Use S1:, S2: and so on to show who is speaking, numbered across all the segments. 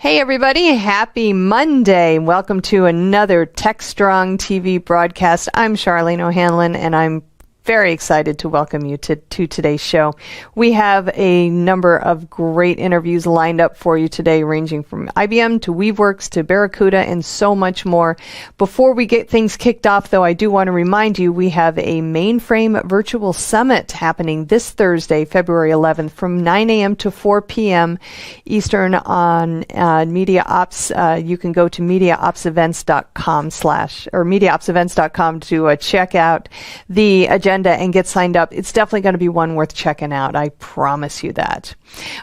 S1: Hey everybody, happy Monday. Welcome to another TechStrong TV broadcast. I'm Charlene O'Hanlon and I'm very excited to welcome you to today's show. We have a number of great interviews lined up for you today, ranging from IBM to Weaveworks to Barracuda and so much more. Before we get things kicked off, though, I do want to remind you we have a Mainframe Virtual Summit happening this Thursday, February 11th from 9 a.m. to 4 p.m. Eastern on Media Ops. You can go to MediaOpsEvents.com or MediaOpsEvents.com to check out the agenda and get signed up. It's definitely going to be one worth checking out. I promise you that.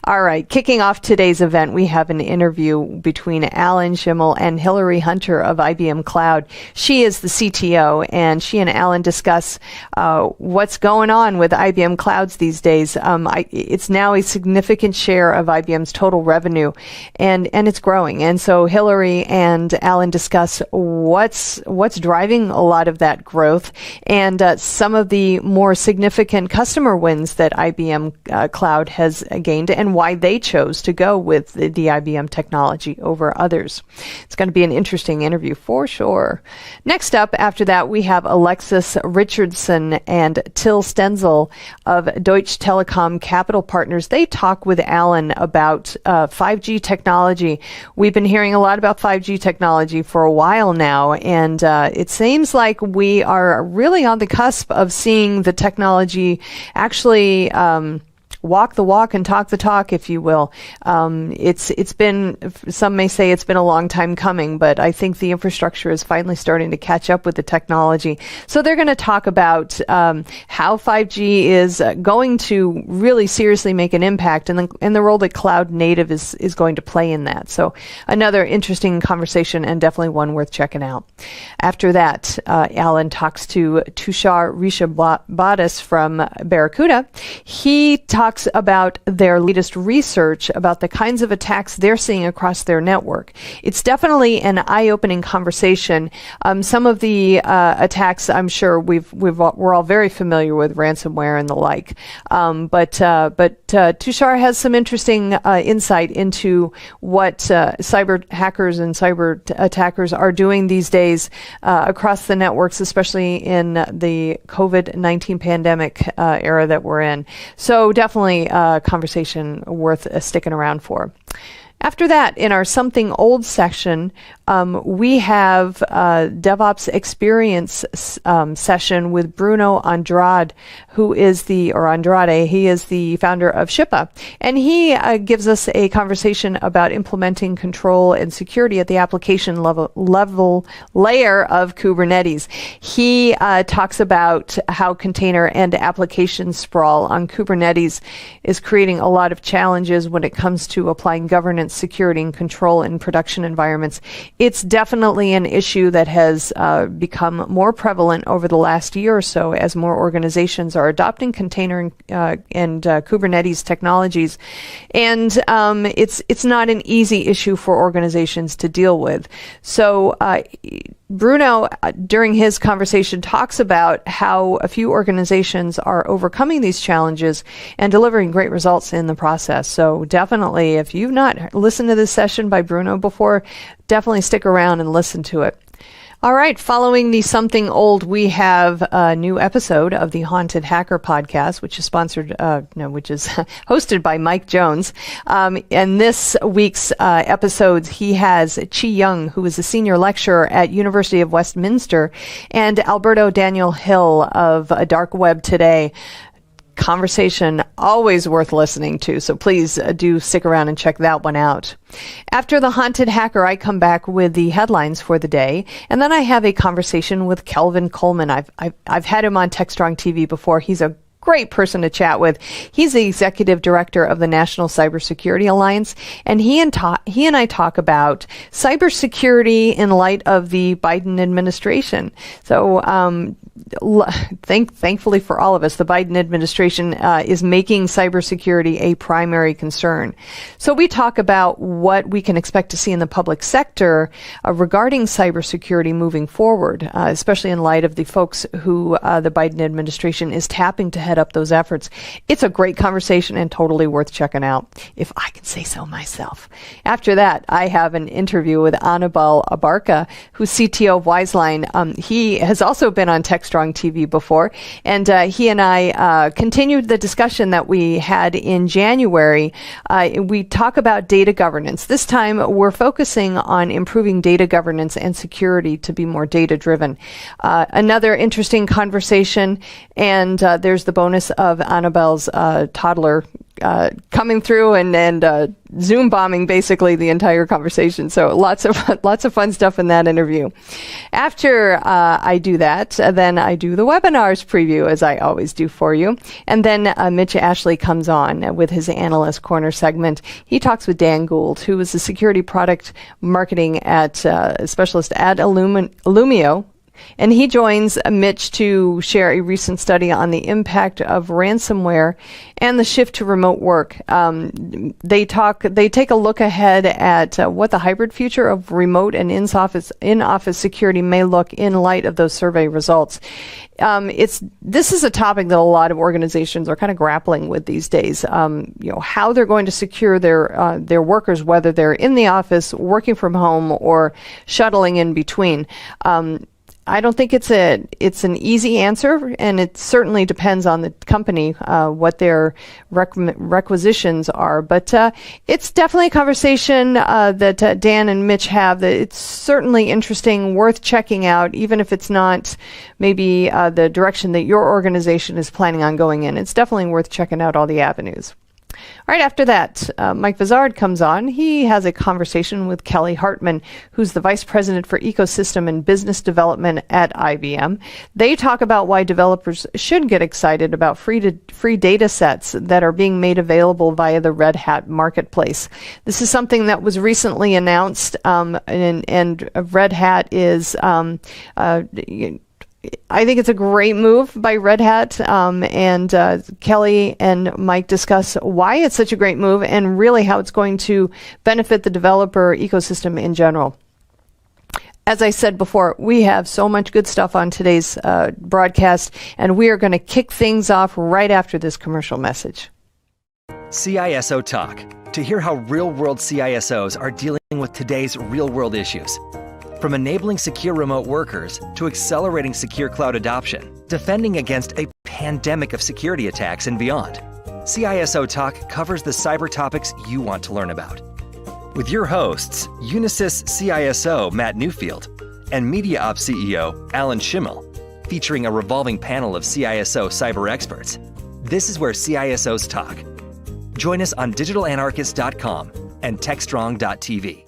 S1: All right. Kicking off today's event, we have an interview between Alan Schimmel and Hillary Hunter of IBM Cloud. She is the CTO, and she and Alan discuss what's going on with IBM Clouds these days. It's now a significant share of IBM's total revenue, and it's growing. And so Hillary and Alan discuss what's driving a lot of that growth and some of the more significant customer wins that IBM Cloud has gained and why they chose to go with the IBM technology over others. It's going to be an interesting interview for sure. Next up, after that, we have Alexis Richardson and Till Stenzel of Deutsche Telekom Capital Partners. They talk with Alan about 5G technology. We've been hearing a lot about 5G technology for a while now, and it seems like we are really on the cusp of seeing the technology actually walk the walk and talk the talk, if you will. It's been, some may say it's been a long time coming, but I think the infrastructure is finally starting to catch up with the technology. So they're going to talk about how 5G is going to really seriously make an impact and the role that cloud native is going to play in that. So another interesting conversation and definitely one worth checking out. After that, Alan talks to Tushar Rishabhadas from Barracuda. He talks about their latest research about the kinds of attacks they're seeing across their network. It's definitely an eye-opening conversation. Some of the attacks, I'm sure we're all very familiar with, ransomware and the like. But Tushar has some interesting insight into what cyber hackers and cyber attackers are doing these days across the networks, especially in the COVID-19 pandemic era that we're in. So definitely a conversation worth sticking around for. After that, in our Something Old section, we have DevOps Experience session with Bruno Andrade, he is the founder of Shippa. And he gives us a conversation about implementing control and security at the application level layer of Kubernetes. He talks about how container and application sprawl on Kubernetes is creating a lot of challenges when it comes to applying governance, security, and control in production environments. It's definitely an issue that has become more prevalent over the last year or so as more organizations are adopting container and Kubernetes technologies. And it's not an easy issue for organizations to deal with. So Bruno, during his conversation, talks about how a few organizations are overcoming these challenges and delivering great results in the process. So definitely, if you've not listened to this session by Bruno before, definitely stick around and listen to it. All right, following the Something Old, we have a new episode of the Haunted Hacker podcast, which is hosted by Mike Jones. In this week's episodes, he has Chi Young, who is a senior lecturer at University of Westminster, and Alberto Daniel Hill of Dark Web Today. Conversation always worth listening to, so please do stick around and check that one out. After the Haunted Hacker, I come back with the headlines for the day, and then I have a conversation with Kelvin Coleman. I've had him on TechStrong TV before. He's a great person to chat with. He's the executive director of the National Cybersecurity Alliance, and he and I talk about cybersecurity in light of the Biden administration. So thankfully for all of us, the Biden administration is making cybersecurity a primary concern. So we talk about what we can expect to see in the public sector regarding cybersecurity moving forward, especially in light of the folks who the Biden administration is tapping to head up those efforts. It's a great conversation and totally worth checking out, if I can say so myself. After that, I have an interview with Anibal Abarca, who's CTO of Wiseline. He has also been on TechStrong TV before, and he and I continued the discussion that we had in January. We talk about data governance. This time, we're focusing on improving data governance and security to be more data-driven. Another interesting conversation, and there's the bonus of Annibal's toddler coming through and Zoom bombing basically the entire conversation. So lots of fun stuff in that interview. After I do that, then I do the webinars preview, as I always do for you. And then Mitch Ashley comes on with his Analyst Corner segment. He talks with Dan Gould, who is the security product marketing specialist at Illumio. And he joins Mitch to share a recent study on the impact of ransomware and the shift to remote work. They take a look ahead at what the hybrid future of remote and in-office security may look in light of those survey results. This is a topic that a lot of organizations are kind of grappling with these days. How they're going to secure their workers, whether they're in the office, working from home, or shuttling in between. I don't think it's an easy answer, and it certainly depends on the company, what their requisitions are. But it's definitely a conversation that Dan and Mitch have that it's certainly interesting, worth checking out, even if it's not maybe the direction that your organization is planning on going in. It's definitely worth checking out all the avenues. All right, after that, Mike Vizard comes on. He has a conversation with Kelly Hartman, who's the Vice President for Ecosystem and Business Development at IBM. They talk about why developers should get excited about free data sets that are being made available via the Red Hat Marketplace. This is something that was recently announced, and Red Hat is I think it's a great move by Red Hat, and Kelly and Mike discuss why it's such a great move and really how it's going to benefit the developer ecosystem in general. As I said before, we have so much good stuff on today's broadcast, and we are going to kick things off right after this commercial message.
S2: CISO Talk, to hear how real-world CISOs are dealing with today's real-world issues. From enabling secure remote workers to accelerating secure cloud adoption, defending against a pandemic of security attacks and beyond, CISO Talk covers the cyber topics you want to learn about. With your hosts, Unisys CISO Matt Newfield and MediaOps CEO Alan Schimmel, featuring a revolving panel of CISO cyber experts, this is where CISOs talk. Join us on digitalanarchist.com and techstrong.tv.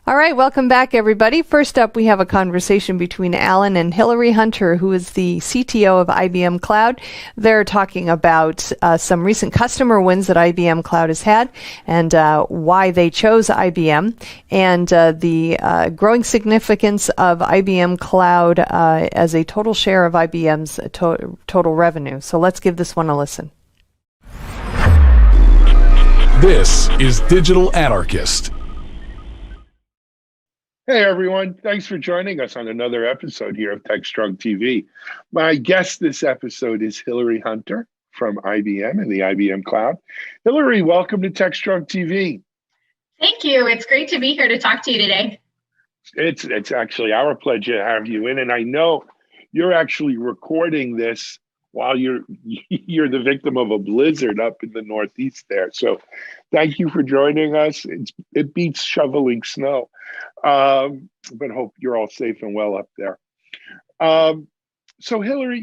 S1: All right, welcome back, everybody. First up, we have a conversation between Alan and Hillary Hunter, who is the CTO of IBM Cloud. They're talking about some recent customer wins that IBM Cloud has had and why they chose IBM, and the growing significance of IBM Cloud as a total share of IBM's total revenue. So let's give this one a listen.
S3: This is Digital Anarchist.
S4: Hey everyone, thanks for joining us on another episode here of TechStrong TV. My guest this episode is Hillary Hunter from IBM and the IBM Cloud. Hillary, welcome to TechStrong TV.
S5: Thank you. It's great to be here to talk to you today.
S4: It's actually our pleasure to have you in, and I know you're actually recording this while you're the victim of a blizzard up in the Northeast there. So thank you for joining us. It beats shoveling snow. But hope you're all safe and well up there. So Hillary,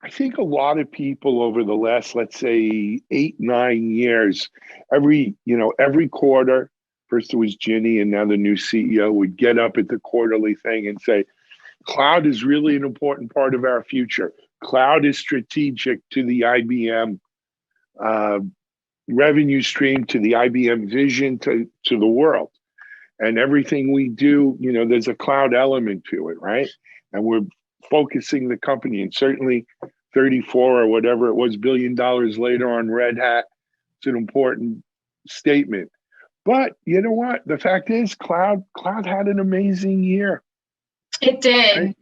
S4: I think a lot of people over the last, let's say 8-9 years, every quarter, first it was Ginny and now the new CEO would get up at the quarterly thing and say, cloud is really an important part of our future. Cloud is strategic to the IBM revenue stream, to the IBM vision, to the world. And everything we do, there's a cloud element to it, right? And we're focusing the company, and certainly 34 or whatever it was $billion later on Red Hat. It's an important statement. But you know what? The fact is, cloud had an amazing year.
S5: It did.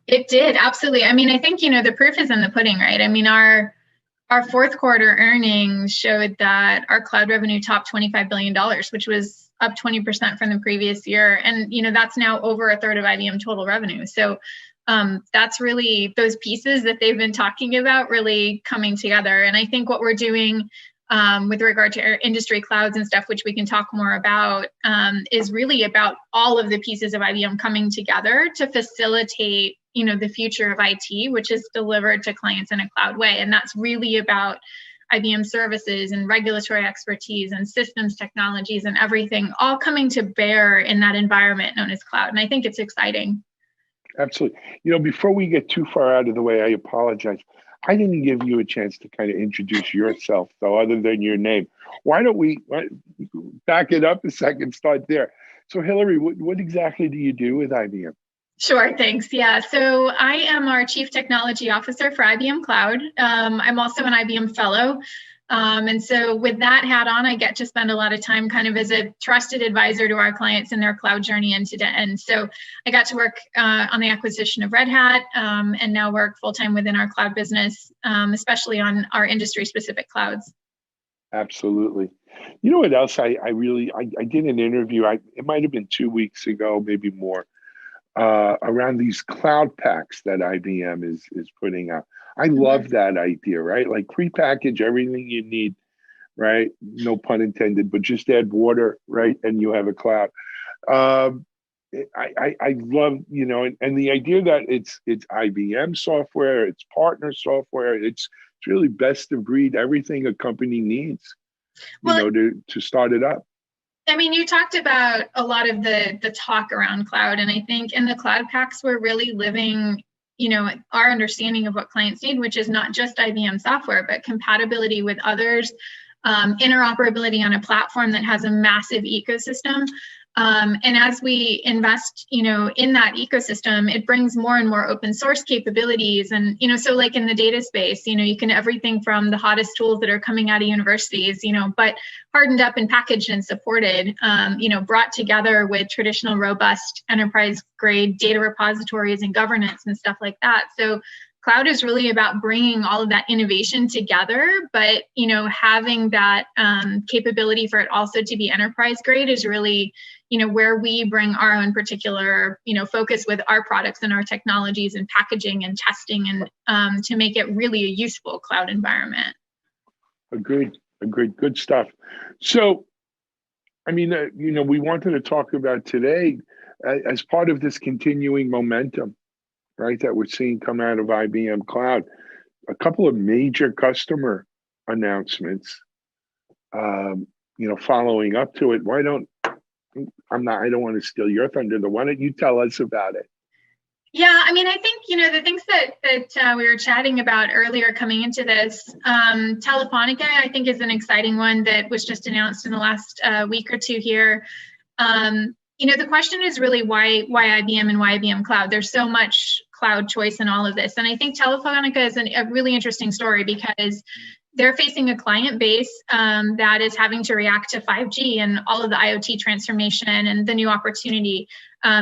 S5: It did, absolutely. I mean, I think, the proof is in the pudding, right? I mean, our fourth quarter earnings showed that our cloud revenue topped $25 billion, which was up 20% from the previous year. And, that's now over a third of IBM total revenue. So that's really those pieces that they've been talking about really coming together. And I think what we're doing with regard to our industry clouds and stuff, which we can talk more about, is really about all of the pieces of IBM coming together to facilitate, the future of IT, which is delivered to clients in a cloud way. And that's really about IBM services and regulatory expertise and systems technologies and everything all coming to bear in that environment known as cloud. And I think it's exciting.
S4: Absolutely. Before we get too far out of the way, I apologize. I didn't give you a chance to kind of introduce yourself, though, other than your name. Why don't we back it up a second, start there. So, Hillary, what exactly do you do with IBM?
S5: Sure, thanks. Yeah, so I am our Chief Technology Officer for IBM Cloud. I'm also an IBM Fellow. And so with that hat on, I get to spend a lot of time kind of as a trusted advisor to our clients in their cloud journey end to end. So I got to work on the acquisition of Red Hat and now work full-time within our cloud business, especially on our industry-specific clouds.
S4: Absolutely. You know what else I did an interview, it might have been 2 weeks ago, maybe more, around these cloud packs that IBM is putting out. I love that idea, right? Like prepackage everything you need, right? No pun intended, but just add water, right? And you have a cloud. I love, and the idea that it's IBM software, it's partner software, it's really best of breed, everything a company needs, to start it up.
S5: I mean, you talked about a lot of the talk around cloud, and I think in the cloud packs, we're really living, our understanding of what clients need, which is not just IBM software, but compatibility with others, interoperability on a platform that has a massive ecosystem. And as we invest, in that ecosystem, it brings more and more open source capabilities. And, so like in the data space, you can everything from the hottest tools that are coming out of universities, but hardened up and packaged and supported, brought together with traditional, robust enterprise grade data repositories and governance and stuff like that. So cloud is really about bringing all of that innovation together, but, having that capability for it also to be enterprise grade is really, where we bring our own particular, focus with our products and our technologies and packaging and testing and to make it really a useful cloud environment.
S4: Agreed. Good stuff. So, I mean, we wanted to talk about today as part of this continuing momentum, right, that we're seeing come out of IBM Cloud, a couple of major customer announcements, following up to it. I don't want to steal your thunder, though. Why don't you tell us about it?
S5: Yeah, I mean, I think, the things that we were chatting about earlier coming into this, Telefonica, I think, is an exciting one that was just announced in the last week or two here. The question is really why IBM and why IBM Cloud? There's so much cloud choice in all of this. And I think Telefonica is a really interesting story because they're facing a client base that is having to react to 5G and all of the IoT transformation and the new opportunity.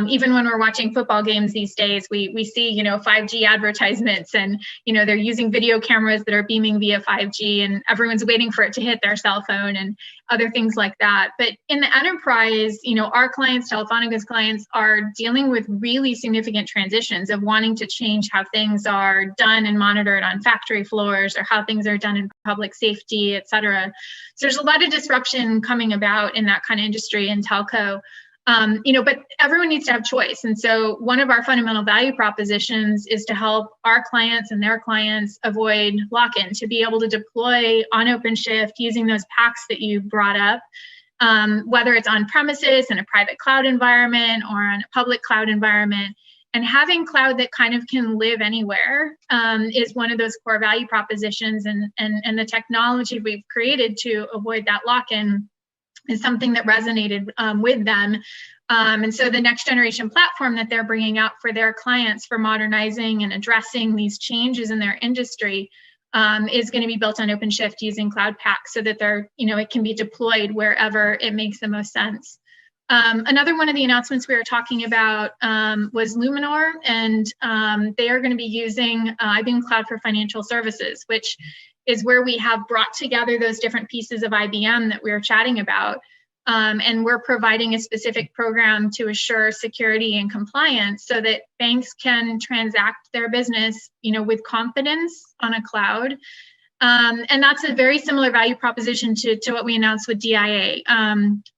S5: Even when we're watching football games these days, we see, 5G advertisements and, they're using video cameras that are beaming via 5G and everyone's waiting for it to hit their cell phone and other things like that. But in the enterprise, our clients, Telefonica's clients, are dealing with really significant transitions of wanting to change how things are done and monitored on factory floors or how things are done in public safety, et cetera. So there's a lot of disruption coming about in that kind of industry in telco. But everyone needs to have choice. And so one of our fundamental value propositions is to help our clients and their clients avoid lock-in, to be able to deploy on OpenShift using those packs that you brought up, whether it's on premises in a private cloud environment or on a public cloud environment. And having cloud that kind of can live anywhere is one of those core value propositions. And the technology we've created to avoid that lock-in is something that resonated with them. And so the next generation platform that they're bringing out for their clients for modernizing and addressing these changes in their industry is going to be built on OpenShift using Cloud Pak so that it can be deployed wherever it makes the most sense. Another one of the announcements we were talking about was Luminor, and they are going to be using IBM Cloud for Financial Services, which is where we have brought together those different pieces of IBM that we were chatting about. And we're providing a specific program to assure security and compliance so that banks can transact their business, with confidence on a cloud. And that's a very similar value proposition to what we announced with DIA.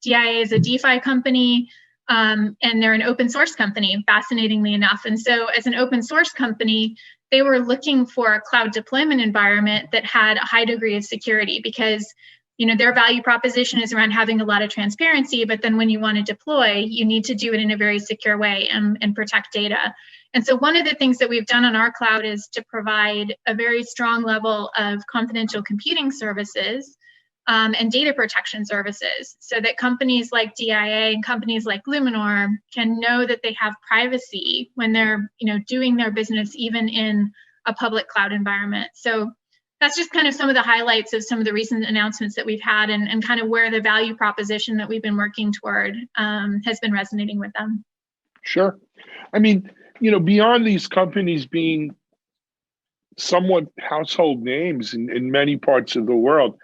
S5: DIA is a DeFi company, and they're an open source company, fascinatingly enough. And so as an open source company, they were looking for a cloud deployment environment that had a high degree of security because their value proposition is around having a lot of transparency, but then when you want to deploy, you need to do it in a very secure way and protect data. And so one of the things that we've done on our cloud is to provide a very strong level of confidential computing services and data protection services so that companies like DIA and companies like Luminor can know that they have privacy when they're doing their business even in a public cloud environment. So that's just kind of some of the highlights of some of the recent announcements that we've had and kind of where the value proposition that we've been working toward has been resonating with them.
S4: Sure. I mean, beyond these companies being somewhat household names in many parts of the world,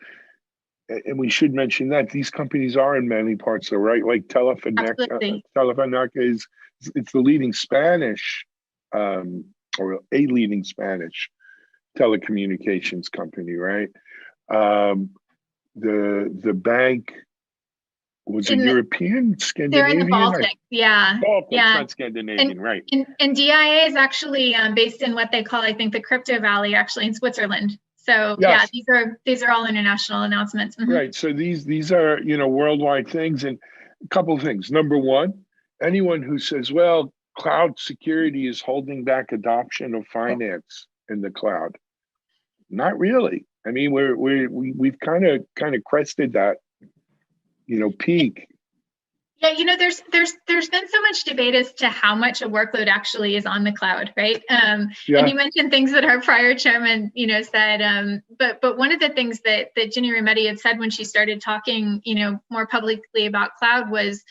S4: and we should mention that these companies are in many parts of the world, right? Like Telefónica it's the leading Spanish or a leading Spanish telecommunications company, right? The bank was European, Scandinavian.
S5: They're in the Baltic, yeah.
S4: Baltic,
S5: yeah.
S4: Not Scandinavian, right?
S5: And DIA is actually based in what they call, I think, the Crypto Valley, actually in Switzerland. So yes. Yeah, these are all international announcements. Mm-hmm.
S4: Right. So these are worldwide things, and a couple of things. Number one, anyone who says, well, cloud security is holding back adoption of finance in the cloud. Not really. I mean, we've kind of crested that, peak.
S5: Yeah, there's been so much debate as to how much a workload actually is on the cloud, right? And you mentioned things that our prior chairman, said. But one of the things that Ginny Rometty had said when she started talking, more publicly about cloud was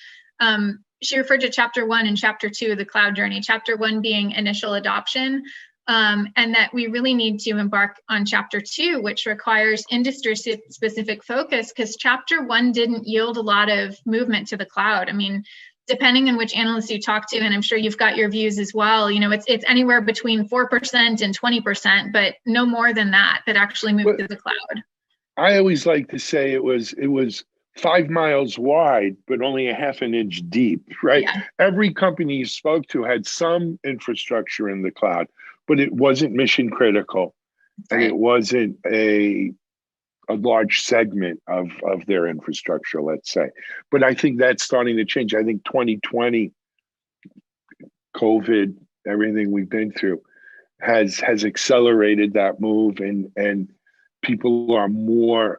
S5: she referred to Chapter 1 and Chapter 2 of the cloud journey. Chapter 1 being initial adoption. And that we really need to embark on Chapter 2, which requires industry-specific focus, because Chapter 1 didn't yield a lot of movement to the cloud. I mean, depending on which analyst you talk to, and I'm sure you've got your views as well, it's anywhere between 4% and 20%, but no more than that actually moved to the cloud.
S4: I always like to say it was 5 miles wide, but only a half an inch deep, right? Yeah. Every company you spoke to had some infrastructure in the cloud, but it wasn't mission critical, and it wasn't a large segment of their infrastructure, let's say. But I think that's starting to change. I think 2020, COVID, everything we've been through has accelerated that move, and people are more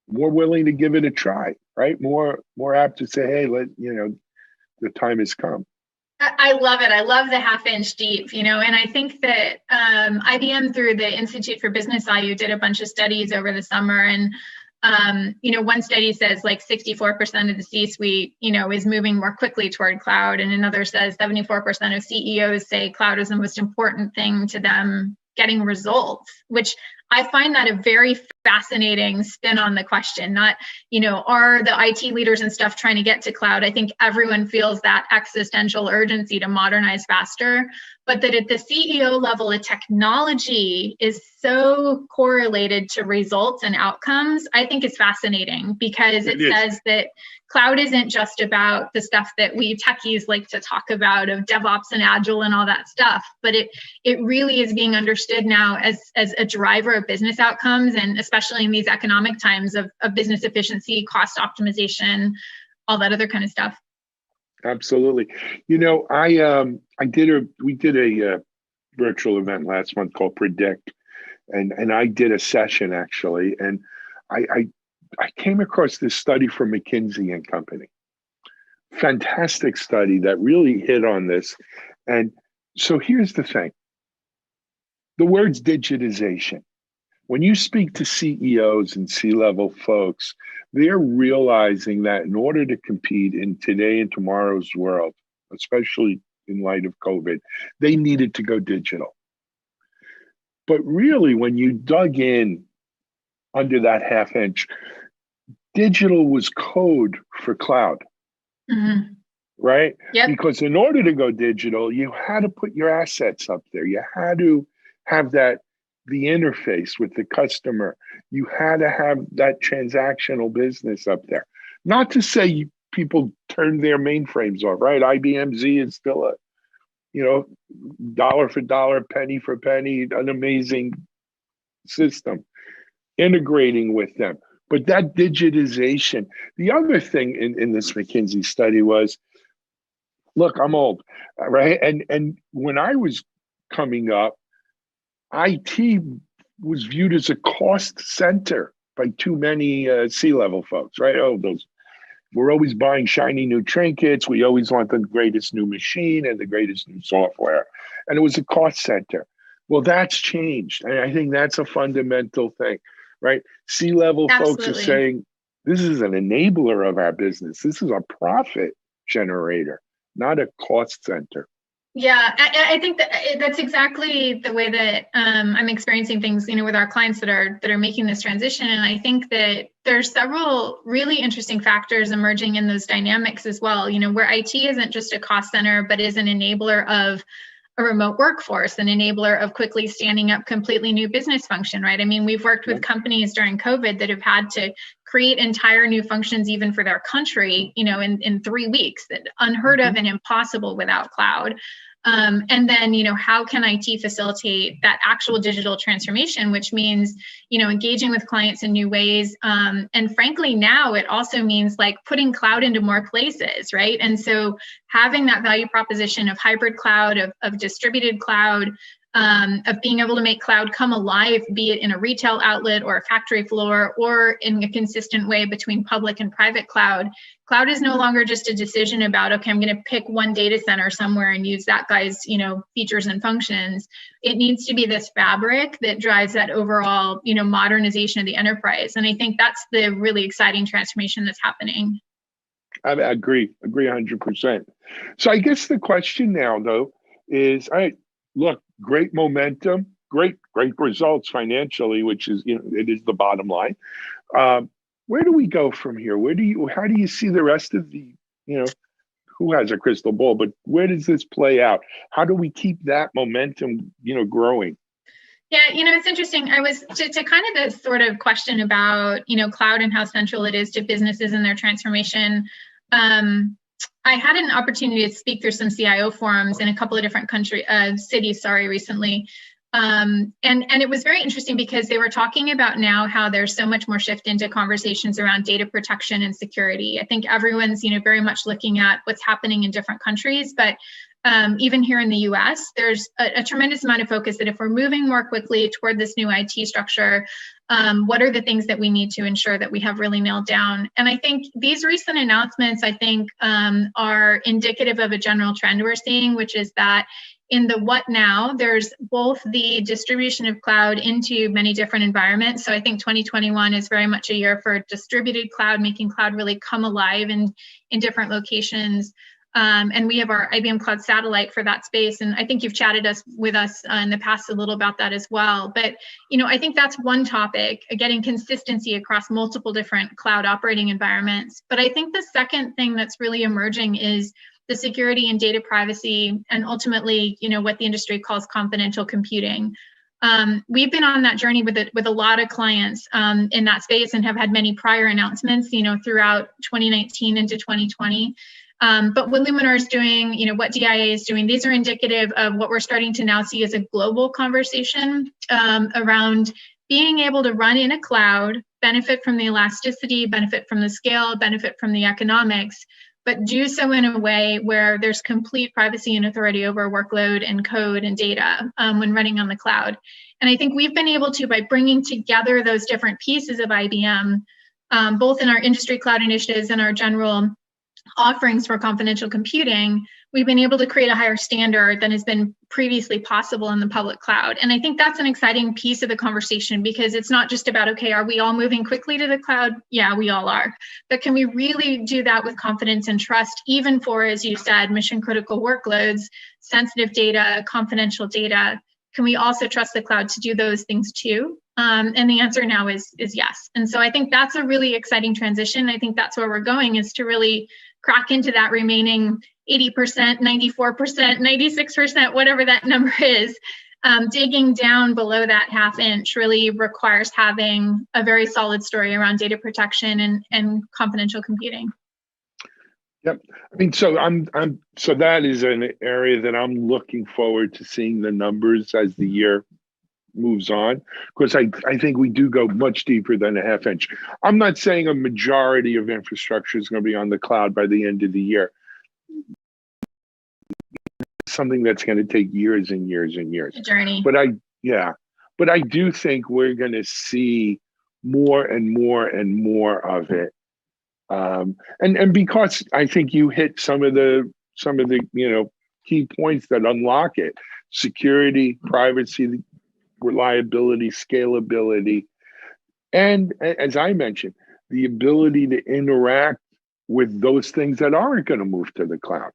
S4: willing to give it a try, right? More apt to say, hey, the time has come.
S5: I love it. I love the half inch deep, and I think that IBM through the Institute for Business Value did a bunch of studies over the summer. And, one study says like 64% of the C-suite, is moving more quickly toward cloud. And another says 74% of CEOs say cloud is the most important thing to them getting results, which I find that a very fascinating spin on the question. Not, are the IT leaders and stuff trying to get to cloud? I think everyone feels that existential urgency to modernize faster, but that at the CEO level, a technology is so correlated to results and outcomes, I think is fascinating, because it says that cloud isn't just about the stuff that we techies like to talk about of DevOps and Agile and all that stuff, but it really is being understood now as a driver of business outcomes, and especially in these economic times of business efficiency, cost optimization, all that other kind of stuff.
S4: Absolutely. We did a virtual event last month called Predict, and I did a session actually, and I came across this study from McKinsey and Company. Fantastic study that really hit on this. And so here's the thing. The word's digitization. when you speak to CEOs and C-level folks, they're realizing that in order to compete in today and tomorrow's world, especially in light of COVID, they needed to go digital. But really, when you dug in under that half inch, digital was code for cloud, right?
S5: Yep.
S4: Because in order to go digital, you had to put your assets up there. You had to have the interface with the customer. You had to have that transactional business up there. Not to say people turned their mainframes off, right? IBM Z is still dollar for dollar, penny for penny, an amazing system, integrating with them. But that digitization, the other thing in this McKinsey study was, look, I'm old, right? And when I was coming up, IT was viewed as a cost center by too many C-level folks, right? Oh, we're always buying shiny new trinkets. We always want the greatest new machine and the greatest new software. And it was a cost center. Well, that's changed. And I think that's a fundamental thing, right? C-level folks are saying, this is an enabler of our business. This is a profit generator, not a cost center.
S5: Yeah, I think that's exactly the way that I'm experiencing things, with our clients that are making this transition. And I think that there's several really interesting factors emerging in those dynamics as well, where IT isn't just a cost center, but is an enabler of a remote workforce, an enabler of quickly standing up completely new business function, right? I mean, we've worked with companies during COVID that have had to create entire new functions even for their country, in 3 weeks, that unheard of and impossible without cloud. And then, how can IT facilitate that actual digital transformation, which means, engaging with clients in new ways. And frankly, now it also means like putting cloud into more places, right? And so having that value proposition of hybrid cloud, of distributed cloud, of being able to make cloud come alive, be it in a retail outlet or a factory floor, or in a consistent way between public and private cloud. Cloud is no longer just a decision about, okay, I'm going to pick one data center somewhere and use that guy's, features and functions. It needs to be this fabric that drives that overall, modernization of the enterprise. And I think that's the really exciting transformation that's happening.
S4: I agree 100%. So I guess the question now, though, is, all right, look, great momentum, great results financially, which is, it is the bottom line. Where do we go from here? How do you see the rest of the, who has a crystal ball, but where does this play out? How do we keep that momentum, growing?
S5: Yeah, it's interesting. I was to kind of the sort of question about, cloud and how central it is to businesses and their transformation. I had an opportunity to speak through some CIO forums in a couple of different cities recently. And it was very interesting because they were talking about now how there's so much more shift into conversations around data protection and security. I think everyone's, very much looking at what's happening in different countries, but even here in the US, there's a tremendous amount of focus that if we're moving more quickly toward this new IT structure, what are the things that we need to ensure that we have really nailed down? And I think these recent announcements, are indicative of a general trend we're seeing, which is that in the what now, there's both the distribution of cloud into many different environments. So I think 2021 is very much a year for distributed cloud, making cloud really come alive in different locations. And we have our IBM Cloud Satellite for that space. And I think you've chatted with us in the past a little about that as well. But, I think that's one topic, getting consistency across multiple different cloud operating environments. But I think the second thing that's really emerging is the security and data privacy, and ultimately, what the industry calls confidential computing. We've been on that journey with a lot of clients in that space and have had many prior announcements, throughout 2019 into 2020. But what Luminar is doing, what DIA is doing, these are indicative of what we're starting to now see as a global conversation around being able to run in a cloud, benefit from the elasticity, benefit from the scale, benefit from the economics, but do so in a way where there's complete privacy and authority over workload and code and data when running on the cloud. And I think we've been able to, by bringing together those different pieces of IBM, both in our industry cloud initiatives and our general offerings for confidential computing, we've been able to create a higher standard than has been previously possible in the public cloud. And I think that's an exciting piece of the conversation, because it's not just about, okay, are we all moving quickly to the cloud? Yeah, we all are. But can we really do that with confidence and trust, even for, as you said, mission critical workloads, sensitive data, confidential data? Can we also trust the cloud to do those things too? And the answer now is yes. And so I think that's a really exciting transition. I think that's where we're going, is to really crack into that remaining 80%, 94%, 96%, whatever that number is. Digging down below that half inch really requires having a very solid story around data protection and confidential computing.
S4: Yep. I mean, so that is an area that I'm looking forward to seeing the numbers as the year moves on, because I think we do go much deeper than a half inch. I'm not saying a majority of infrastructure is going to be on the cloud by the end of the year. Something that's going to take years and years and years.
S5: A journey.
S4: But I do think we're going to see more and more and more of it. And because I think you hit some of the key points that unlock it: security, privacy, reliability, scalability, and, as I mentioned, the ability to interact with those things that aren't going to move to the cloud,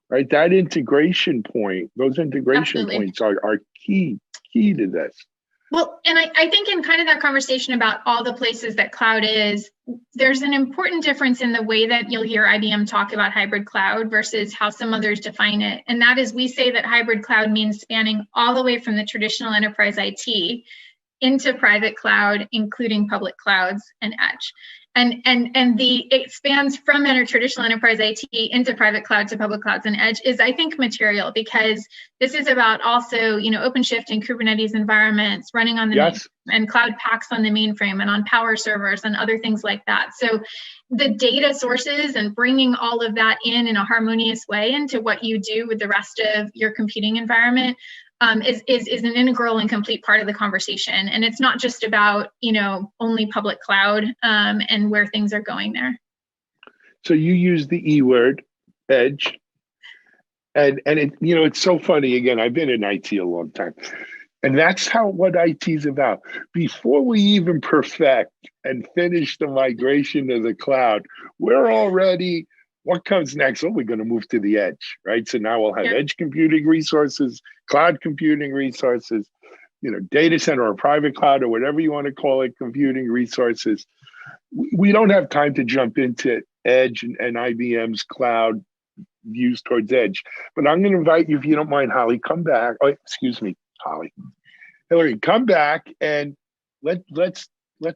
S4: right? That integration point, those integration
S5: Absolutely.
S4: points are key to this.
S5: Well, and I think in kind of that conversation about all the places that cloud is, there's an important difference in the way that you'll hear IBM talk about hybrid cloud versus how some others define it. And that is, we say that hybrid cloud means spanning all the way from the traditional enterprise IT into private cloud, including public clouds and edge. And it spans from traditional enterprise IT into private cloud to public clouds and edge is, I think, material, because this is about also, OpenShift and Kubernetes environments running on the
S4: Yes.
S5: and cloud packs on the mainframe and on power servers and other things like that. So the data sources and bringing all of that in a harmonious way into what you do with the rest of your computing environment is an integral and complete part of the conversation. And it's not just about, only public cloud and where things are going there.
S4: So you use the E word, edge, and it, it's so funny. Again, I've been in IT a long time, and that's what IT is about. Before we even perfect and finish the migration to the cloud, we're already, what comes next? Oh, we're going to move to the edge, right? So now we'll have edge computing resources, cloud computing resources, data center or private cloud or whatever you want to call it, computing resources. We don't have time to jump into edge and IBM's cloud views towards edge. But I'm going to invite you, if you don't mind, Holly, come back. Oh, excuse me, Holly. Hillary, come back and let's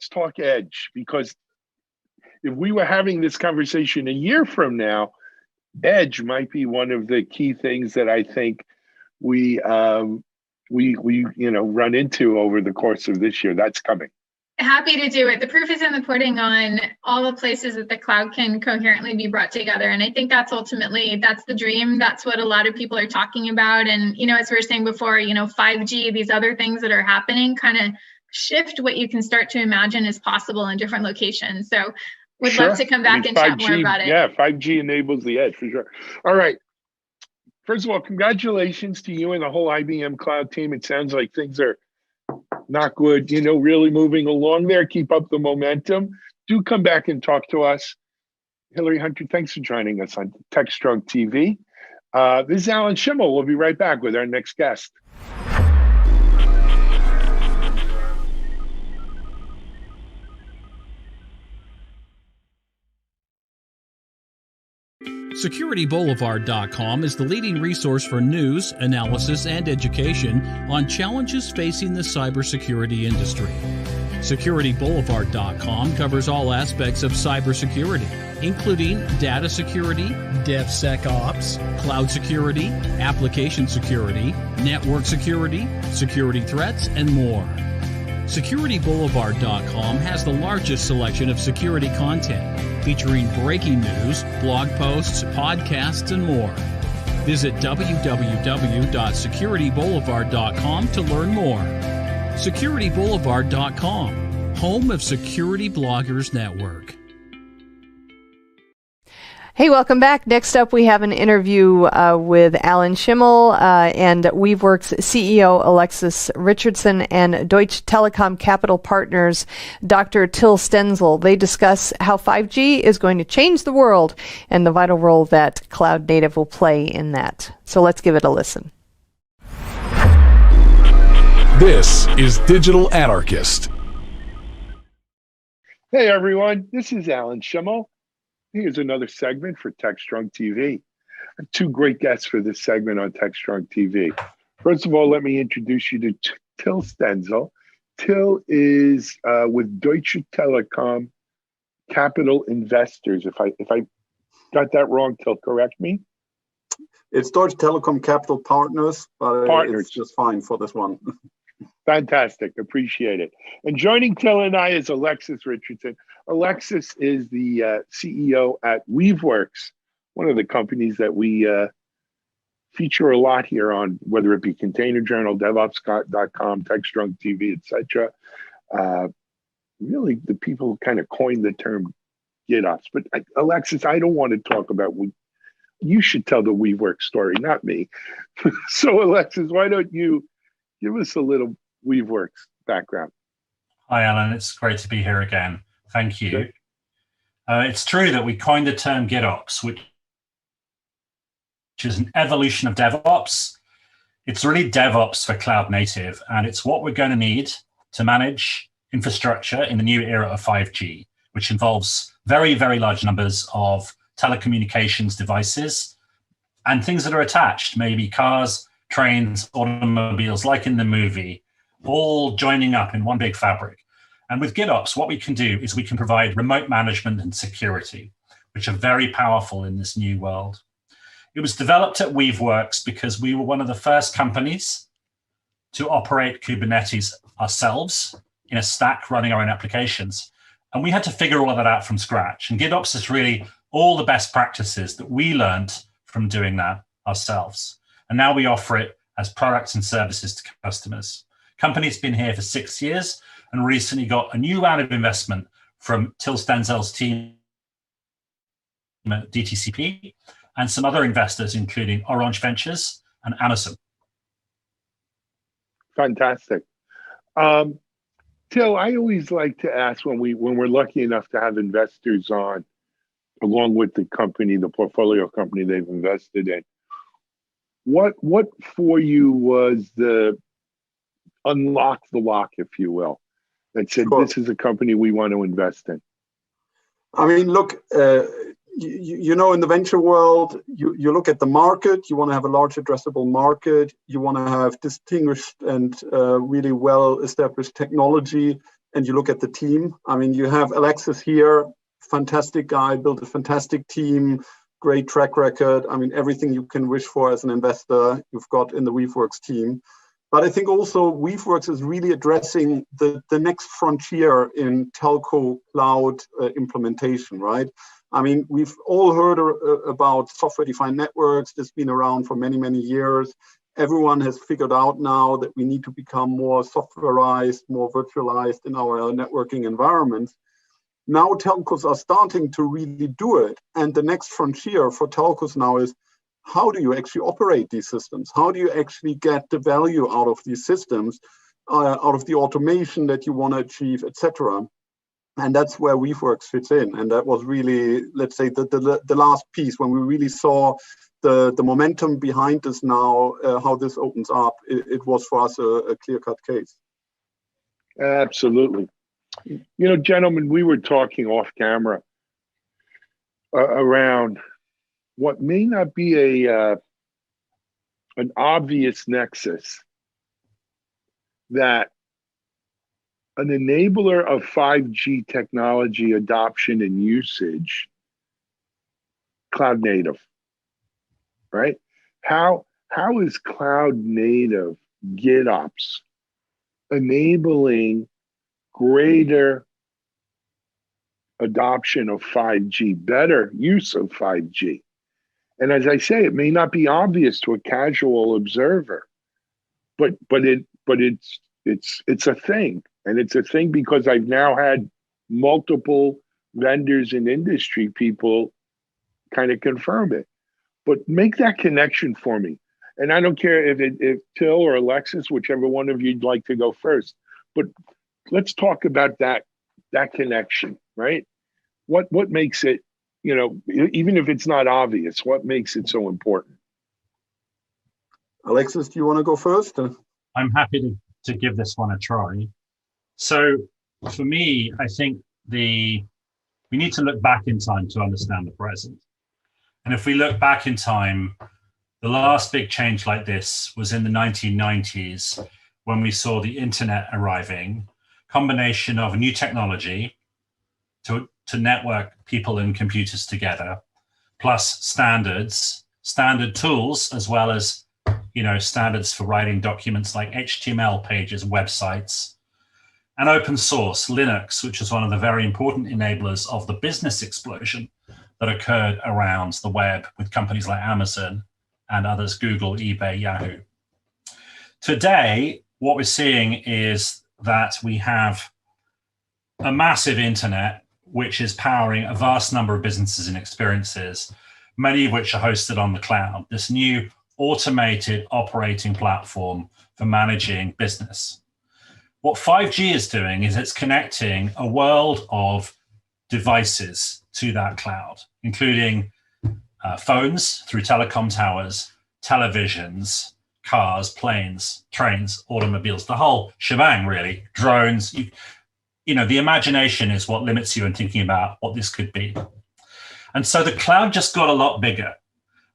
S4: talk edge, because if we were having this conversation a year from now, edge might be one of the key things that I think we run into over the course of this year. That's coming.
S5: Happy to do it. The proof is in the pudding on all the places that the cloud can coherently be brought together. And I think that's the dream. That's what a lot of people are talking about. And, as we were saying before, 5G, these other things that are happening kind of shift what you can start to imagine is possible in different locations. So would love to come back and
S4: 5G,
S5: chat more about it.
S4: Yeah, 5G enables the edge for sure. All right. First of all, congratulations to you and the whole IBM cloud team. It sounds like things are not good, really moving along there. Keep up the momentum. Do come back and talk to us. Hillary Hunter, thanks for joining us on TechStrong TV. This is Alan Schimmel. We'll be right back with our next guest.
S6: SecurityBoulevard.com is the leading resource for news, analysis, and education on challenges facing the cybersecurity industry. SecurityBoulevard.com covers all aspects of cybersecurity, including data security, DevSecOps, cloud security, application security, network security, security threats, and more. SecurityBoulevard.com has the largest selection of security content, featuring breaking news, blog posts, podcasts, and more. Visit www.securityboulevard.com to learn more. SecurityBoulevard.com, home of Security Bloggers Network.
S1: Hey, welcome back. Next up, we have an interview with Alan Schimmel and Weaveworks CEO Alexis Richardson and Deutsche Telekom Capital Partners Dr. Till Stenzel. They discuss how 5G is going to change the world and the vital role that cloud native will play in that. So let's give it a listen.
S3: This is Digital Anarchist.
S4: Hey everyone, this is Alan Schimmel. Here's another segment for TechStrong TV. I have two great guests for this segment on TechStrong TV. First of all, let me introduce you to Till Stenzel. Till is with Deutsche Telekom Capital Investors. If I got that wrong, Till, correct me.
S7: It's Deutsche Telekom Capital Partners, but it's just fine for this one.
S4: Fantastic. Appreciate it. And joining Till and I is Alexis Richardson. Alexis is the CEO at Weaveworks, one of the companies that we feature a lot here on, whether it be Container Journal, DevOps.com, TechStrong TV, etc. Really, the people who kind of coined the term GitOps. But Alexis, I don't want to talk about you should tell the Weaveworks story, not me. So Alexis, why don't you give us a little Weaveworks background?
S8: Hi, Alan. It's great to be here again. Thank you. It's true that we coined the term GitOps, which is an evolution of DevOps. It's really DevOps for cloud native, and it's what we're going to need to manage infrastructure in the new era of 5G, which involves very, very large numbers of telecommunications devices and things that are attached, maybe cars, trains, automobiles, like in the movie, all joining up in one big fabric. And with GitOps, what we can do is we can provide remote management and security, which are very powerful in this new world. It was developed at Weaveworks because we were one of the first companies to operate Kubernetes ourselves in a stack running our own applications. And we had to figure all of that out from scratch. And GitOps is really all the best practices that we learned from doing that ourselves. And now we offer it as products and services to customers. Company's been here for 6 years and recently got a new round of investment from Till Stenzel's team at DTCP and some other investors, including Orange Ventures and Amazon.
S4: Fantastic. Till, I always like to ask when we're lucky enough to have investors on, along with the company, the portfolio company they've invested in, what for you was the unlock the lock, if you will, that said, sure, this is a company we want to invest in?
S7: I mean, look, you know, in the venture world, you look at the market, you want to have a large addressable market, you want to have distinguished and really well-established technology, and you look at the team. I mean, you have Alexis here, fantastic guy, built a fantastic team, great track record. I mean, everything you can wish for as an investor, you've got in the Weaveworks team. But I think also Weaveworks is really addressing the next frontier in telco cloud implementation, right? I mean, we've all heard about software-defined networks. That's been around for many, many years. Everyone has figured out now that we need to become more softwareized, more virtualized in our networking environments. Now telcos are starting to really do it. And the next frontier for telcos now is, how do you actually operate these systems? How do you actually get the value out of these systems, out of the automation that you want to achieve, etc.? And that's where Weaveworks fits in. And that was really, let's say, the last piece when we really saw the momentum behind us now, how this opens up. It was for us a clear-cut case.
S4: Absolutely. You know, gentlemen, we were talking off camera around what may not be an obvious nexus, that an enabler of 5G technology adoption and usage, cloud native, right? How is cloud native GitOps enabling greater adoption of 5G, better use of 5G? And as I say, it may not be obvious to a casual observer, but it's a thing. And it's a thing because I've now had multiple vendors and industry people kind of confirm it. But make that connection for me. And I don't care if Till or Alexis, whichever one of you'd like to go first, but let's talk about that connection, right? What makes it, even if it's not obvious, what makes it so important?
S7: Alexis, do you want to go first?
S8: I'm happy to give this one a try. So for me, I think we need to look back in time to understand the present. And if we look back in time, the last big change like this was in the 1990s when we saw the internet arriving, combination of new technology to network people and computers together, plus standard tools, as well as standards for writing documents like HTML pages, websites, and open source, Linux, which is one of the very important enablers of the business explosion that occurred around the web with companies like Amazon and others, Google, eBay, Yahoo. Today, what we're seeing is that we have a massive internet, which is powering a vast number of businesses and experiences, many of which are hosted on the cloud. This new automated operating platform for managing business. What 5G is doing is it's connecting a world of devices to that cloud, including phones through telecom towers, televisions, cars, planes, trains, automobiles, the whole shebang, really, drones. The imagination is what limits you in thinking about what this could be. And so the cloud just got a lot bigger.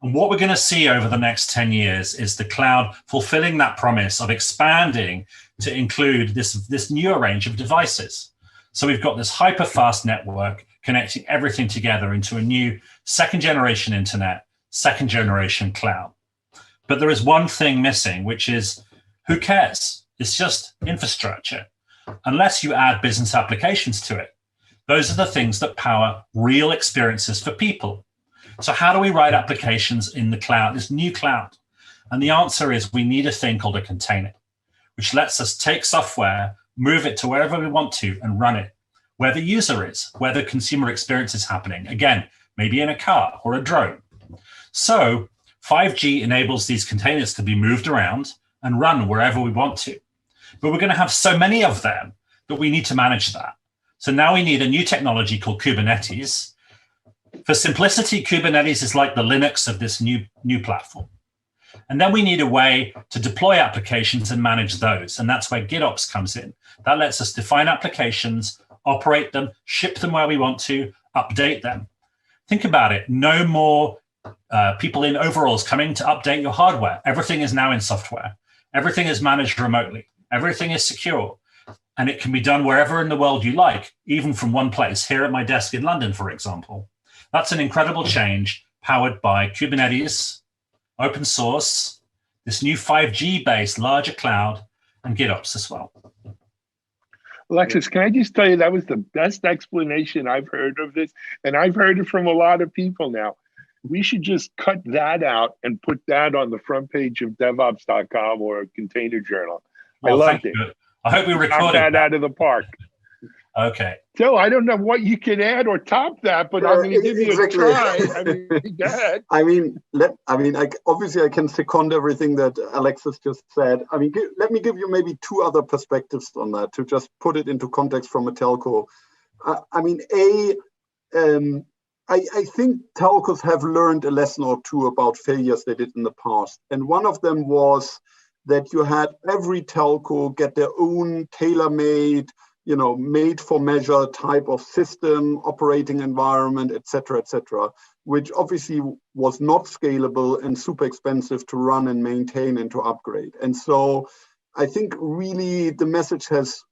S8: And what we're going to see over the next 10 years is the cloud fulfilling that promise of expanding to include this newer range of devices. So we've got this hyper-fast network connecting everything together into a new second-generation internet, second-generation cloud. But there is one thing missing, which is, who cares? It's just infrastructure, unless you add business applications to it. Those are the things that power real experiences for people. So how do we write applications in the cloud, this new cloud? And the answer is we need a thing called a container, which lets us take software, move it to wherever we want to and run it, where the user is, where the consumer experience is happening. Again, maybe in a car or a drone. So 5G enables these containers to be moved around and run wherever we want to. But we're going to have so many of them that we need to manage that. So now we need a new technology called Kubernetes. For simplicity, Kubernetes is like the Linux of this new platform. And then we need a way to deploy applications and manage those. And that's where GitOps comes in. That lets us define applications, operate them, ship them where we want to, update them. Think about it. No more people in overalls coming to update your hardware. Everything is now in software. Everything is managed remotely. Everything is secure. And it can be done wherever in the world you like, even from one place, here at my desk in London, for example. That's an incredible change powered by Kubernetes, open source, this new 5G-based larger cloud, and GitOps as well.
S4: Alexis, can I just tell you, that was the best explanation I've heard of this, and I've heard it from a lot of people now. We should just cut that out and put that on the front page of DevOps.com or Container Journal.
S8: Well,
S4: I loved it.
S8: I hope we recorded
S4: that out of the park.
S8: Okay.
S4: So I don't know what you can add or top that, but I'm going to give you a try. Go ahead.
S7: Obviously I can second everything that Alexis just said. Let me give you maybe two other perspectives on that to just put it into context from a telco. I think telcos have learned a lesson or two about failures they did in the past. And one of them was that you had every telco get their own tailor-made, made for measure type of system, operating environment, et cetera, which obviously was not scalable and super expensive to run and maintain and to upgrade. And so I think really the message has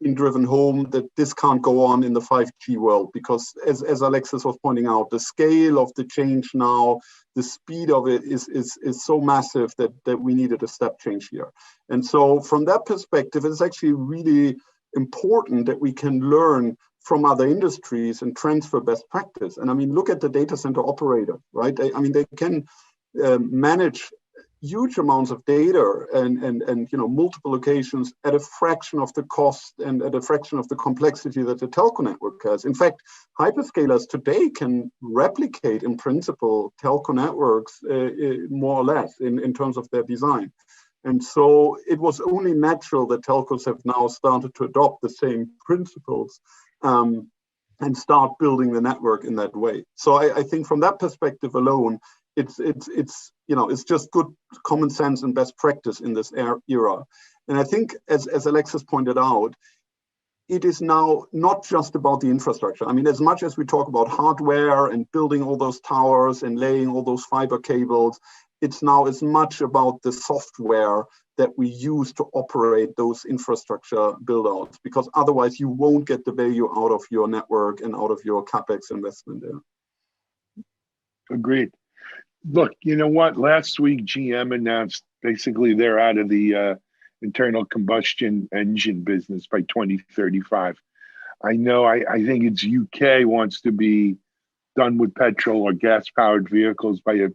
S7: been driven home that this can't go on in the 5G world, because as Alexis was pointing out, the scale of the change now, the speed of it is so massive that we needed a step change here. And so from that perspective, it's actually really important that we can learn from other industries and transfer best practice. And look at the data center operator, right? They can manage huge amounts of data and multiple locations at a fraction of the cost and at a fraction of the complexity that the telco network has. In fact, hyperscalers today can replicate in principle telco networks more or less in terms of their design. And so it was only natural that telcos have now started to adopt the same principles and start building the network in that way. So I think from that perspective alone, it's just good common sense and best practice in this era. And I think, as Alexis pointed out, it is now not just about the infrastructure. I mean, as much as we talk about hardware and building all those towers and laying all those fiber cables, it's now as much about the software that we use to operate those infrastructure build-outs, because otherwise you won't get the value out of your network and out of your CapEx investment there.
S4: Agreed. Look, you know what? Last week, GM announced basically they're out of the internal combustion engine business by 2035. I know, I think it's UK wants to be done with petrol or gas-powered vehicles by a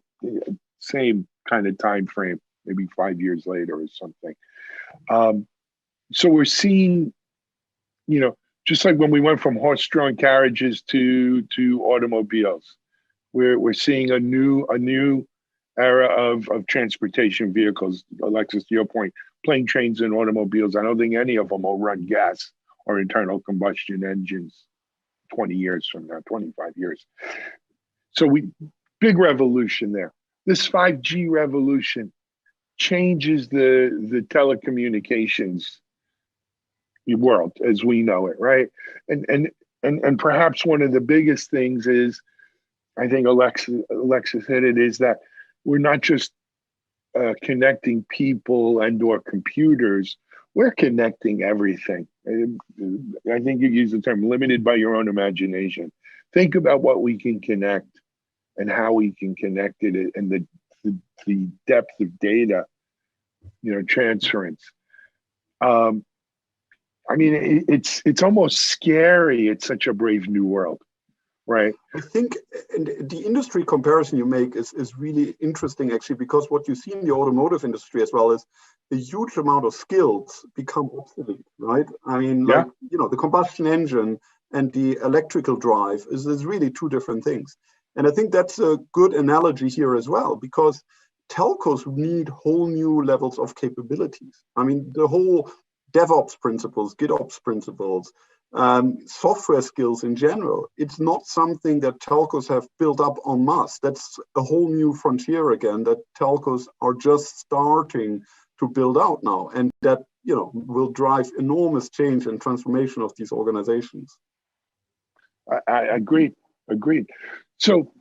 S4: same kind of time frame, maybe 5 years later or something. So we're seeing, just like when we went from horse-drawn carriages to automobiles, we're seeing a new era of transportation vehicles. Alexis, to your point, plane, trains, and automobiles, I don't think any of them will run gas or internal combustion engines 20 years from now, 25 years. So big revolution there. This 5G revolution changes the telecommunications world as we know it, right? And perhaps one of the biggest things is, I think Alexis hit it, is that we're not just connecting people and or computers, we're connecting everything. I think you use the term limited by your own imagination. Think about what we can connect and how we can connect it and the depth of data, transference. I mean, it's almost scary. It's such a brave new world. Right.
S7: I think the industry comparison you make is really interesting, actually, because what you see in the automotive industry as well is a huge amount of skills become obsolete, right? I mean, the combustion engine and the electrical drive is really two different things. And I think that's a good analogy here as well, because telcos need whole new levels of capabilities. I mean, the whole DevOps principles, GitOps principles, software skills in general, it's not something that telcos have built up en masse. That's a whole new frontier again that telcos are just starting to build out now, and that will drive enormous change and transformation of these organizations.
S4: I agreed. So,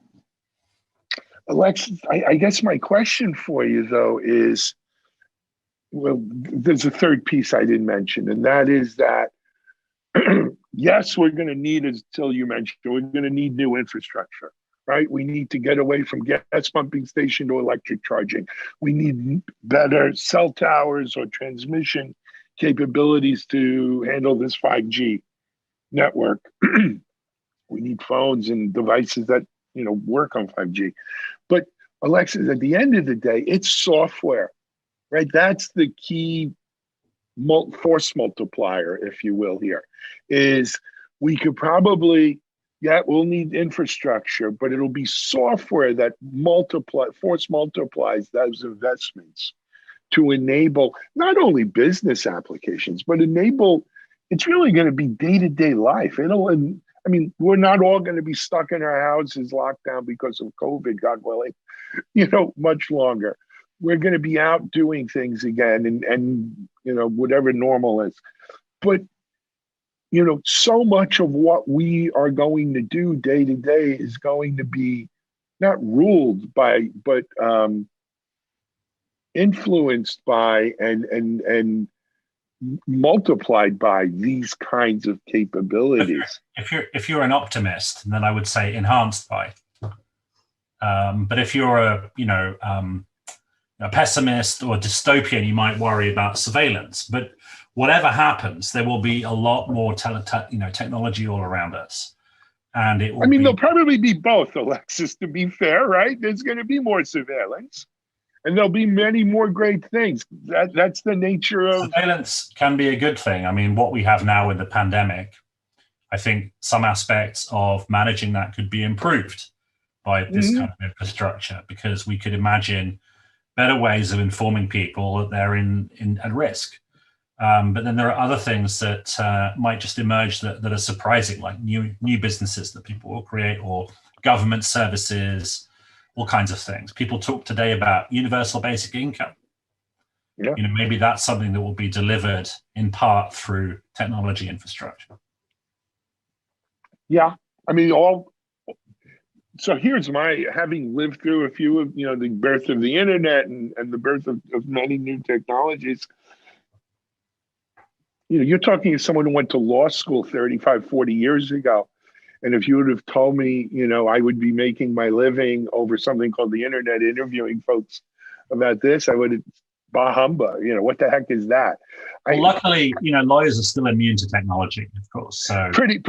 S4: Alexis, I guess my question for you though is, well, there's a third piece I didn't mention, and that is that yes, we're going to need, as Till you mentioned, we're going to need new infrastructure, right? We need to get away from gas pumping station to electric charging. We need better cell towers or transmission capabilities to handle this 5G network. We need phones and devices that, work on 5G. But Alexis, at the end of the day, it's software, right? That's the key force multiplier, if you will, here, is we could probably, we'll need infrastructure, but it'll be software that force multiplies those investments to enable not only business applications, but it's really going to be day-to-day life. We're not all going to be stuck in our houses locked down because of COVID, God willing, much longer. We're going to be out doing things again and whatever normal is. But, so much of what we are going to do day to day is going to be not ruled by, but influenced by and multiplied by these kinds of capabilities.
S8: If you're an optimist, then I would say enhanced by. But if you're a pessimist or dystopian, you might worry about surveillance. But whatever happens, there will be a lot more technology all around us, and it will.
S4: There'll probably be both, Alexis. To be fair, right? There's going to be more surveillance, And there'll be many more great things. That's the nature of
S8: surveillance. Can be a good thing. I mean, what we have now with the pandemic, I think some aspects of managing that could be improved by this kind of infrastructure, because we could imagine better ways of informing people that they're at risk. But then there are other things that might just emerge that are surprising, like new businesses that people will create, or government services, all kinds of things. People talk today about universal basic income.
S4: Yeah.
S8: You know, maybe that's something that will be delivered in part through technology infrastructure.
S4: Yeah, I mean, so here's my, having lived through a few of, the birth of the internet and the birth of many new technologies. You're talking to someone who went to law school 35, 40 years ago. And if you would have told me, I would be making my living over something called the internet, interviewing folks about this, I would have, bah humbug, what the heck is that?
S8: Well, luckily, lawyers are still immune to technology, of course. So
S4: pretty,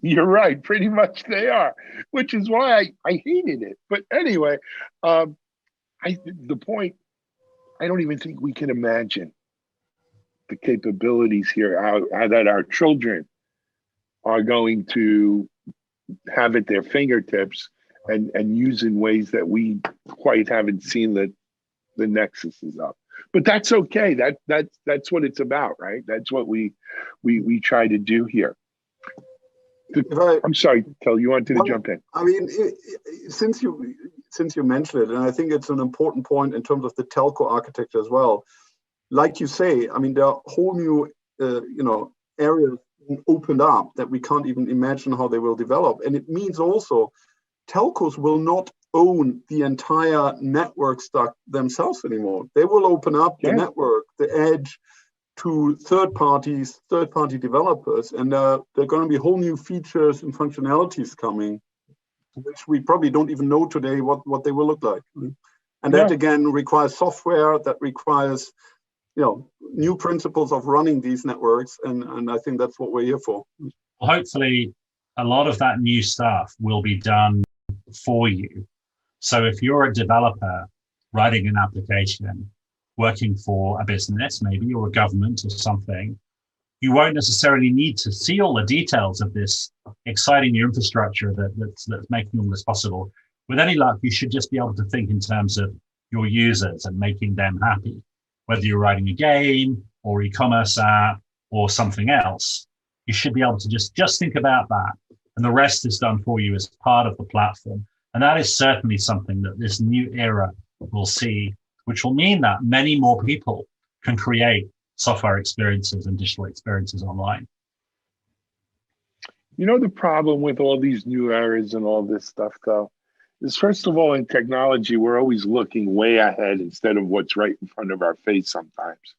S4: you're right. Pretty much they are, which is why I hated it. But anyway, the point, I don't even think we can imagine the capabilities here, how that our children are going to have at their fingertips and use in ways that we quite haven't seen that the nexus is up. But that's okay. That's what it's about, right? That's what we try to do here. I'm sorry, Tel, you wanted to jump in.
S7: I mean, since you mentioned it, and I think it's an important point in terms of the telco architecture as well. Like you say, I mean, there are whole new areas opened up that we can't even imagine how they will develop. And it means also telcos will not own the entire network stack themselves anymore. They will open up the network, the edge, to third-party developers, and there are going to be whole new features and functionalities coming, which we probably don't even know today what they will look like. And that again requires software, that requires new principles of running these networks, and I think that's what we're here for.
S8: Well, hopefully, a lot of that new stuff will be done for you. So if you're a developer writing an application, working for a business, maybe, or a government or something, you won't necessarily need to see all the details of this exciting new infrastructure that's making all this possible. With any luck, you should just be able to think in terms of your users and making them happy. Whether you're writing a game or e-commerce app or something else, you should be able to just think about that. And the rest is done for you as part of the platform. And that is certainly something that this new era will see, which will mean that many more people can create software experiences and digital experiences online.
S4: The problem with all these new eras and all this stuff, though, is first of all, in technology, we're always looking way ahead instead of what's right in front of our face sometimes.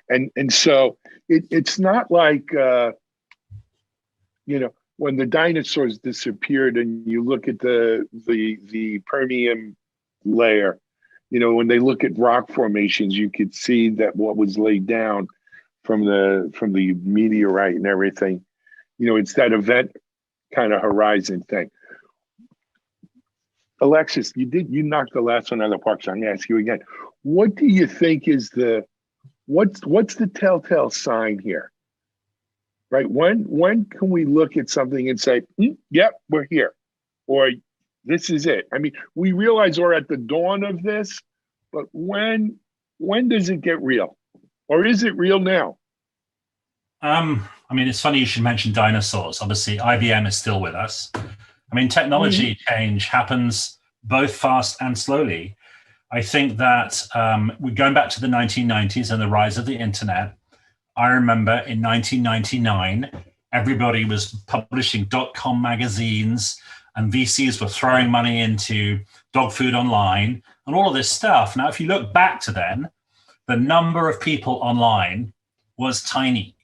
S4: And so it's not like, when the dinosaurs disappeared and you look at the Permian layer, when they look at rock formations, you could see that what was laid down from the meteorite and everything, it's that event kind of horizon thing. Alexis, you knocked the last one out of the park, so I'm going to ask you again. What do you think is what's the telltale sign here? Right? When can we look at something and say, yep, we're here, or this is it? I mean, we realize we're at the dawn of this, but when does it get real, or is it real now?
S8: I mean, it's funny you should mention dinosaurs. Obviously, IBM is still with us. I mean, technology change happens both fast and slowly. I think that we're going back to the 1990s and the rise of the internet. I remember in 1999, everybody was publishing .com magazines and VCs were throwing money into dog food online and all of this stuff. Now, if you look back to then, the number of people online was tiny.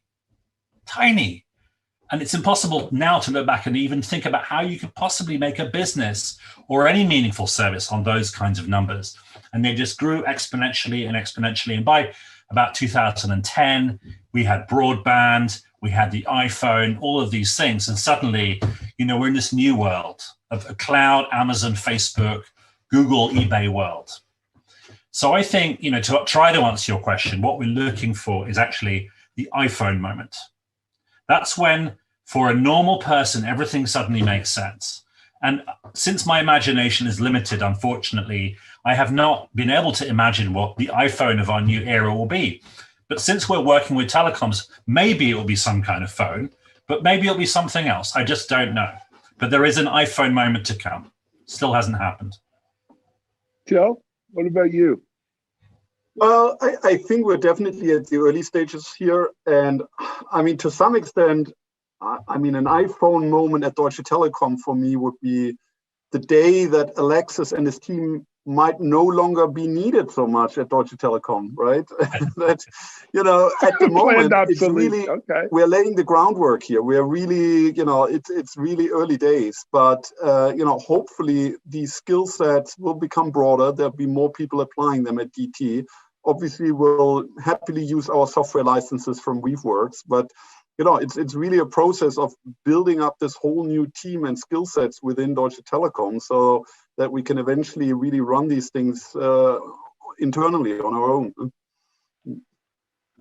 S8: And it's impossible now to look back and even think about how you could possibly make a business or any meaningful service on those kinds of numbers. And they just grew exponentially and exponentially. And by about 2010, we had broadband, we had the iPhone, all of these things. And suddenly, we're in this new world of a cloud, Amazon, Facebook, Google, eBay world. So I think, to try to answer your question, what we're looking for is actually the iPhone moment. That's when, for a normal person, everything suddenly makes sense. And since my imagination is limited, unfortunately, I have not been able to imagine what the iPhone of our new era will be. But since we're working with telecoms, maybe it will be some kind of phone, but maybe it'll be something else. I just don't know. But there is an iPhone moment to come. Still hasn't happened.
S4: Joe, what about you?
S7: Well, I think we're definitely at the early stages here. And I mean, to some extent, an iPhone moment at Deutsche Telekom for me would be the day that Alexis and his team might no longer be needed so much at Deutsche Telekom, right? That, at the moment, it's really, we're laying the groundwork here. We're really, it's really early days, but, hopefully these skill sets will become broader. There'll be more people applying them at DT. Obviously, we'll happily use our software licenses from Weaveworks, but it's really a process of building up this whole new team and skill sets within Deutsche Telekom so that we can eventually really run these things internally on our own.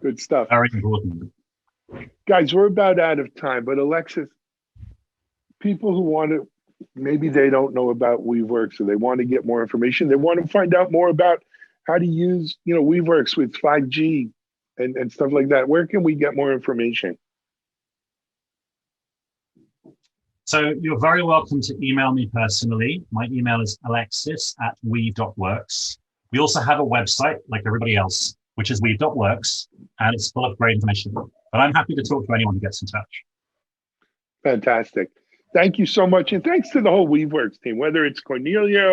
S4: Good stuff.
S8: Very important.
S4: Guys, we're about out of time, but Alexis, people who want to, maybe they don't know about Weaveworks, so they want to get more information. They want to find out more about how to use, Weaveworks with 5G and stuff like that. Where can we get more information?
S8: So you're very welcome to email me personally. My email is alexis@weave.works. We also have a website, like everybody else, which is weave.works, and it's full of great information. But I'm happy to talk to anyone who gets in touch.
S4: Fantastic. Thank you so much. And thanks to the whole Weaveworks team, whether it's Cornelia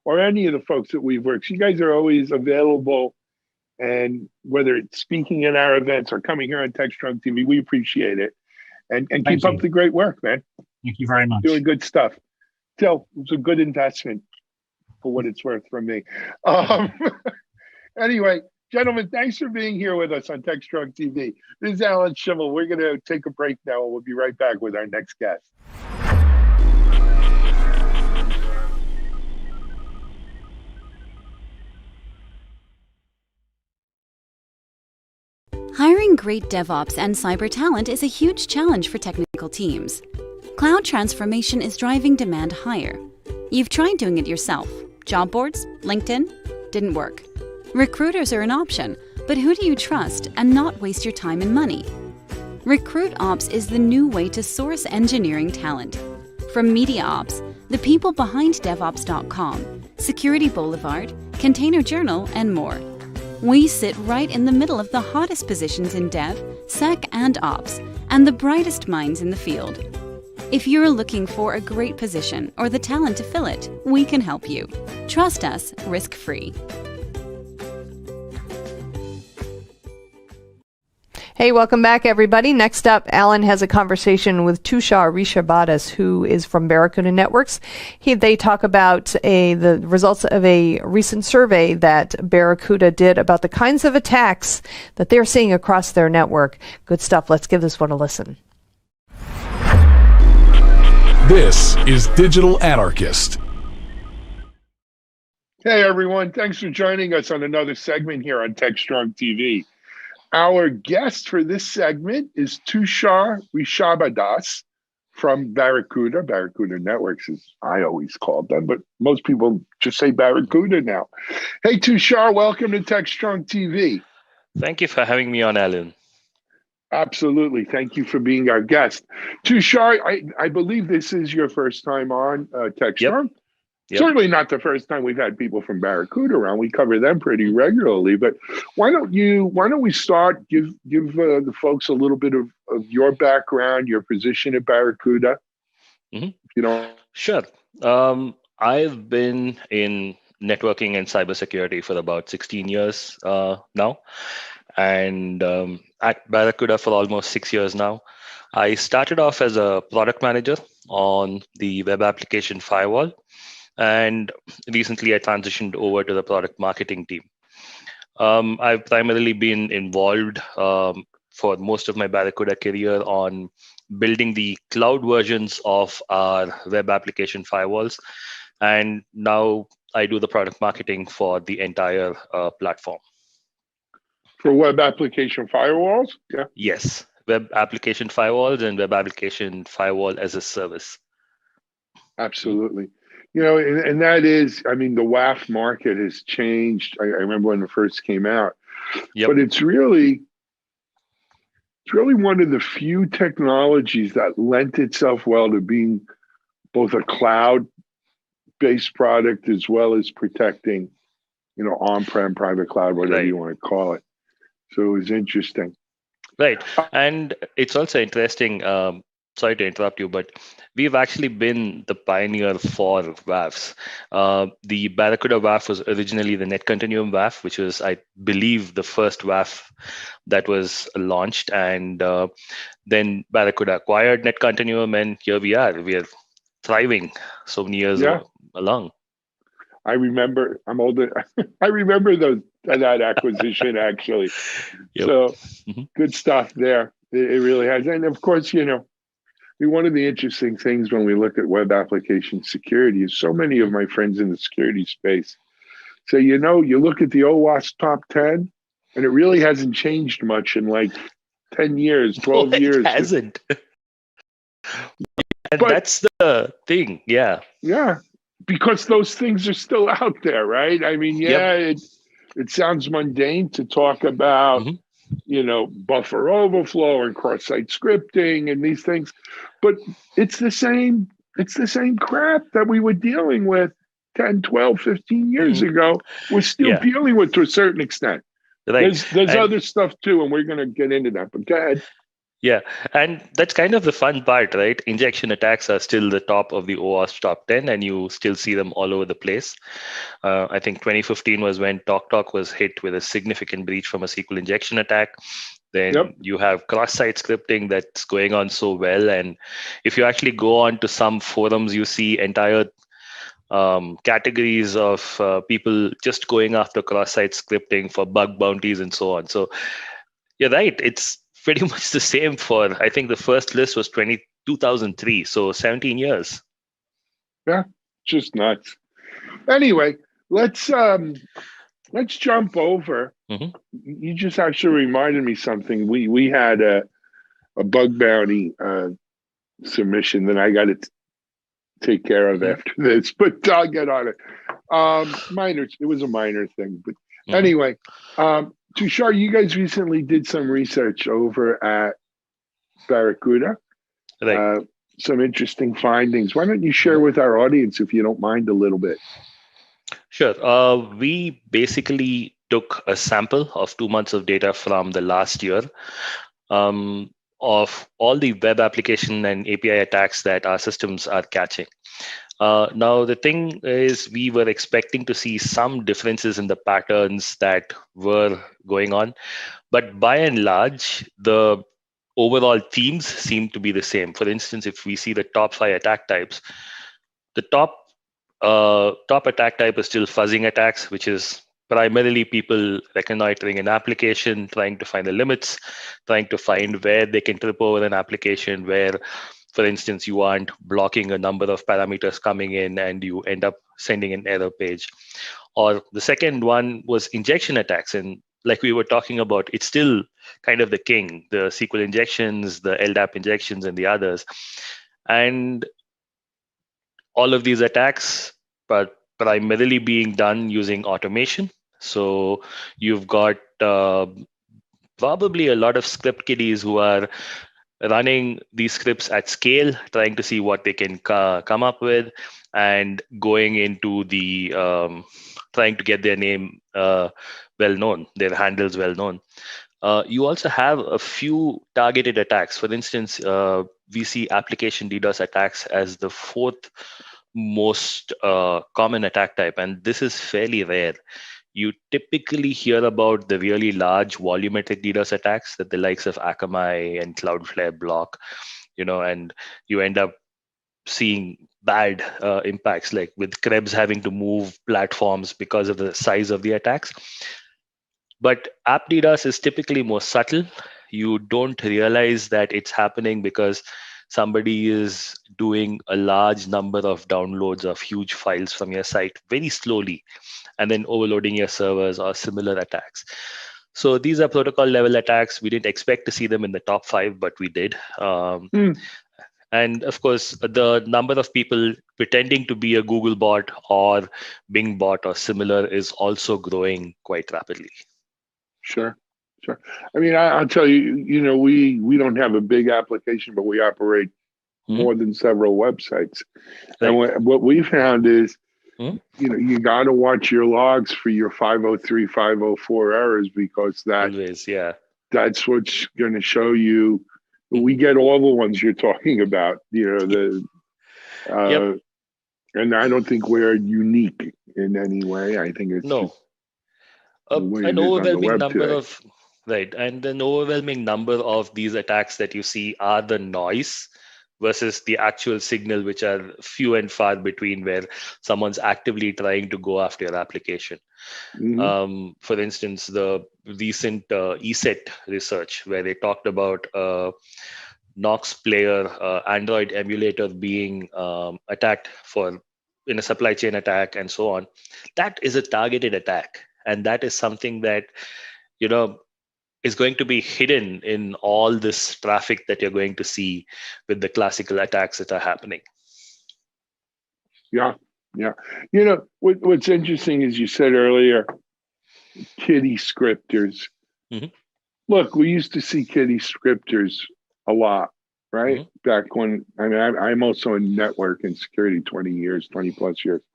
S4: or any of the folks at Weaveworks. You guys are always available. And whether it's speaking at our events or coming here on TechStrong TV, we appreciate it. And keep up the great work, man.
S8: Thank you very much.
S4: Doing good stuff. So it was a good investment for what it's worth from me. Anyway, gentlemen, thanks for being here with us on TechStrong TV. This is Alan Schimmel. We're going to take a break now, and we'll be right back with our next guest.
S9: Hiring great DevOps and cyber talent is a huge challenge for technical teams. Cloud transformation is driving demand higher. You've tried doing it yourself. Job boards, LinkedIn, didn't work. Recruiters are an option, but who do you trust and not waste your time and money? RecruitOps is the new way to source engineering talent. From MediaOps, the people behind DevOps.com, Security Boulevard, Container Journal, and more. We sit right in the middle of the hottest positions in Dev, Sec, and Ops, and the brightest minds in the field. If you're looking for a great position or the talent to fill it, we can help you. Trust us, risk-free.
S1: Hey, welcome back, everybody. Next up, Alan has a conversation with Tushar Rishabhadis, who is from Barracuda Networks. They talk about the results of a recent survey that Barracuda did about the kinds of attacks that they're seeing across their network. Good stuff. Let's give this one a listen.
S3: This is Digital Anarchist.
S4: Hey, everyone. Thanks for joining us on another segment here on TechStrong TV. Our guest for this segment is Tushar Rishabhadis from Barracuda. Barracuda Networks, as I always called them, but most people just say Barracuda now. Hey, Tushar, welcome to TechStrong TV.
S10: Thank you for having me on, Alan.
S4: Absolutely. Thank you for being our guest. Tushar, I believe this is your first time on TechStrong. Yep. Certainly not the first time we've had people from Barracuda around. We cover them pretty regularly. But why don't we start? Give the folks a little bit of your background, your position at Barracuda.
S10: Mm-hmm. Sure. I've been in networking and cybersecurity for about 16 years now, and at Barracuda for almost 6 years now. I started off as a product manager on the web application firewall. And recently I transitioned over to the product marketing team. I've primarily been involved for most of my Barracuda career on building the cloud versions of our web application firewalls. And now I do the product marketing for the entire platform.
S4: For web application firewalls? Yeah.
S10: Yes, web application firewalls and web application firewall as a service.
S4: Absolutely. You know, and that is, I mean, the WAF market has changed. I remember when it first came out, but it's really one of the few technologies that lent itself well to being both a cloud-based product as well as protecting, you know, on-prem, private cloud, whatever you want to call it. So it was interesting.
S10: Right. And it's also interesting, sorry to interrupt you, but we've actually been the pioneer for WAFs. The Barracuda WAF was originally the Net Continuum WAF, which was, I believe, the first WAF that was launched. And then Barracuda acquired Net Continuum, and here we are. We are thriving so many years along.
S4: I remember, I'm older. I remember that acquisition actually. So good stuff there. It really has. And of course, you know, one of the interesting things when we look at web application security is so many of my friends in the security space say, you know, you look at the OWASP top 10 and it really hasn't changed much in like 10 years, 12 years.
S10: It hasn't. And that's the thing. Yeah.
S4: Yeah. Because those things are still out there, right? I mean, it sounds mundane to talk about, you know, buffer overflow and cross-site scripting and these things, but it's the same crap that we were dealing with 10, 12, 15 years ago. We're still dealing with to a certain extent.
S10: Right.
S4: There's other stuff too, and we're going to get into that, but go ahead.
S10: Yeah, and that's kind of the fun part, right? Injection attacks are still the top of the OWASP top 10, and you still see them all over the place. I think 2015 was when TalkTalk was hit with a significant breach from a SQL injection attack. Then you have cross-site scripting that's going on so well. And if you actually go on to some forums, you see entire categories of people just going after cross-site scripting for bug bounties and so on. So you're right. It's pretty much the same for, I think the first list was 2003, so 17 years.
S4: Yeah, just nuts. Anyway, let's jump over. You just actually reminded me something. We had a bug bounty submission that I got to take care of after this, but I'll get on it. It was a minor thing, but anyway. Tushar, you guys recently did some research over at Barracuda.
S10: Right.
S4: Some interesting findings. Why don't you share with our audience, if you don't mind, a little bit?
S10: Sure. We basically took a sample of 2 months of data from the last year of all the web application and API attacks that our systems are catching. Now, the thing is, we were expecting to see some differences in the patterns that were going on, but by and large, the overall themes seem to be the same. For instance, if we see the top 5 attack types, the top attack type is still fuzzing attacks, which is primarily people reconnoitering an application, trying to find the limits, trying to find where they can trip over an application, where, for instance, you aren't blocking a number of parameters coming in and you end up sending an error page. Or the second one was injection attacks. And like we were talking about, it's still kind of the king, the SQL injections, the LDAP injections, and the others. And all of these attacks are primarily being done using automation. So you've got probably a lot of script kiddies who are running these scripts at scale, trying to see what they can come up with, and going into the trying to get their name well known, their handles well known. You also have a few targeted attacks. For instance, we see application DDoS attacks as the 4th most common attack type, and this is fairly rare. You typically hear about the really large volumetric DDoS attacks that the likes of Akamai and Cloudflare block, and you end up seeing bad impacts, like with Krebs having to move platforms because of the size of the attacks. But app DDoS is typically more subtle. You don't realize that it's happening because somebody is doing a large number of downloads of huge files from your site very slowly, and then overloading your servers or similar attacks. So these are protocol level attacks. We didn't expect to see them in the top 5, but we did. And of course, the number of people pretending to be a Google bot or Bing bot or similar is also growing quite rapidly.
S4: Sure. I mean, I'll tell you, we don't have a big application, but we operate more than several websites. Right. And what we found is, you got to watch your logs for your 503, 504 errors, because that's what's going to show you. We get all the ones you're talking about, and I don't think we're unique in any way. I think it's
S10: an overwhelming number of and an overwhelming number of these attacks that you see are the noise versus the actual signal, which are few and far between, where someone's actively trying to go after your application. For instance, the recent ESET research, where they talked about Nox Player Android emulator being attacked in a supply chain attack and so on. That is a targeted attack, and that is something that is going to be hidden in all this traffic that you're going to see with the classical attacks that are happening.
S4: Yeah. What's interesting is you said earlier, kiddie scripters. Look, we used to see kiddie scripters a lot, right? Back when, I'm also in network and security 20 plus years.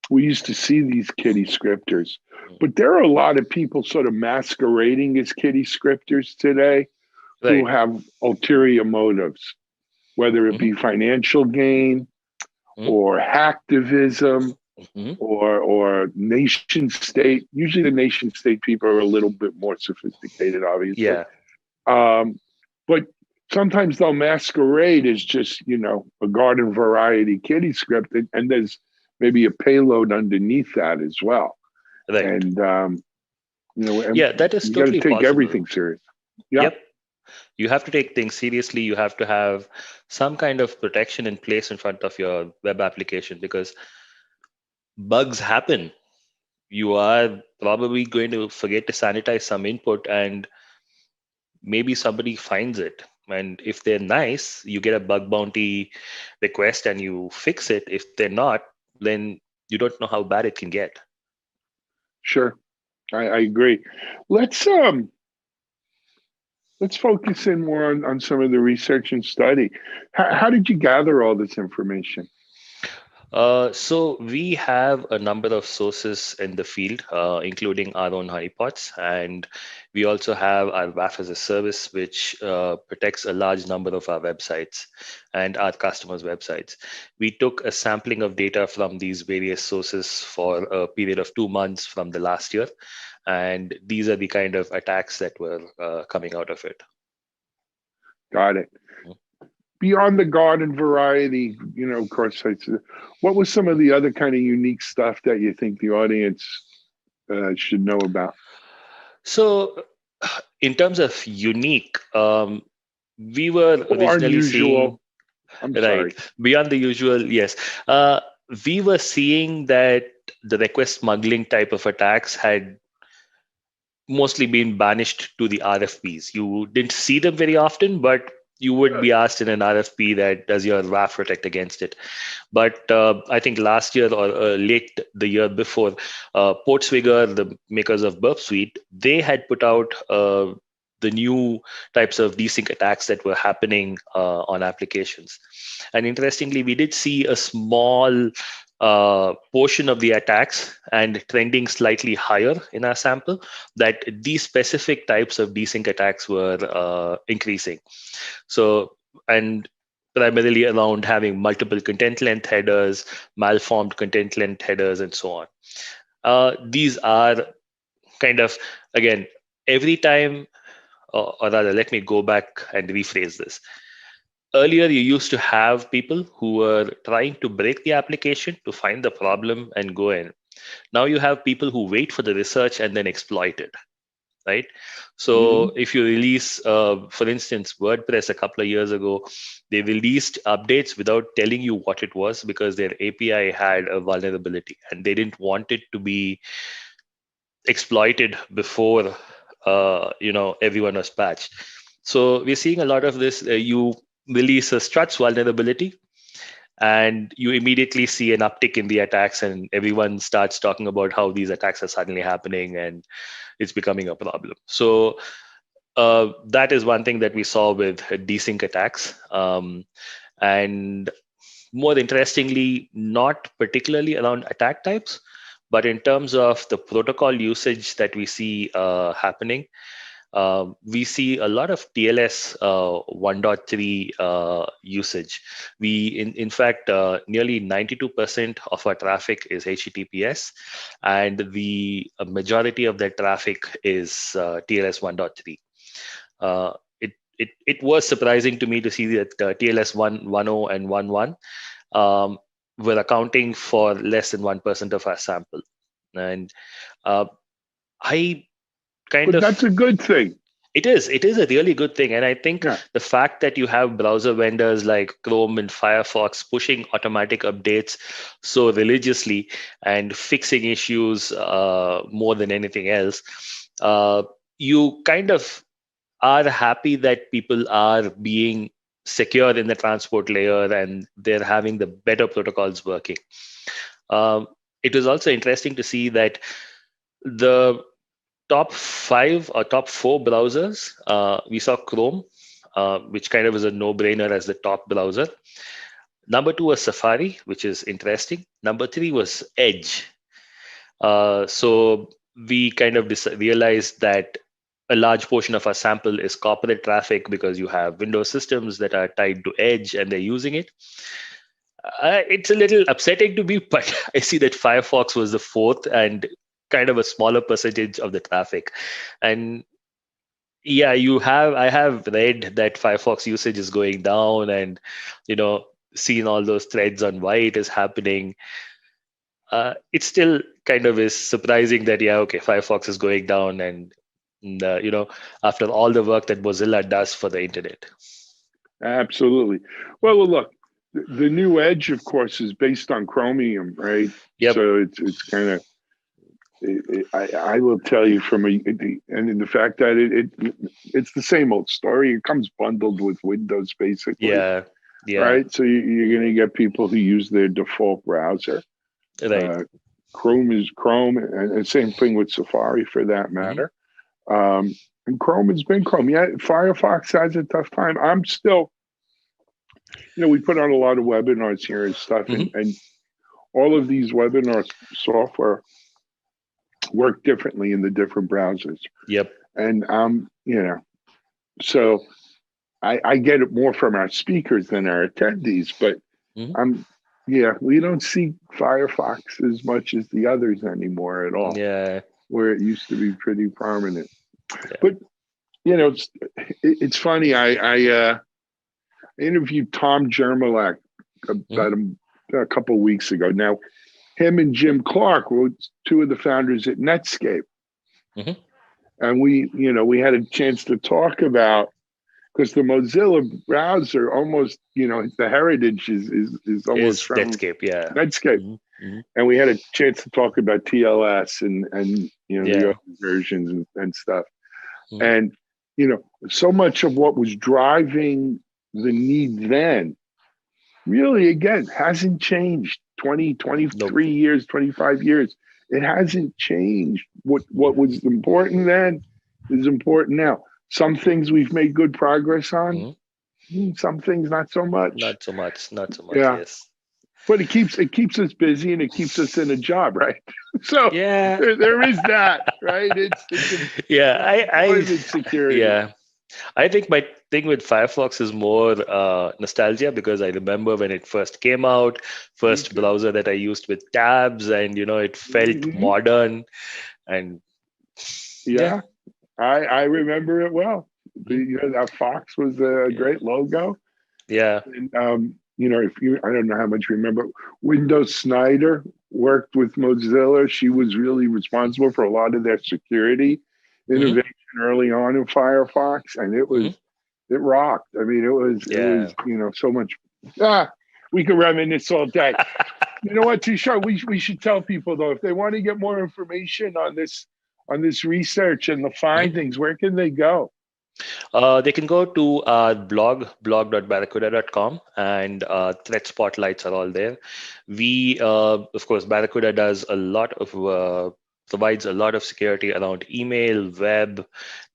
S4: We used to see these kiddie scripters, but there are a lot of people sort of masquerading as kiddie scripters today who have ulterior motives, whether it be financial gain or hacktivism or nation state. Usually the nation state people are a little bit more sophisticated, obviously. But sometimes they'll masquerade as just, a garden variety kiddie script, and there's maybe a payload underneath that as well. And,
S10: that is
S4: you
S10: totally
S4: got to take
S10: possible.
S4: everything serious.
S10: Yep. You have to take things seriously. You have to have some kind of protection in place in front of your web application, because bugs happen. You are probably going to forget to sanitize some input, and maybe somebody finds it. And if they're nice, you get a bug bounty request and you fix it. If they're not, then you don't know how bad it can get.
S4: Sure, I agree. Let's focus in more on some of the research and study. How did you gather all this information?
S10: So we have a number of sources in the field, including our own honeypots, and we also have our WAF as a service, which protects a large number of our websites and our customers' websites. We took a sampling of data from these various sources for a period of 2 months from the last year, and these are the kind of attacks that were coming out of it.
S4: Got it. Beyond the garden variety, of course, what was some of the other kind of unique stuff that you think the audience should know about?
S10: So in terms of unique, we were originally seeing, beyond the usual, yes. We were seeing that the request smuggling type of attacks had mostly been banished to the RFPs. You didn't see them very often, but you would be asked in an RFP that does your WAF protect against it. But I think last year or late the year before, Portswigger, the makers of Burp Suite, they had put out the new types of desync attacks that were happening on applications. And interestingly, we did see a small portion of the attacks and trending slightly higher in our sample, that these specific types of desync attacks were increasing. So, and primarily around having multiple content length headers, malformed content length headers, and so on. These are kind of, again, every time, or rather, let me go back and rephrase this. Earlier, you used to have people who were trying to break the application to find the problem and go in. Now you have people who wait for the research and then exploit it. right? So if you release, for instance, WordPress a couple of years ago, they released updates without telling you what it was because their API had a vulnerability and they didn't want it to be exploited before everyone was patched. So we're seeing a lot of this. You release a struts vulnerability and you immediately see an uptick in the attacks, and everyone starts talking about how these attacks are suddenly happening and it's becoming a problem. So that is one thing that we saw with desync attacks. And more interestingly, not particularly around attack types, but in terms of the protocol usage that we see happening. We see a lot of TLS 1.3 usage. In fact, nearly 92% of our traffic is HTTPS, and the majority of that traffic is TLS 1.3. It was surprising to me to see that TLS 1.0 and 1.1 were accounting for less than 1% of our sample. And
S4: that's a good thing.
S10: It is a really good thing. And I think the fact that you have browser vendors like Chrome and Firefox pushing automatic updates so religiously and fixing issues more than anything else, you kind of are happy that people are being secure in the transport layer and they're having the better protocols working. It was also interesting to see that the top 5 or top 4 browsers, we saw Chrome, which kind of is a no-brainer as the top browser. Number 2 was Safari, which is interesting. Number 3 was Edge. So we kind of realized that a large portion of our sample is corporate traffic because you have Windows systems that are tied to Edge and they're using it. It's a little upsetting to me, but I see that Firefox was the 4th and kind of a smaller percentage of the traffic. And yeah, I have read that Firefox usage is going down and, seeing all those threads on why it is happening. It still kind of is surprising that, Firefox is going down and, after all the work that Mozilla does for the internet.
S4: Absolutely. Well, look, the new Edge, of course, is based on Chromium, right?
S10: Yep.
S4: So it's kind of, I will tell you and in the fact that it's the same old story. It comes bundled with Windows, basically.
S10: Yeah.
S4: Right. So you're going to get people who use their default browser.
S10: Right.
S4: Chrome is Chrome, and same thing with Safari for that matter. And Chrome has been Chrome. Yeah, Firefox has a tough time. I'm still, we put on a lot of webinars here and stuff, and all of these webinar software work differently in the different browsers.
S10: Yep.
S4: And so I get it more from our speakers than our attendees, but we don't see Firefox as much as the others anymore at all.
S10: Yeah. Where
S4: it used to be pretty prominent. Yeah. But it's funny. I interviewed Tom Jermolak about a couple of weeks ago. Now, him and Jim Clark were 2 of the founders at Netscape, and we had a chance to talk about, because the Mozilla browser almost the heritage is almost from
S10: Netscape,
S4: Netscape. And we had a chance to talk about TLS and the other versions and stuff. And, so much of what was driving the need then really, again, hasn't changed. 20, 23 years, 25 years. It hasn't changed. What was important then is important now. Some things we've made good progress on. Some things not so much.
S10: Not so much.
S4: Yeah.
S10: Yes.
S4: But it keeps us busy and it keeps us in a job, right? So there is that, right? It's security.
S10: Yeah. I think my thing with Firefox is more nostalgia, because I remember when it first came out, first browser that I used with tabs, and it felt modern. And
S4: I remember it well. That Fox was a great logo.
S10: Yeah.
S4: And I don't know how much you remember, Windows Snyder worked with Mozilla. She was really responsible for a lot of their security innovation early on in Firefox, and it was it rocked. I mean, it was so much. We could reminisce all day. You know what, Tushar? We should tell people though, if they want to get more information on this research and the findings, where can they go?
S10: They can go to our blog.barracuda.com, and threat spotlights are all there. We, of course, Barracuda does provides a lot of security around email, web,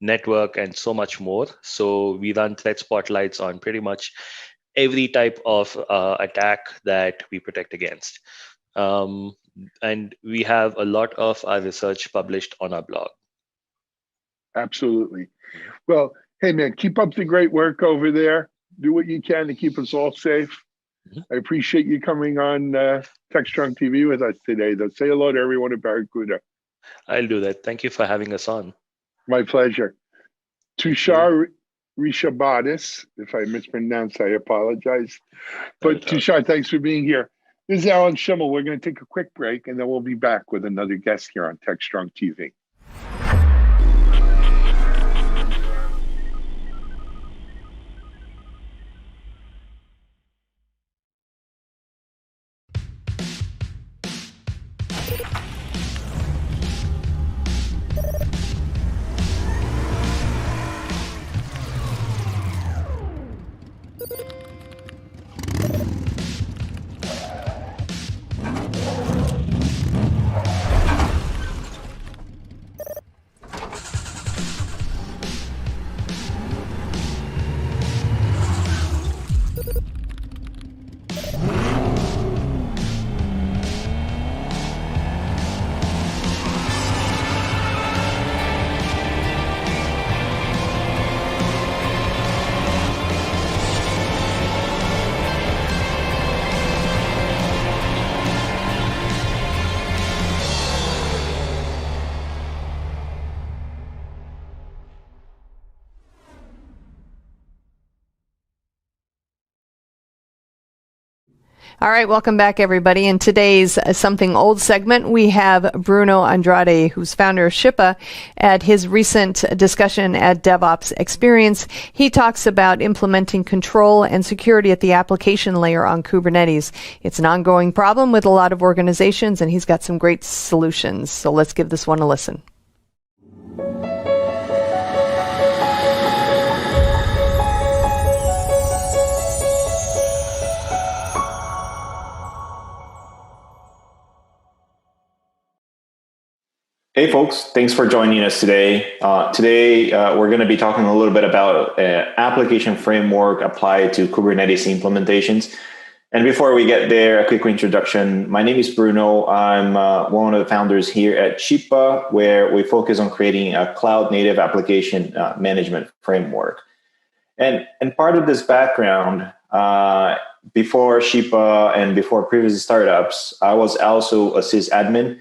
S10: network, and so much more. So we run threat spotlights on pretty much every type of attack that we protect against. And we have a lot of our research published on our blog.
S4: Absolutely. Well, hey man, keep up the great work over there. Do what you can to keep us all safe. I appreciate you coming on TechStrong TV with us today. Though, say hello to everyone at Barracuda.
S10: I'll do that. Thank you for having us on.
S4: My pleasure. Tushar Rishabadis, if I mispronounce, I apologize. But Tushar, thanks for being here. This is Alan Schimmel. We're going to take a quick break, and then we'll be back with another guest here on TechStrong TV.
S1: All right, welcome back, everybody. In today's Something Old segment, we have Bruno Andrade, who's founder of Shippa. At his recent discussion at DevOps Experience, he talks about implementing control and security at the application layer on Kubernetes. It's an ongoing problem with a lot of organizations, and he's got some great solutions. So let's give this one a listen.
S11: Hey folks, thanks for joining us today. Today we're going to be talking a little bit about application framework applied to Kubernetes implementations. And before we get there, a quick introduction. My name is Bruno. I'm one of the founders here at Shippa, where we focus on creating a cloud-native application management framework. And part of this background, before Shippa and before previous startups, I was also a sysadmin.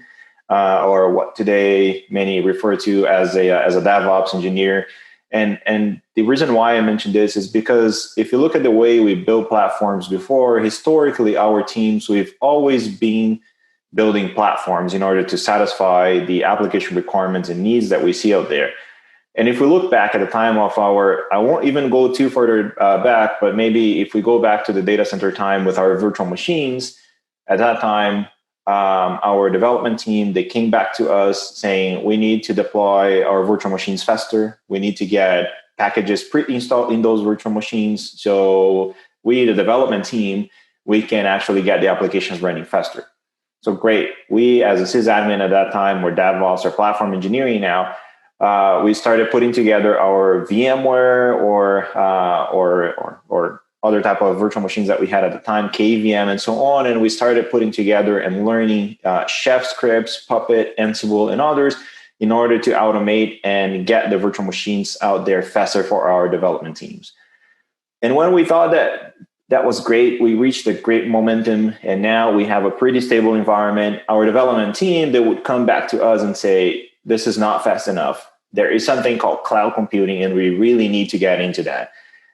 S11: Or what today many refer to as a DevOps engineer. And the reason why I mentioned this is because if you look at the way we build platforms before, historically, our teams, we've always been building platforms in order to satisfy the application requirements and needs that we see out there. And if we look back at the time of I won't even go too further back, but maybe if we go back to the data center time with our virtual machines, at that time, our development team, they came back to us saying, we need to deploy our virtual machines faster. We need to get packages pre-installed in those virtual machines. So we, the development team, we can actually get the applications running faster. So great. We, as a sysadmin at that time, or DevOps or platform engineering now, we started putting together our VMware or other type of virtual machines that we had at the time, KVM and so on. And we started putting together and learning Chef scripts, Puppet, Ansible, and others in order to automate and get the virtual machines out there faster for our development teams. And when we thought that was great, we reached a great momentum, and now we have a pretty stable environment. Our development team, they would come back to us and say, this is not fast enough. There is something called cloud computing, and we really need to get into that.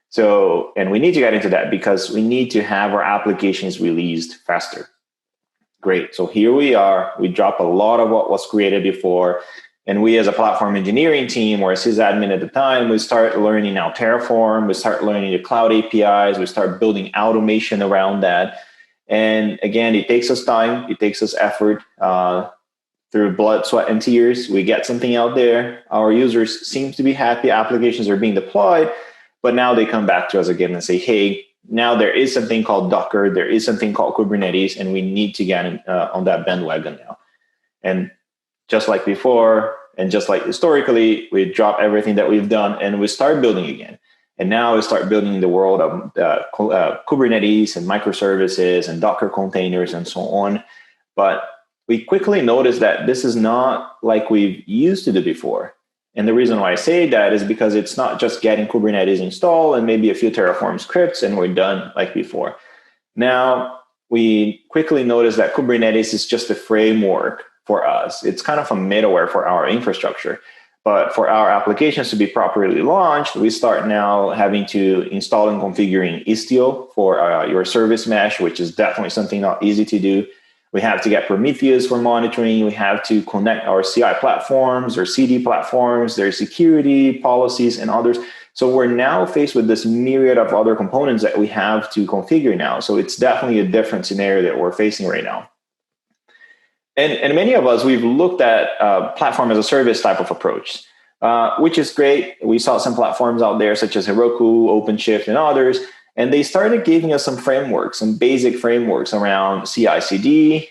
S11: So, and we need to get into that because we need to have our applications released faster. Great. So here we are. We drop a lot of what was created before, And we as a platform engineering team, or a sysadmin at the time, we start learning now Terraform, we start learning the cloud APIs, we start building automation around that. And again, it takes us time, it takes us effort, through blood, sweat, and tears. We get something out there. Our users seem to be happy, applications are being deployed, but now they come back to us again and say, hey, now there is something called Docker, there is something called Kubernetes, and we need to get on that bandwagon now. And just like before, and just like historically, we drop everything that we've done and we start building again. And now we start building the world of Kubernetes and microservices and Docker containers and so on. But we quickly noticed that this is not like we've used to do before. And the reason why I say that is because it's not just getting Kubernetes installed and maybe a few Terraform scripts and we're done like before. Now, we quickly noticed that Kubernetes is just a framework for us. It's kind of a middleware for our infrastructure. But for our applications to be properly launched, we start now having to install and configuring Istio for your service mesh, which is definitely something not easy to do. We have to get Prometheus for monitoring. We have to connect our CI platforms or CD platforms, their security policies and others. So we're now faced with this myriad of other components that we have to configure now. So it's definitely a different scenario that we're facing right now. And many of us, we've looked at platform as a service type of approach, which is great. We saw some platforms out there such as Heroku, OpenShift, and others, and they started giving us some frameworks, some basic frameworks around CI/CD.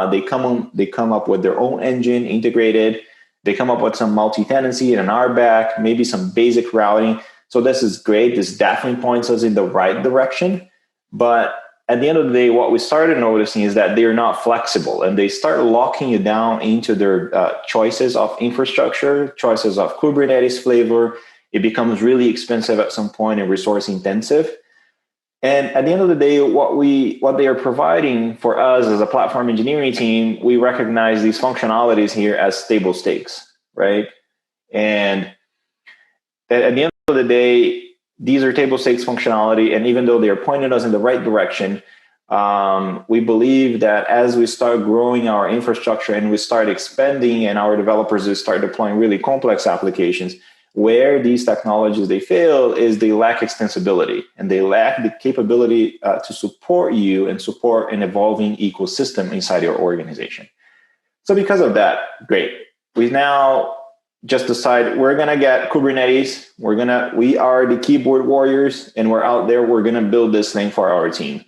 S11: They come up with their own engine integrated. They come up with some multi-tenancy and an RBAC, maybe some basic routing. So this is great. This definitely points us in the right direction. But at the end of the day, what we started noticing is that they're not flexible and they start locking you down into their choices of infrastructure, choices of Kubernetes flavor. It becomes really expensive at some point and resource intensive. And at the end of the day, what they are providing for us as a platform engineering team, we recognize these functionalities here as table stakes, right? And at the end of the day, these are table stakes functionality, and even though they are pointing us in the right direction, we believe that as we start growing our infrastructure and we start expanding and our developers will start deploying really complex applications, where these technologies they fail is they lack extensibility and they lack the capability to support you and support an evolving ecosystem inside your organization. So because of that, great. We now just decide we're going to get Kubernetes. We are the keyboard warriors and we're out there. We're going to build this thing for our team.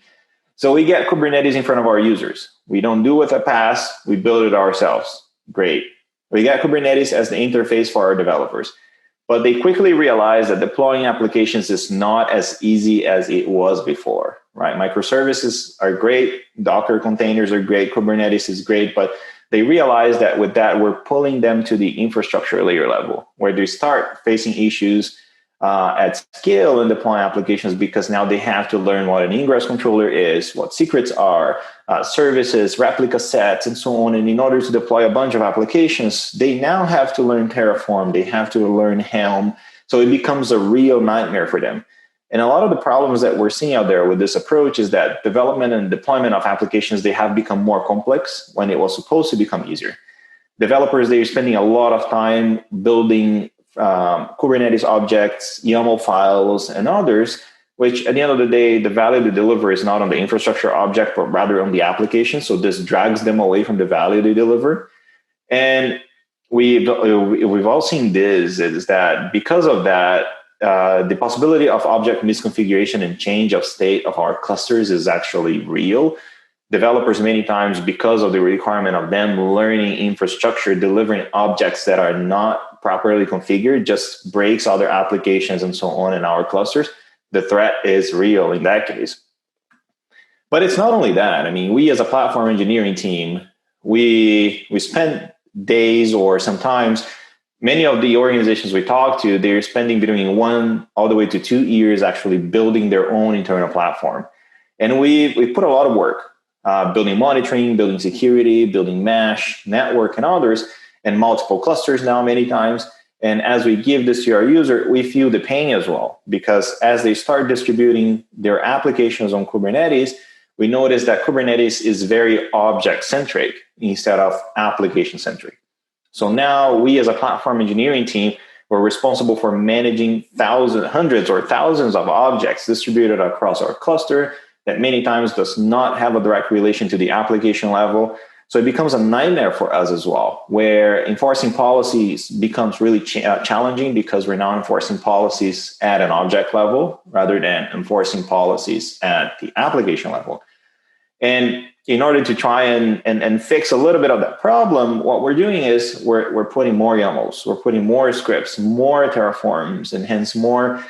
S11: So we get Kubernetes in front of our users. We don't do it with a pass. We build it ourselves. Great. We get Kubernetes as the interface for our developers. But they quickly realize that deploying applications is not as easy as it was before, right? Microservices are great. Docker containers are great. Kubernetes is great. But they realize that with that, we're pulling them to the infrastructure layer level, where they start facing issues at scale in deploying applications because now they have to learn what an ingress controller is, what secrets are, services, replica sets, and so on. And in order to deploy a bunch of applications, they now have to learn Terraform. They have to learn Helm. So it becomes a real nightmare for them. And a lot of the problems that we're seeing out there with this approach is that development and deployment of applications, they have become more complex when it was supposed to become easier. Developers, they're spending a lot of time building Kubernetes objects, YAML files, and others, which at the end of the day, the value they deliver is not on the infrastructure object, but rather on the application. So this drags them away from the value they deliver. And we've all seen this, is that because of that, the possibility of object misconfiguration and change of state of our clusters is actually real. Developers many times, because of the requirement of them learning infrastructure, delivering objects that are not properly configured, just breaks other applications and so on in our clusters. The threat is real in that case. But it's not only that. I mean, we as a platform engineering team, we spend days or sometimes many of the organizations we talk to, they're spending between 1 all the way to 2 years actually building their own internal platform. And we put a lot of work, building monitoring, building security, building mesh, network, and others, and multiple clusters now many times. And as we give this to our user, we feel the pain as well, because as they start distributing their applications on Kubernetes, we notice that Kubernetes is very object-centric instead of application-centric. So now we as a platform engineering team, we're responsible for managing hundreds or thousands of objects distributed across our cluster that many times does not have a direct relation to the application level. So it becomes a nightmare for us as well, where enforcing policies becomes really challenging because we're now enforcing policies at an object level rather than enforcing policies at the application level. And in order to try and fix a little bit of that problem, what we're doing is we're putting more YAMLs, we're putting more scripts, more Terraforms, and hence more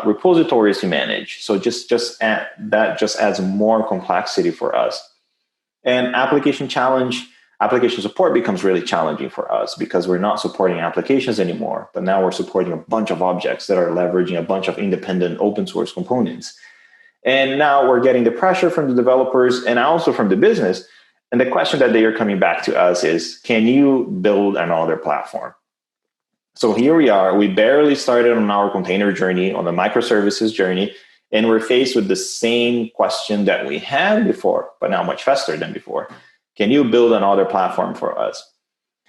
S11: repositories to manage. So that just adds more complexity for us. And application support becomes really challenging for us because we're not supporting applications anymore, but now we're supporting a bunch of objects that are leveraging a bunch of independent open source components. And now we're getting the pressure from the developers and also from the business. And the question that they are coming back to us is, can you build another platform? So here we are, we barely started on our container journey, on the microservices journey, and we're faced with the same question that we had before, but now much faster than before. Can you build another platform for us?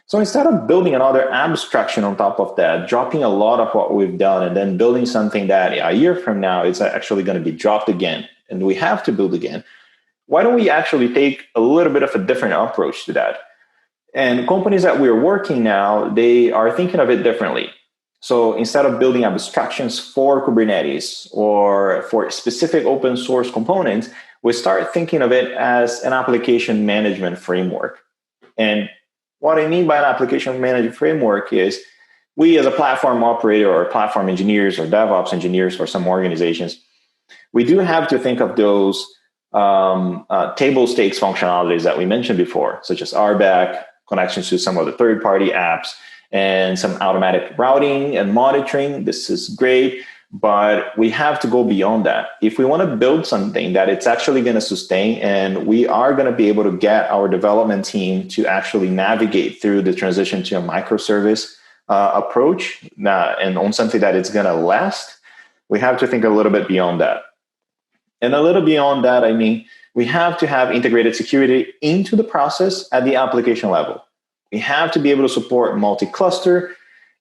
S11: So instead of building another abstraction on top of that, dropping a lot of what we've done and then building something that a year from now is actually going to be dropped again and we have to build again, why don't we actually take a little bit of a different approach to that? And companies that we're working now, they are thinking of it differently. So instead of building abstractions for Kubernetes or for specific open source components, we start thinking of it as an application management framework. And what I mean by an application management framework is we as a platform operator or platform engineers or DevOps engineers for some organizations, we do have to think of those table stakes functionalities that we mentioned before, such as RBAC, connections to some of the third-party apps, and some automatic routing and monitoring. This is great, but we have to go beyond that. If we want to build something that it's actually going to sustain and we are going to be able to get our development team to actually navigate through the transition to a microservice approach and on something that it's going to last, we have to think a little bit beyond that. And a little beyond that, I mean, we have to have integrated security into the process at the application level. We have to be able to support multi-cluster,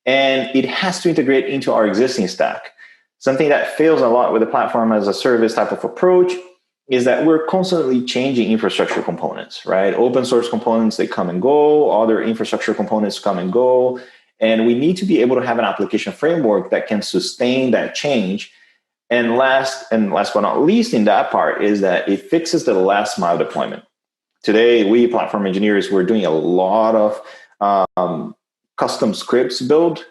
S11: and it has to integrate into our existing stack. Something that fails a lot with the platform as a service type of approach is that we're constantly changing infrastructure components, right? Open source components, they come and go. Other infrastructure components come and go. And we need to be able to have an application framework that can sustain that change. And last but not least in that part is that it fixes the last mile deployment. Today, we platform engineers, we're doing a lot of custom scripts build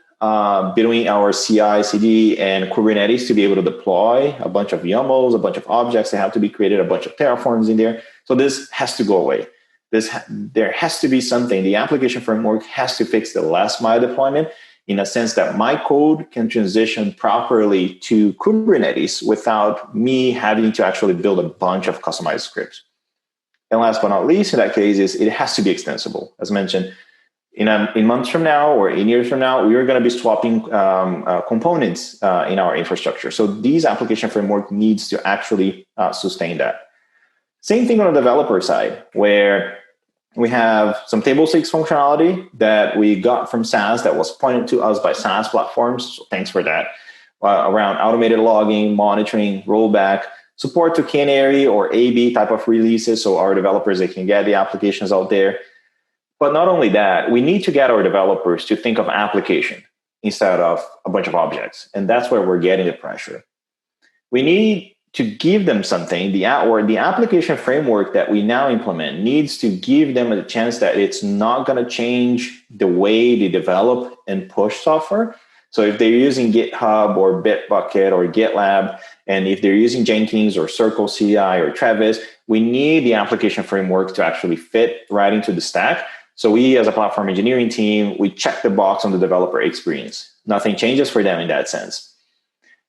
S11: between our CI, CD, and Kubernetes to be able to deploy a bunch of YAMLs, a bunch of objects that have to be created, a bunch of Terraforms in there. So this has to go away. There has to be something. The application framework has to fix the last mile deployment in a sense that my code can transition properly to Kubernetes without me having to actually build a bunch of customized scripts. And last but not least in that case is it has to be extensible. As mentioned, in months from now or in years from now, we are going to be swapping components in our infrastructure. So these application framework needs to actually sustain that. Same thing on the developer side, where we have some table stakes functionality that we got from SaaS that was pointed to us by SaaS platforms. So thanks for that. Around automated logging, monitoring, rollback, support to Canary or AB type of releases, so our developers, they can get the applications out there. But not only that, we need to get our developers to think of application instead of a bunch of objects. And that's where we're getting the pressure. We need to give them something, the application framework that we now implement needs to give them a chance that it's not going to change the way they develop and push software. So if they're using GitHub or Bitbucket or GitLab, and if they're using Jenkins or Circle CI or Travis, we need the application framework to actually fit right into the stack. So we, as a platform engineering team, we check the box on the developer experience. Nothing changes for them in that sense.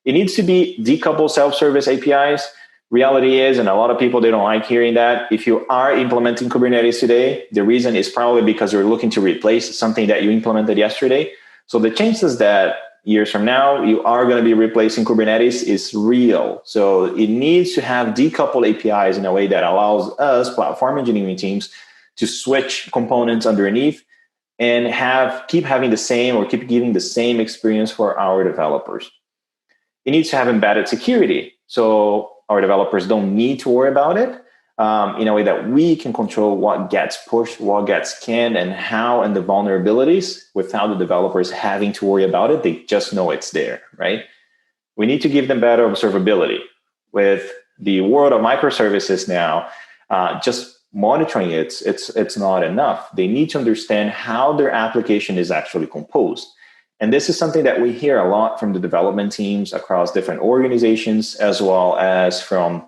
S11: It needs to be decoupled self-service APIs. Reality is, and a lot of people, they don't like hearing that, if you are implementing Kubernetes today, the reason is probably because you're looking to replace something that you implemented yesterday. So the chances that years from now, you are going to be replacing Kubernetes is real. So it needs to have decoupled APIs in a way that allows us, platform engineering teams, to switch components underneath and keep having the same or keep giving the same experience for our developers. It needs to have embedded security, so our developers don't need to worry about it, in a way that we can control what gets pushed, what gets scanned, and how, and the vulnerabilities without the developers having to worry about it. They just know it's there, right? We need to give them better observability. With the world of microservices now, just monitoring it's not enough. They need to understand how their application is actually composed. And this is something that we hear a lot from the development teams across different organizations, as well as from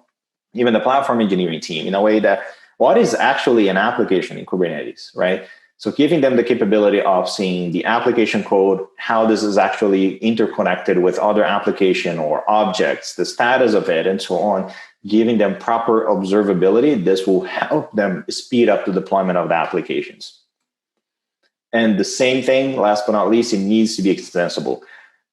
S11: even the platform engineering team, in a way that what is actually an application in Kubernetes, right? So giving them the capability of seeing the application code, how this is actually interconnected with other application or objects, the status of it, and so on, giving them proper observability, this will help them speed up the deployment of the applications. And the same thing, last but not least, it needs to be extensible.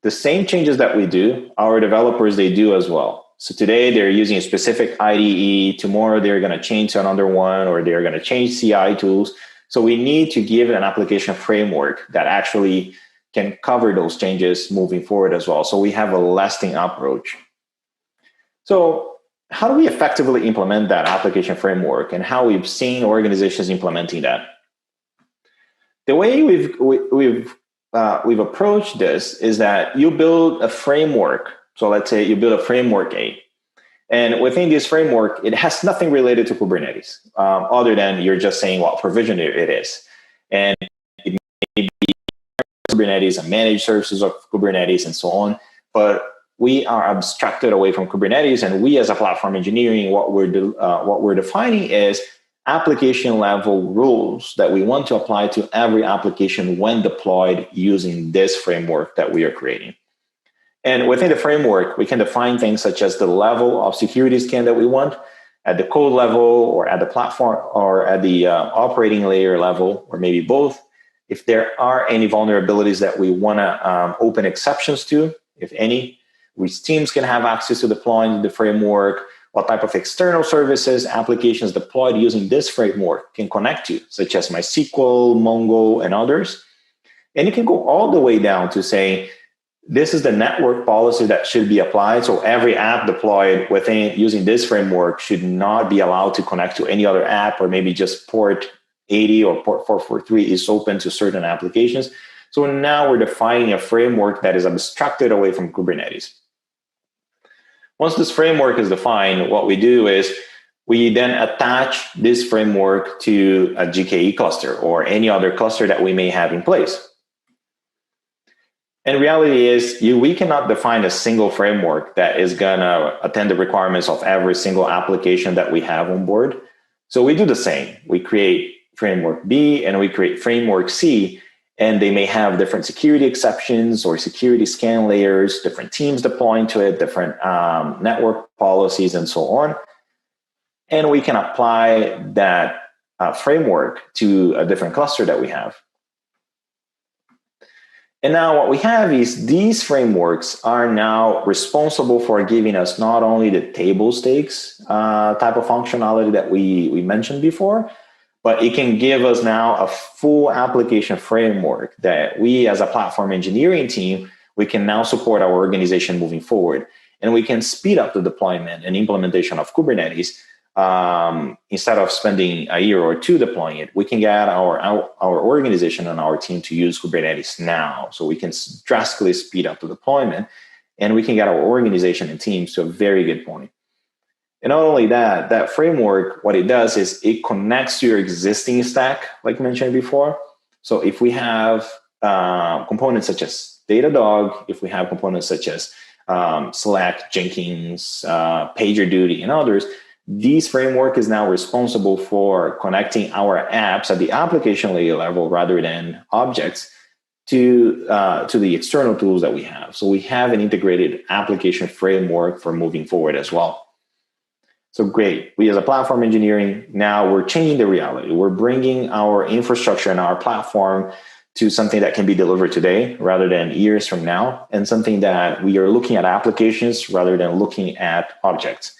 S11: The same changes that we do, our developers, they do as well. So today they're using a specific IDE, tomorrow they're going to change to another one, or they're going to change CI tools. So we need to give an application framework that actually can cover those changes moving forward as well. So we have a lasting approach. So how do we effectively implement that application framework, and how we've seen organizations implementing that? The way we've approached this is that you build a framework. So let's say you build a framework A, and within this framework, it has nothing related to Kubernetes, other than you're just saying what provision it is. And it may be Kubernetes and managed services of Kubernetes and so on, but we are abstracted away from Kubernetes, and we as a platform engineering, what we're defining is application level rules that we want to apply to every application when deployed using this framework that we are creating. And within the framework, we can define things such as the level of security scan that we want at the code level, or at the platform, or at the operating layer level, or maybe both. If there are any vulnerabilities that we want to open exceptions to, if any, which teams can have access to deploying the framework, what type of external services applications deployed using this framework can connect to, such as MySQL, Mongo, and others. And you can go all the way down to saying, this is the network policy that should be applied. So every app deployed within using this framework should not be allowed to connect to any other app, or maybe just port 80 or port 443 is open to certain applications. So now we're defining a framework that is abstracted away from Kubernetes. Once this framework is defined, what we do is we then attach this framework to a GKE cluster or any other cluster that we may have in place. And reality is, we cannot define a single framework that is going to attend the requirements of every single application that we have on board. So we do the same. We create framework B and we create framework C, and they may have different security exceptions or security scan layers, different teams deploying to it, different network policies, and so on. And we can apply that framework to a different cluster that we have. And now what we have is these frameworks are now responsible for giving us not only the table stakes type of functionality that we mentioned before, but it can give us now a full application framework that we as a platform engineering team, we can now support our organization moving forward. And we can speed up the deployment and implementation of Kubernetes. Instead of spending a year or two deploying it, we can get our organization and our team to use Kubernetes now. So we can drastically speed up the deployment, and we can get our organization and teams to a very good point. And not only that, that framework, what it does is it connects to your existing stack, like mentioned before. So if we have components such as Datadog, if we have components such as Slack, Jenkins, PagerDuty, and others, this framework is now responsible for connecting our apps at the application layer level rather than objects to the external tools that we have. So we have an integrated application framework for moving forward as well. So great. We as a platform engineering, now we're changing the reality. We're bringing our infrastructure and our platform to something that can be delivered today rather than years from now, and something that we are looking at applications rather than looking at objects.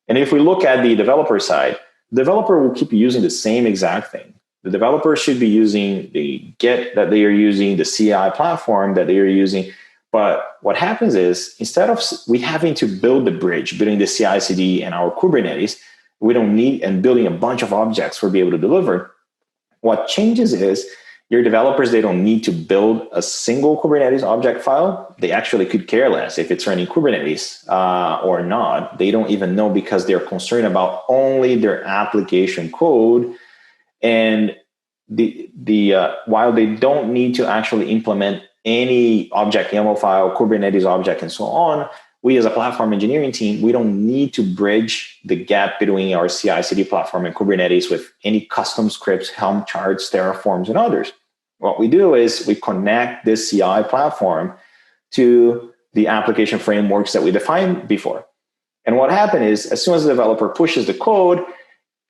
S11: And if we look at the developer side, the developer will keep using the same exact thing. The developers should be using the Git that they are using, the CI platform that they are using. But what happens is, instead of we having to build the bridge between the CI/CD and our Kubernetes, we don't need, and building a bunch of objects for be able to deliver. What changes is your developers, they don't need to build a single Kubernetes object file. They actually could care less if it's running Kubernetes or not. They don't even know, because they're concerned about only their application code. And while they don't need to actually implement any object YAML file, Kubernetes object, and so on, we as a platform engineering team, we don't need to bridge the gap between our CI/CD platform and Kubernetes with any custom scripts, Helm charts, Terraforms, and others. What we do is we connect this CI platform to the application frameworks that we defined before. And what happened is, as soon as the developer pushes the code,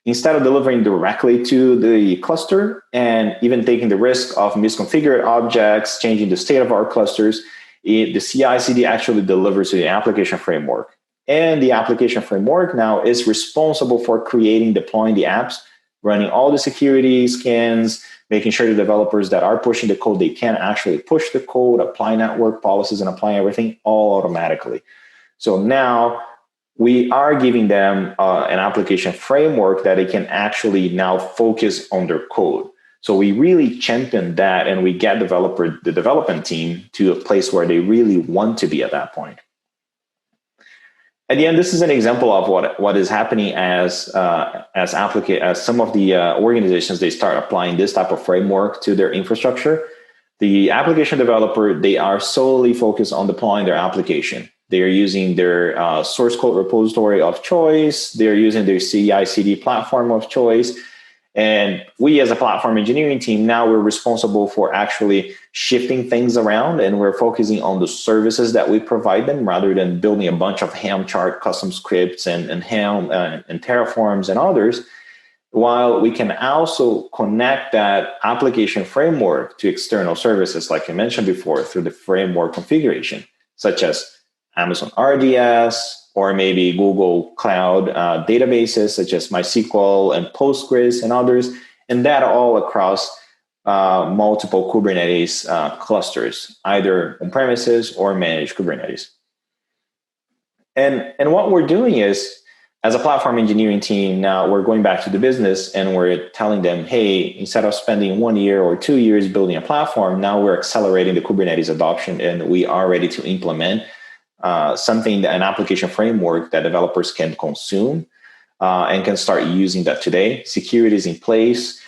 S11: instead of delivering directly to the cluster and even taking the risk of misconfigured objects, changing the state of our clusters, the CI/CD actually delivers to the application framework. And the application framework now is responsible for creating, deploying the apps, running all the security scans, making sure the developers that are pushing the code, they can actually push the code, apply network policies, and apply everything all automatically. So now we are giving them an application framework that they can actually now focus on their code. So we really champion that, and we get the development team to a place where they really want to be at that point. At the end, this is an example of what is happening as some of the organizations, they start applying this type of framework to their infrastructure. The application developer, they are solely focused on deploying their application. They are using their source code repository of choice. They're using their CI/CD platform of choice. And we as a platform engineering team, now we're responsible for actually shifting things around, and we're focusing on the services that we provide them, rather than building a bunch of Helm chart custom scripts and Helm and Terraforms and others, while we can also connect that application framework to external services, like I mentioned before, through the framework configuration, such as Amazon RDS, or maybe Google Cloud databases such as MySQL and Postgres and others, and that all across multiple Kubernetes clusters, either on-premises or managed Kubernetes. And what we're doing is, as a platform engineering team, now we're going back to the business and we're telling them, hey, instead of spending 1 year or 2 years building a platform, now we're accelerating the Kubernetes adoption, and we are ready to implement an application framework that developers can consume and can start using that today. Security is in place,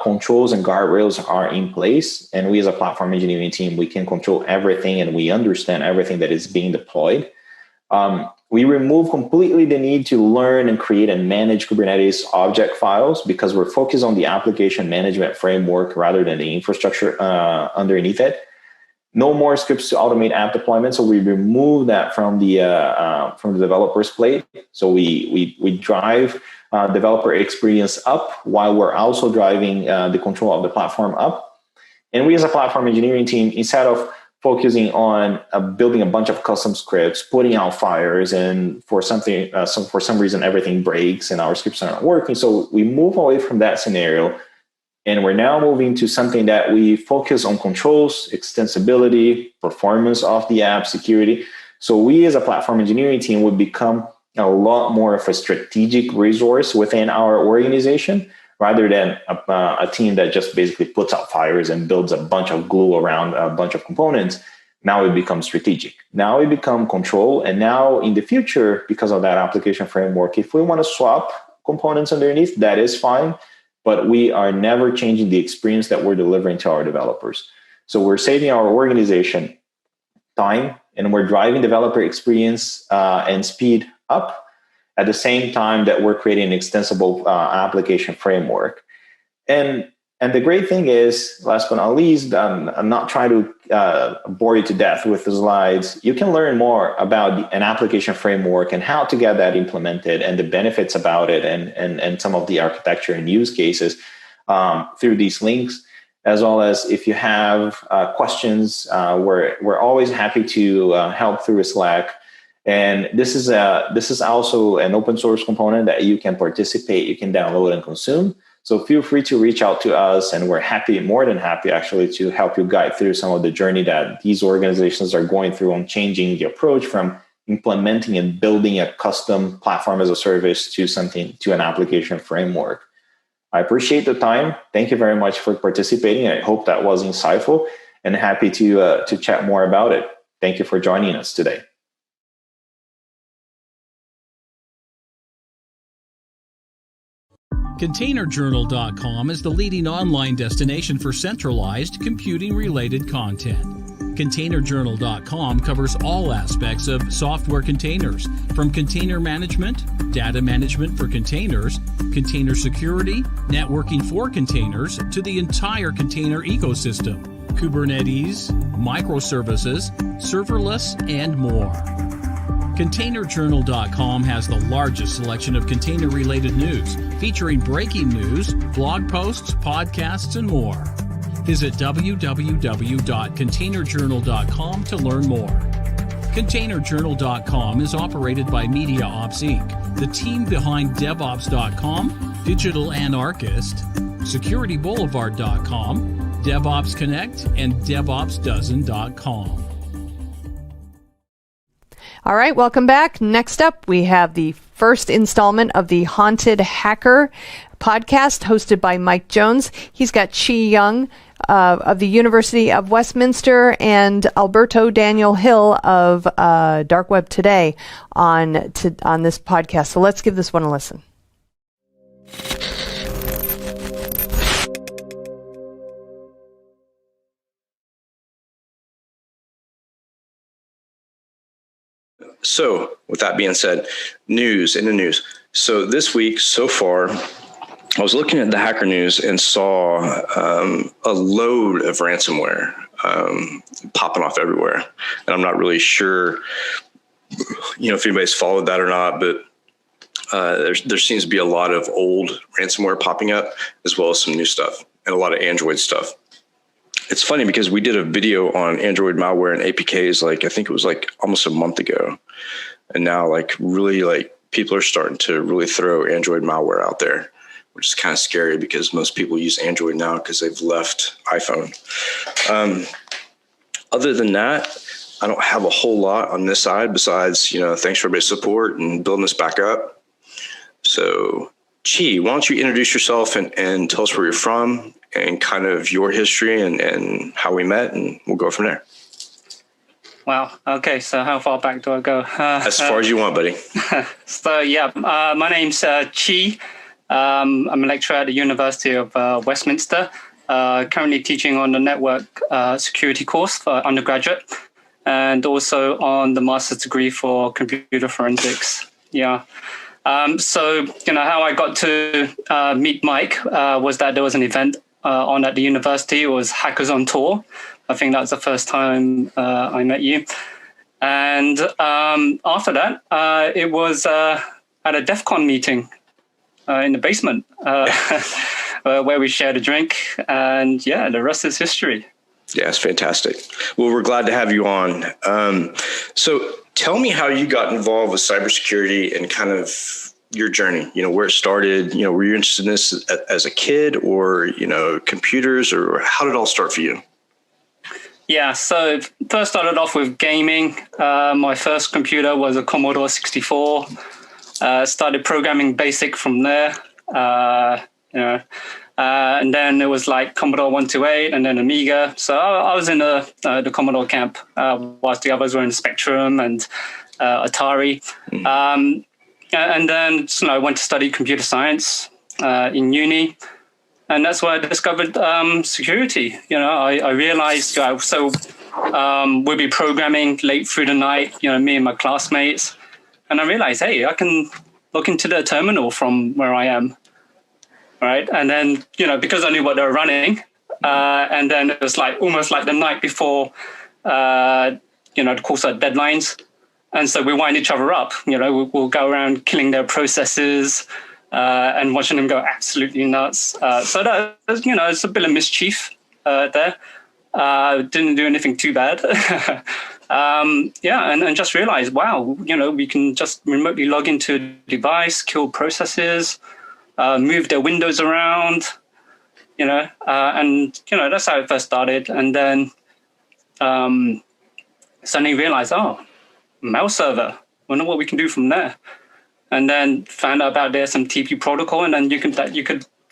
S11: controls and guardrails are in place, and we as a platform engineering team, we can control everything and we understand everything that is being deployed. We remove completely the need to learn and create and manage Kubernetes object files, because we're focused on the application management framework rather than the infrastructure underneath it. No more scripts to automate app deployment. So we remove that from the developer's plate. So we drive developer experience up while we're also driving the control of the platform up. And we as a platform engineering team, instead of focusing on building a bunch of custom scripts, putting out fires, and for some reason everything breaks and our scripts are not working. So we move away from that scenario. And we're now moving to something that we focus on controls, extensibility, performance of the app, security. So we as a platform engineering team would become a lot more of a strategic resource within our organization, rather than a team that just basically puts out fires and builds a bunch of glue around a bunch of components. Now we become strategic. Now we become control. And now in the future, because of that application framework, if we want to swap components underneath, that is fine. But we are never changing the experience that we're delivering to our developers. So we're saving our organization time, and we're driving developer experience and speed up at the same time that we're creating an extensible application framework. And the great thing is, last but not least, I'm not trying to bore you to death with the slides. You can learn more about an application framework and how to get that implemented and the benefits about it, and some of the architecture and use cases through these links, as well as if you have questions, we're always happy to help through Slack. And this is also an open source component that you can participate, you can download and consume. So feel free to reach out to us, and we're happy, more than happy actually, to help you guide through some of the journey that these organizations are going through on changing the approach from implementing and building a custom platform as a service to an application framework. I appreciate the time. Thank you very much for participating. I hope that was insightful, and happy to chat more about it. Thank you for joining us today.
S6: ContainerJournal.com is the leading online destination for centralized computing-related content. ContainerJournal.com covers all aspects of software containers, from container management, data management for containers, container security, networking for containers, to the entire container ecosystem, Kubernetes, microservices, serverless, and more. ContainerJournal.com has the largest selection of container-related news, featuring breaking news, blog posts, podcasts, and more. Visit www.containerjournal.com to learn more. ContainerJournal.com is operated by MediaOps Inc., the team behind DevOps.com, Digital Anarchist, SecurityBoulevard.com, DevOps Connect, and DevOpsDozen.com.
S1: All right, welcome back. Next up, we have the first installment of the Haunted Hacker podcast hosted by Mike Jones. He's got Chi Young of the University of Westminster and Alberto Daniel Hill of Dark Web Today on this podcast. So let's give this one a listen.
S12: So with that being said, news in the news. So this week so far, I was looking at the Hacker News and saw a load of ransomware popping off everywhere. And I'm not really sure, if anybody's followed that or not, but there seems to be a lot of old ransomware popping up, as well as some new stuff and a lot of Android stuff. It's funny because we did a video on Android malware and APKs, I think it was almost a month ago. And now really people are starting to really throw Android malware out there, which is kind of scary because most people use Android now because they've left iPhone. Other than that, I don't have a whole lot on this side besides, thanks for everybody's support and building this back up. So Chi, why don't you introduce yourself and tell us where you're from and kind of your history and how we met, and we'll go from there.
S13: Wow. Okay. So how far back do I go?
S12: As far as you want, buddy.
S13: So yeah, my name's Chi. I'm a lecturer at the University of Westminster, currently teaching on the network security course for undergraduate, and also on the master's degree for computer forensics. Yeah. So, how I got to meet Mike was that there was an event on at the university. It was Hackers on Tour. I think that was the first time I met you. And after that, it was at a DEF CON meeting in the basement where we shared a drink. And yeah, the rest is history.
S12: Yeah, it's fantastic. Well, we're glad to have you on. So tell me how you got involved with cybersecurity and kind of your journey, where it started. Were you interested in this as a kid, or, computers, or how did it all start for you?
S13: Yeah, so first started off with gaming. My first computer was a Commodore 64. Started programming BASIC from there. And then it was like Commodore 128 and then Amiga. So I was in the Commodore camp, whilst the others were in Spectrum and Atari. And then I went to study computer science in uni. And that's where I discovered security. I realized, we'll be programming late through the night, me and my classmates. And I realized, hey, I can look into the terminal from where I am. Right. And then, because I knew what they were running, and then it was almost like the night before, the course had deadlines. And so we wind each other up, we'll go around killing their processes and watching them go absolutely nuts. So that, it's a bit of mischief there. Didn't do anything too bad. And just realized, wow, we can just remotely log into a device, kill processes, move their windows around, and that's how it first started. And then suddenly realized, mail server, wonder what we can do from there. And then found out about the SMTP protocol, and then you could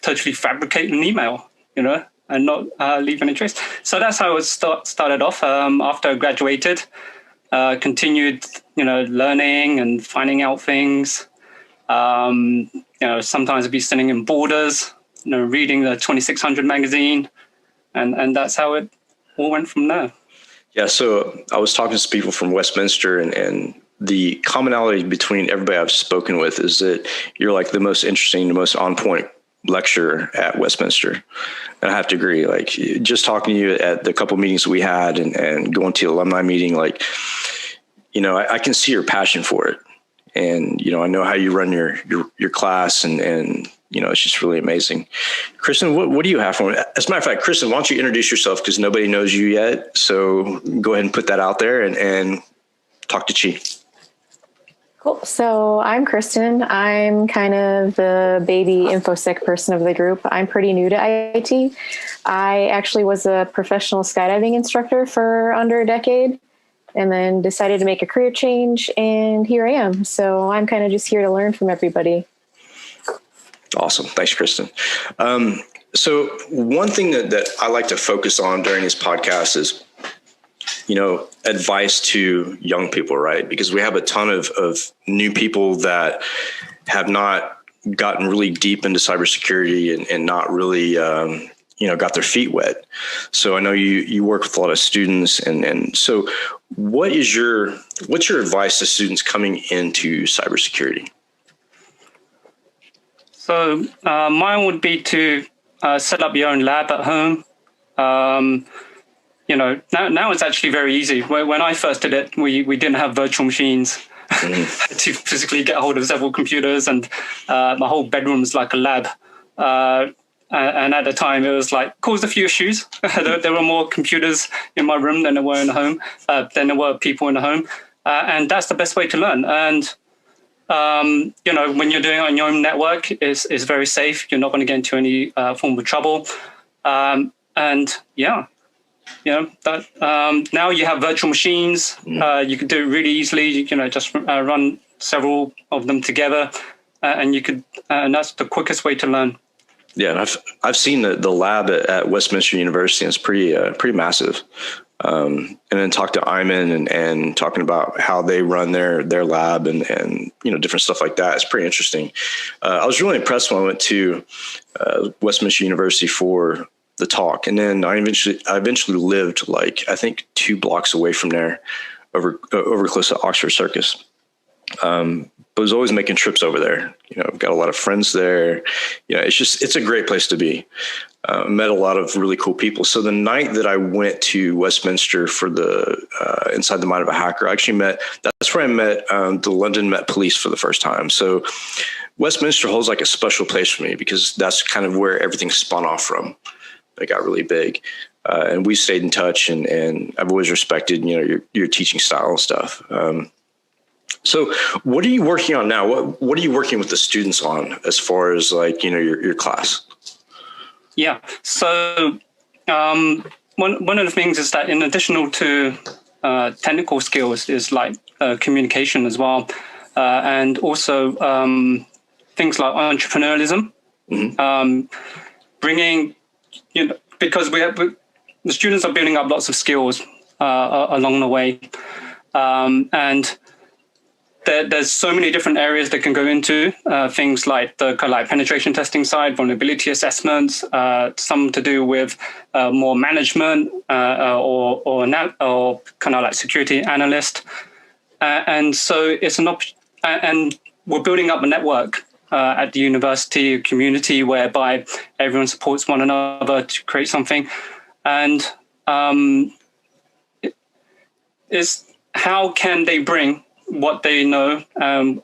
S13: totally fabricate an email, and not leave any trace. So that's how it started off. After I graduated, continued, learning and finding out things. Sometimes I'd be sitting in Borders, reading the 2600 magazine, and that's how it all went from there.
S12: Yeah, so I was talking to people from Westminster, and the commonality between everybody I've spoken with is that you're like the most interesting, the most on point lecturer at Westminster. And I have to agree, like just talking to you at the couple meetings we had and going to the alumni meeting, like, I can see your passion for it. And, I know how you run your class and it's just really amazing. Kristen, what do you have for me? As a matter of fact, Kristen, why don't you introduce yourself, because nobody knows you yet. So go ahead and put that out there and talk to Chi.
S14: Cool. So I'm Kristen. I'm kind of the baby InfoSec person of the group. I'm pretty new to IT. I actually was a professional skydiving instructor for under a decade, and then decided to make a career change, and here I am. So I'm kind of just here to learn from everybody.
S12: Awesome. Thanks, Kristen. So one thing that I like to focus on during this podcast is, advice to young people, right? Because we have a ton of new people that have not gotten really deep into cybersecurity and not really, got their feet wet. So I know you work with a lot of students, and so what's your advice to students coming into cybersecurity?
S13: So mine would be to set up your own lab at home. Now it's actually very easy. When I first did it, we didn't have virtual machines to physically get a hold of several computers, and my whole bedroom was like a lab. And at the time, it was like caused a few issues. There were more computers in my room than there were in the home, than there were people in the home, and that's the best way to learn. And when you're doing it on your own network, is very safe. You're not going to get into any form of trouble. Now you have virtual machines. You can do it really easily. Just run several of them together, and you could. And that's the quickest way to learn.
S12: Yeah, and I've seen the lab at Westminster University, and it's pretty massive. And then talk to Iman and talking about how they run their lab and different stuff like that. It's pretty interesting. I was really impressed when I went to Westminster University for the talk, and then I eventually lived I think 2 blocks away from there, over close to Oxford Circus. But was always making trips over there. Got a lot of friends there. It's a great place to be. Met a lot of really cool people. So the night that I went to Westminster for the Inside the Mind of a Hacker, that's where I met the London Met Police for the first time. So Westminster holds like a special place for me because that's kind of where everything spun off from. It got really big. And we stayed in touch, and I've always respected, your teaching style and stuff. So what are you working on now? What are you working with the students on as far as your class?
S13: Yeah. So one of the things is that in addition to technical skills is communication as well. And also things like entrepreneurialism, bringing, because the students are building up lots of skills along the way. And there's so many different areas they can go into, things like the penetration testing side, vulnerability assessments, some to do with more management or kind of like security analyst. And so it's and we're building up a network at the university community whereby everyone supports one another to create something. And is how can they bring what they know,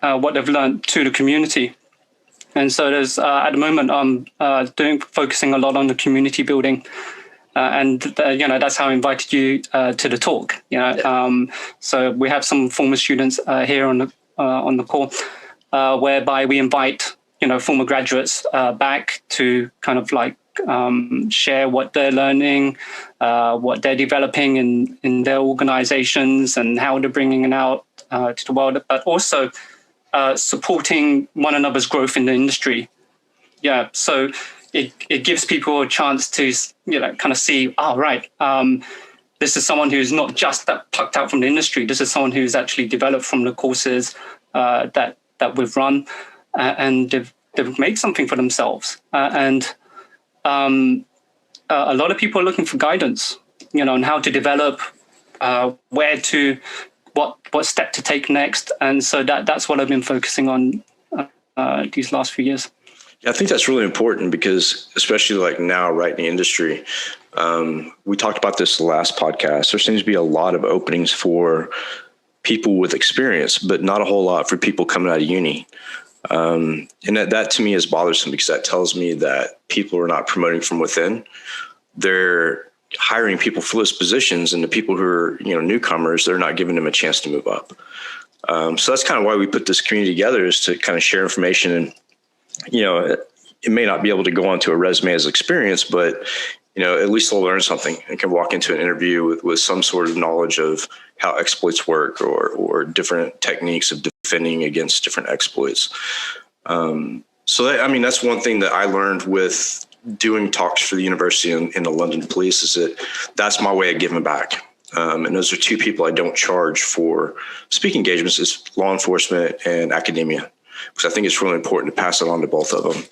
S13: what they've learned to the community. And so there's, at the moment, I'm focusing a lot on the community building. And that's how I invited you to the talk. So we have some former students here on the call, whereby we invite former graduates back to kind of like share what they're learning, what they're developing in their organizations, and how they're bringing it out to the world, but also supporting one another's growth in the industry. Yeah, so it gives people a chance to kind of see, this is someone who's not just that plucked out from the industry. This is someone who's actually developed from the courses that we've run, and they've made something for themselves. A lot of people are looking for guidance, on how to develop, what step to take next. And so that's what I've been focusing on these last few years.
S12: Yeah, I think that's really important because especially like now, right in the industry, we talked about this the last podcast. There seems to be a lot of openings for people with experience, but not a whole lot for people coming out of uni. And that to me is bothersome because that tells me that people are not promoting from within. They're hiring people for those positions, and the people who are newcomers, they're not giving them a chance to move up. So that's kind of why we put this community together, is to kind of share information. And it may not be able to go onto a resume as experience, but at least they'll learn something and can walk into an interview with some sort of knowledge of how exploits work or different techniques of defending against different exploits. That's one thing that I learned with doing talks for the university in the London Police, is that's my way of giving back. And those are two people I don't charge for speaking engagements, is law enforcement and academia, because I think it's really important to pass it on to both of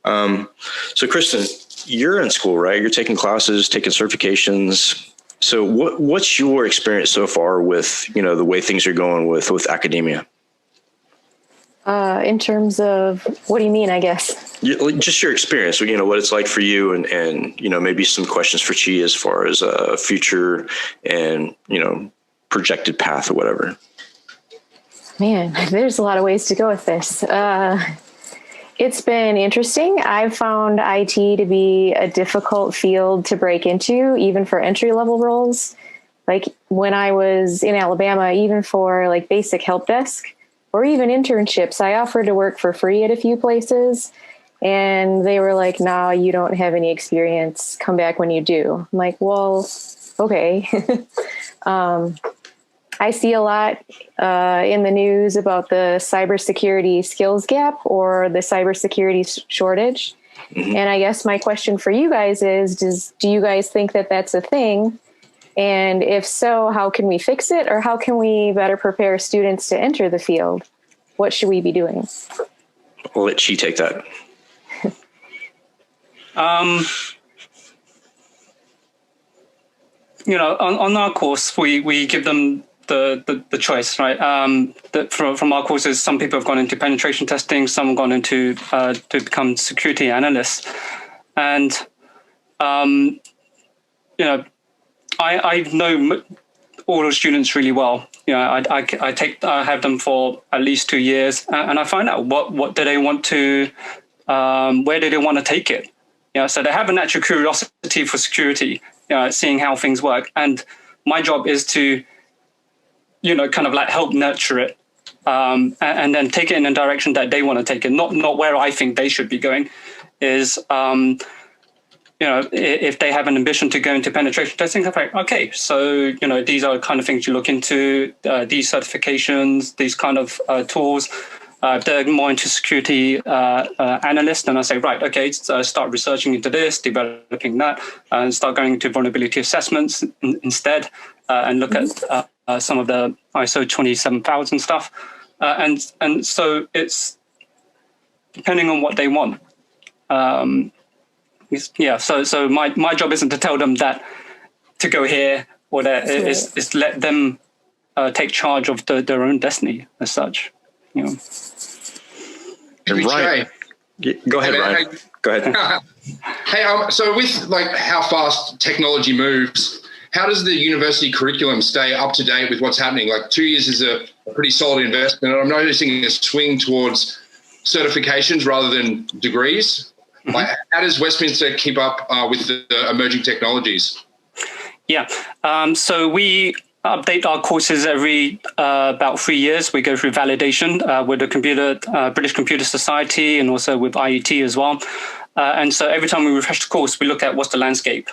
S12: them. So Kristen, you're in school, right? You're taking classes, taking certifications. So what's your experience so far with, the way things are going with academia?
S14: In terms of, what do you mean, I guess?
S12: Just your experience, what it's like for you, and maybe some questions for Chi as far as future and, projected path or whatever.
S14: Man, there's a lot of ways to go with this. It's been interesting. I've found IT to be a difficult field to break into, even for entry-level roles. Like when I was in Alabama, even for like basic help desk or even internships, I offered to work for free at a few places. And they were like, "No, you don't have any experience. Come back when you do." I'm like, well, okay. I see a lot in the news about the cybersecurity skills gap or the cybersecurity shortage. Mm-hmm. And I guess my question for you guys is, do you guys think that that's a thing? And if so, how can we fix it? Or how can we better prepare students to enter the field? What should we be doing?
S12: I'll let Chi take that.
S13: On our course, we give them the choice, right? From our courses, some people have gone into penetration testing, some have gone into to become security analysts, and I know all the students really well. I have them for at least 2 years, and I find out what do they want to, where do they want to take it. So they have a natural curiosity for security, seeing how things work, and my job is to kind of like help nurture it, and then take it in a direction that they want to take it, not where I think they should be going. Is if they have an ambition to go into penetration testing, I'm like, okay, so these are the kind of things you look into, these certifications, these kind of tools. If they're more into security analyst, then I say, right, okay, start researching into this, developing that, and start going into vulnerability assessments instead, and look at some of the ISO 27000 stuff. And so it's depending on what they want. So my job isn't to tell them that to go here or there. It's let them take charge of their own destiny as such.
S12: Ryan, go ahead, Ryan. Go ahead.
S15: Hey, so with like how fast technology moves, how does the university curriculum stay up to date with what's happening? Like 2 years is a pretty solid investment, and I'm noticing a swing towards certifications rather than degrees. Mm-hmm. Like, how does Westminster keep up with the emerging technologies?
S13: Yeah, so we update our courses every about 3 years. We go through validation with the British Computer Society and also with IET as well. And so every time we refresh the course, we look at what's the landscape.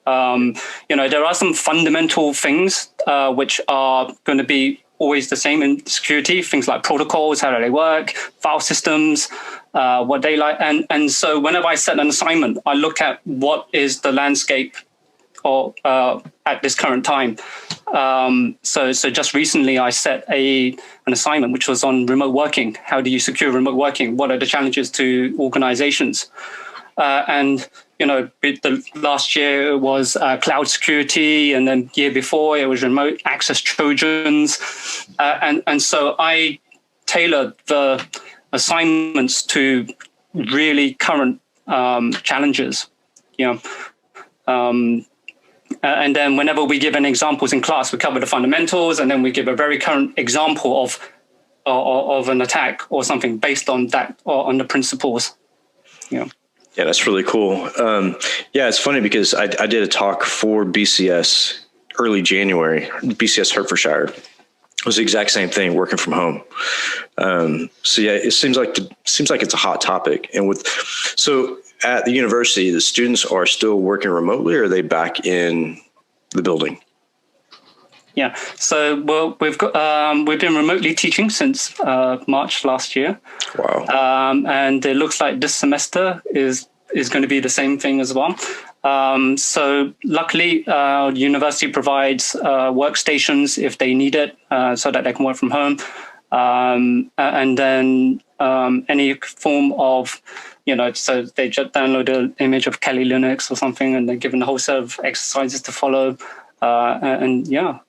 S13: There are some fundamental things which are going to be always the same in security, things like protocols, how do they work, file systems, what they like. And so whenever I set an assignment, I look at what is the landscape or at this current time. So just recently I set an assignment which was on remote working. How do you secure remote working? What are the challenges to organizations? The last year it was cloud security, and then year before it was remote access Trojans. And so I tailored the assignments to really current challenges, and then whenever we give an examples in class, we cover the fundamentals, and then we give a very current example of an attack or something based on that or on the principles.
S12: Yeah, that's really cool. It's funny because I did a talk for BCS early January, BCS Hertfordshire. It was the exact same thing, working from home. It seems like it's a hot topic. And so at the university, the students are still working remotely, or are they back in the building?
S13: Yeah, so we've been remotely teaching since March last year.
S12: Wow.
S13: And it looks like this semester is going to be the same thing as well. So luckily, university provides workstations if they need it, so that they can work from home. And then any form of, so they just download an image of Kali Linux or something, and they're given a whole set of exercises to follow.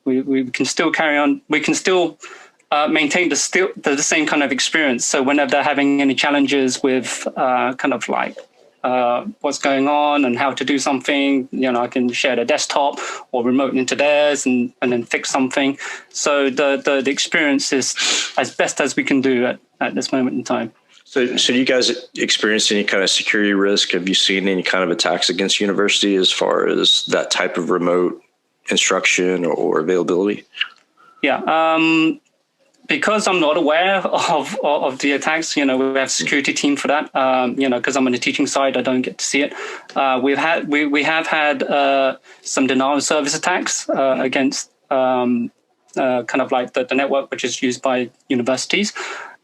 S13: We can still carry on. We can still maintain the same kind of experience. So whenever they're having any challenges with what's going on and how to do something, I can share the desktop or remote into theirs and then fix something. So the experience is as best as we can do at this moment in time.
S12: So do you guys experience any kind of security risk? Have you seen any kind of attacks against university as far as that type of remote instruction or availability?
S13: Yeah. Because I'm not aware of the attacks, we have a security team for that. Because I'm on the teaching side, I don't get to see it. We have had some denial of service attacks against kind of like the network which is used by universities.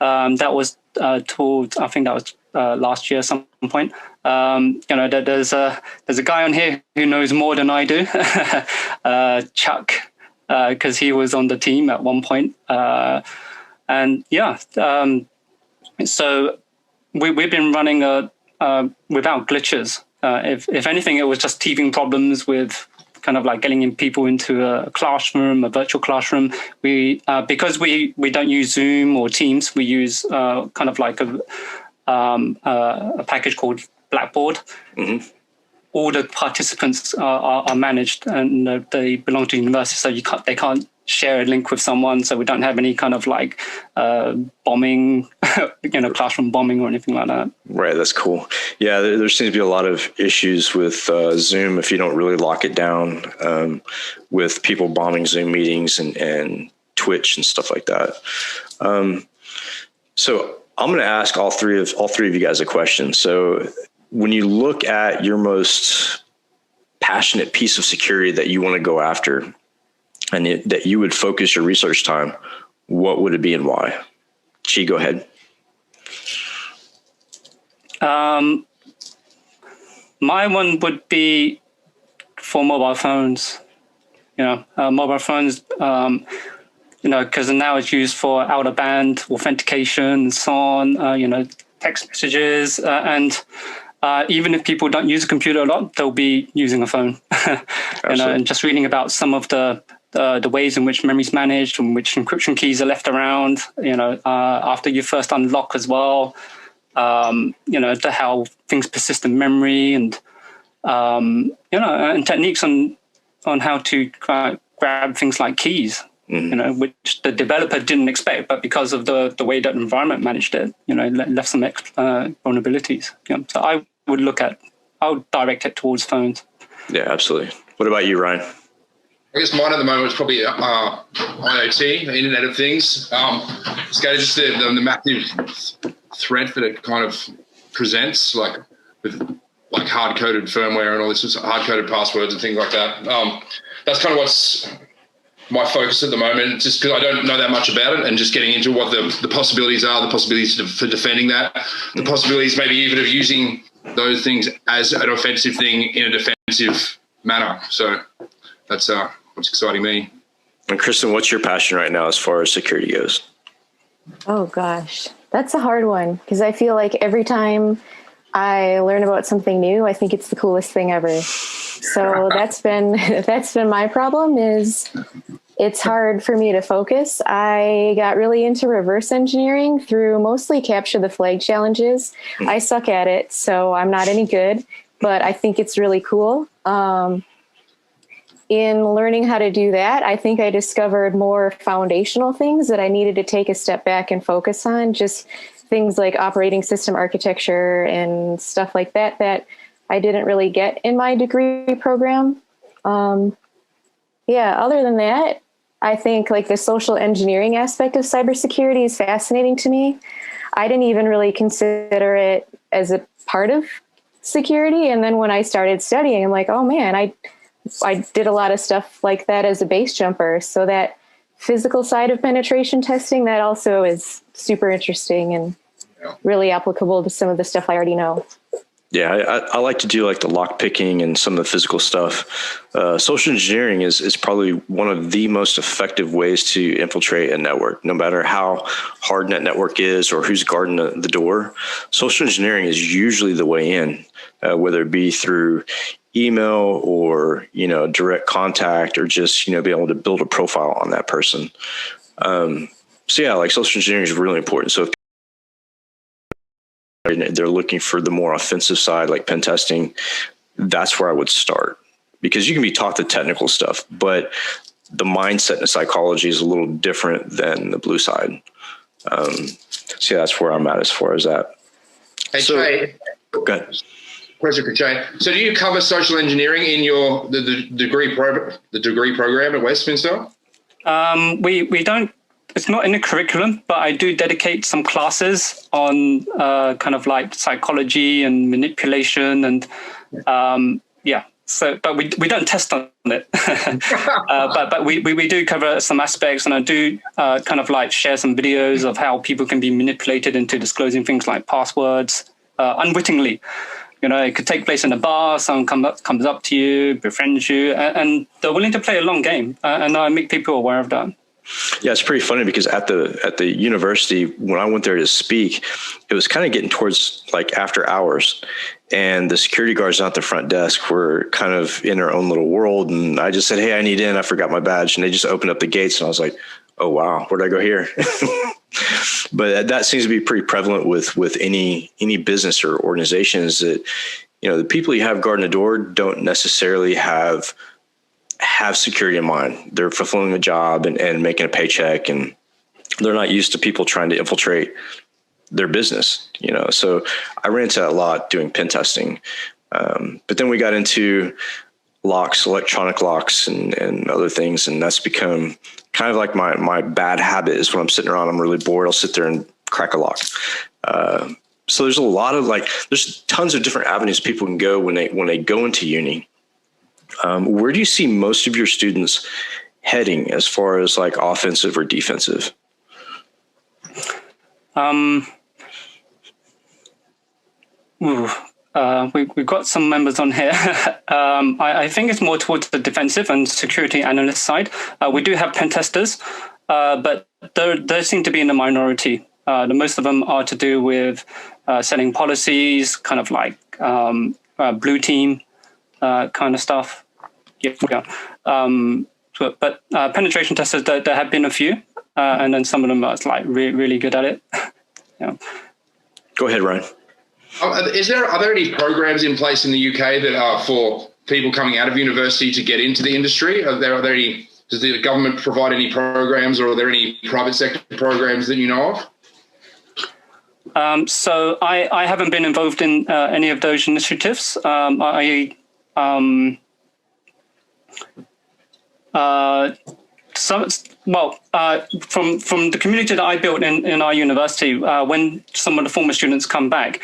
S13: That was told, I think that was last year at some point. There's a guy on here who knows more than I do, Chuck. Because he was on the team at one point. So we've been running without glitches. If anything, it was just teething problems with kind of like getting people into a classroom, a virtual classroom. Because we don't use Zoom or Teams, we use kind of like a package called Blackboard. Mm-hmm. All the participants are managed, and they belong to university, so they can't share a link with someone. So we don't have any kind of like bombing, classroom bombing or anything like that.
S12: Right, that's cool. Yeah, there seems to be a lot of issues with Zoom if you don't really lock it down, with people bombing Zoom meetings and Twitch and stuff like that. So I'm going to ask all three of you guys a question. So when you look at your most passionate piece of security that you want to go after and that you would focus your research time, what would it be and why? Chi, go ahead.
S13: My one would be for mobile phones. Mobile phones, because now it's used for out-of-band authentication and so on, text messages, and even if people don't use a computer a lot, they'll be using a phone. And just reading about some of the ways in which memory is managed and which encryption keys are left around, after you first unlock as well, how things persist in memory and techniques on how to grab things like keys. Mm-hmm. Which the developer didn't expect, but because of the way that the environment managed it, left some vulnerabilities. So I would direct it towards phones.
S12: Yeah, absolutely. What about you, Ryan?
S15: guess mine at the moment is probably IoT, the Internet of Things. It's just the massive threat that it kind of presents, like with like hard-coded firmware and all this, hard-coded passwords and things like that. That's kind of what's my focus at the moment, just because I don't know that much about it, and just getting into what the possibilities are, the possibilities for defending that, the possibilities maybe even of using those things as an offensive thing in a defensive manner. So that's what's exciting me.
S12: And Kristen, what's your passion right now as far as security goes?
S14: Oh gosh, that's a hard one, because I feel like every time I learn about something new, I think it's the coolest thing ever. So that's been my problem, is it's hard for me to focus. I got really into reverse engineering through mostly capture the flag challenges. I suck at it, so I'm not any good, but I think it's really cool. In learning how to do that, I think I discovered more foundational things that I needed to take a step back and focus on, just things like operating system architecture and stuff like that, that I didn't really get in my degree program. Other than that, I think like the social engineering aspect of cybersecurity is fascinating to me. I didn't even really consider it as a part of security. And then when I started studying, I'm like, oh man, I did a lot of stuff like that as a base jumper. So that physical side of penetration testing, that also is super interesting and really applicable to some of the stuff I already know.
S12: Yeah, I like to do like the lock picking and some of the physical stuff. Social engineering is probably one of the most effective ways to infiltrate a network, no matter how hard that network is or who's guarding the door. Social engineering is usually the way in, whether it be through email or, direct contact, or just, be able to build a profile on that person. Like social engineering is really important. So if they're looking for the more offensive side, like pen testing, that's where I would start, because you can be taught the technical stuff, but the mindset and psychology is a little different than the blue side. That's where I'm at as far as that.
S15: Hey, Trey,
S12: go ahead.
S15: Question for Jay. So do you cover social engineering in the degree program at Westminster?
S13: We don't. It's not in the curriculum, but I do dedicate some classes on kind of like psychology and manipulation, and So, but we don't test on it. but we do cover some aspects, and I do kind of like share some videos of how people can be manipulated into disclosing things like passwords unwittingly. It could take place in a bar. Someone comes up to you, befriends you, and they're willing to play a long game. And I make people aware of that.
S12: Yeah, it's pretty funny, because at the university, when I went there to speak, it was kind of getting towards like after hours, and the security guards at the front desk were kind of in their own little world. And I just said, "Hey, I need in. I forgot my badge," and they just opened up the gates, and I was like, "Oh wow, where'd I go here?" But that seems to be pretty prevalent with any business or organizations, that the people you have guarding the door don't necessarily have security in mind. They're fulfilling a job and making a paycheck, and they're not used to people trying to infiltrate their business. So I ran into that a lot doing pen testing. But then we got into locks, electronic locks, and other things, and that's become kind of like my bad habit. Is when I'm sitting around, I'm really bored, I'll sit there and crack a lock. So there's a lot of there's tons of different avenues people can go when they go into uni. Where do you see most of your students heading as far as like offensive or defensive?
S13: We've got some members on here. I think it's more towards the defensive and security analyst side. We do have pen testers, but they seem to be in the minority. The most of them are to do with setting policies, kind of like blue team kind of stuff. Yeah. But penetration testers, there have been a few, and then some of them are like really good at it. Yeah.
S12: Go ahead, Ryan.
S15: Are there any programs in place in the UK that are for people coming out of university to get into the industry? Are there any? Does the government provide any programs, or are there any private sector programs that you know of?
S13: So I haven't been involved in any of those from the community that I built in our university, when some of the former students come back,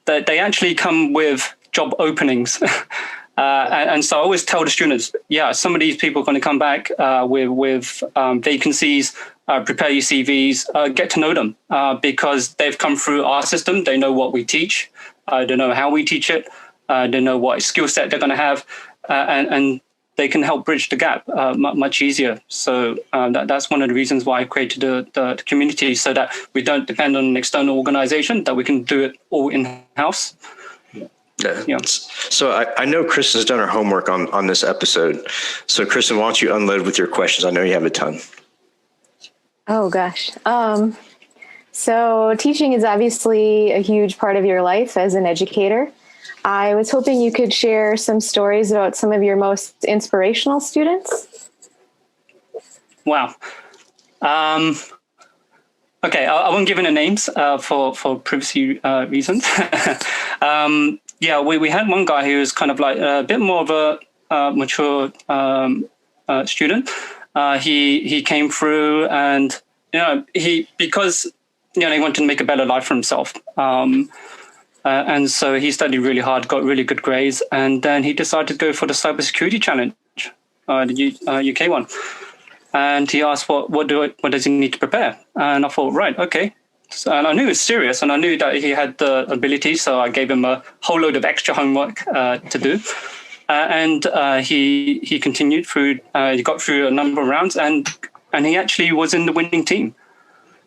S13: they actually come with job openings. And so I always tell the students, some of these people are going to come back with vacancies. Prepare your CVs, get to know them because they've come through our system. They know what we teach. They know how we teach it. They know what skill set they're going to have, and they can help bridge the gap much easier. So that's one of the reasons why I created the community, so that we don't depend on an external organization, that we can do it all in-house.
S12: Yeah. So I know Kristen's done her homework on this episode. So Kristen, why don't you unload with your questions? I know you have a ton.
S14: Oh, gosh. So teaching is obviously a huge part of your life as an educator. I was hoping you could share some stories about some of your most inspirational students.
S13: Wow. Okay, I won't give any names for privacy reasons. We had one guy who was kind of like a bit more of a mature student. He came through, and because he wanted to make a better life for himself. And so he studied really hard, got really good grades, and then he decided to go for the Cybersecurity Challenge, the UK one. And he asked, what does he need to prepare? And I thought, right, okay. So, and I knew it was serious, and I knew that he had the ability, so I gave him a whole load of extra homework to do. And he continued through, he got through a number of rounds, and he actually was in the winning team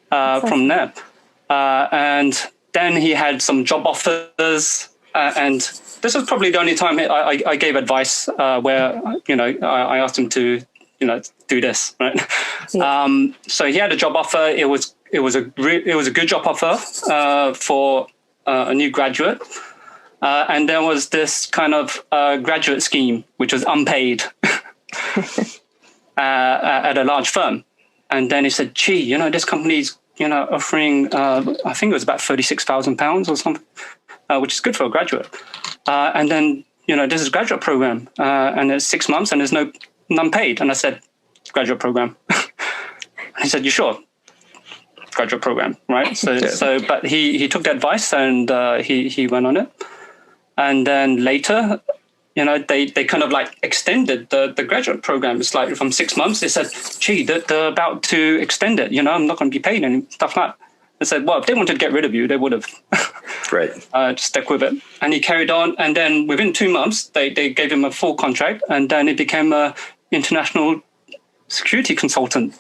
S13: from there. And then he had some job offers, and this was probably the only time I gave advice where, I asked him to, do this, right? Yeah. So he had a job offer. It was a good job offer for a new graduate. And there was this kind of graduate scheme, which was unpaid at a large firm. And then he said, gee, this company's, offering, I think it was about £36,000 or something, which is good for a graduate. And then, this is a graduate program and it's 6 months and there's none paid. And I said, graduate program. He said, you sure? Graduate program, right? But he took the advice and he went on it. And then later, they kind of like extended the graduate program. It's like from 6 months, they said, gee, they're about to extend it. I'm not going to be paid and stuff like that. I said, well, if they wanted to get rid of you, they would have just stuck with it. And he carried on. And then within 2 months, they gave him a full contract. And then he became a international security consultant.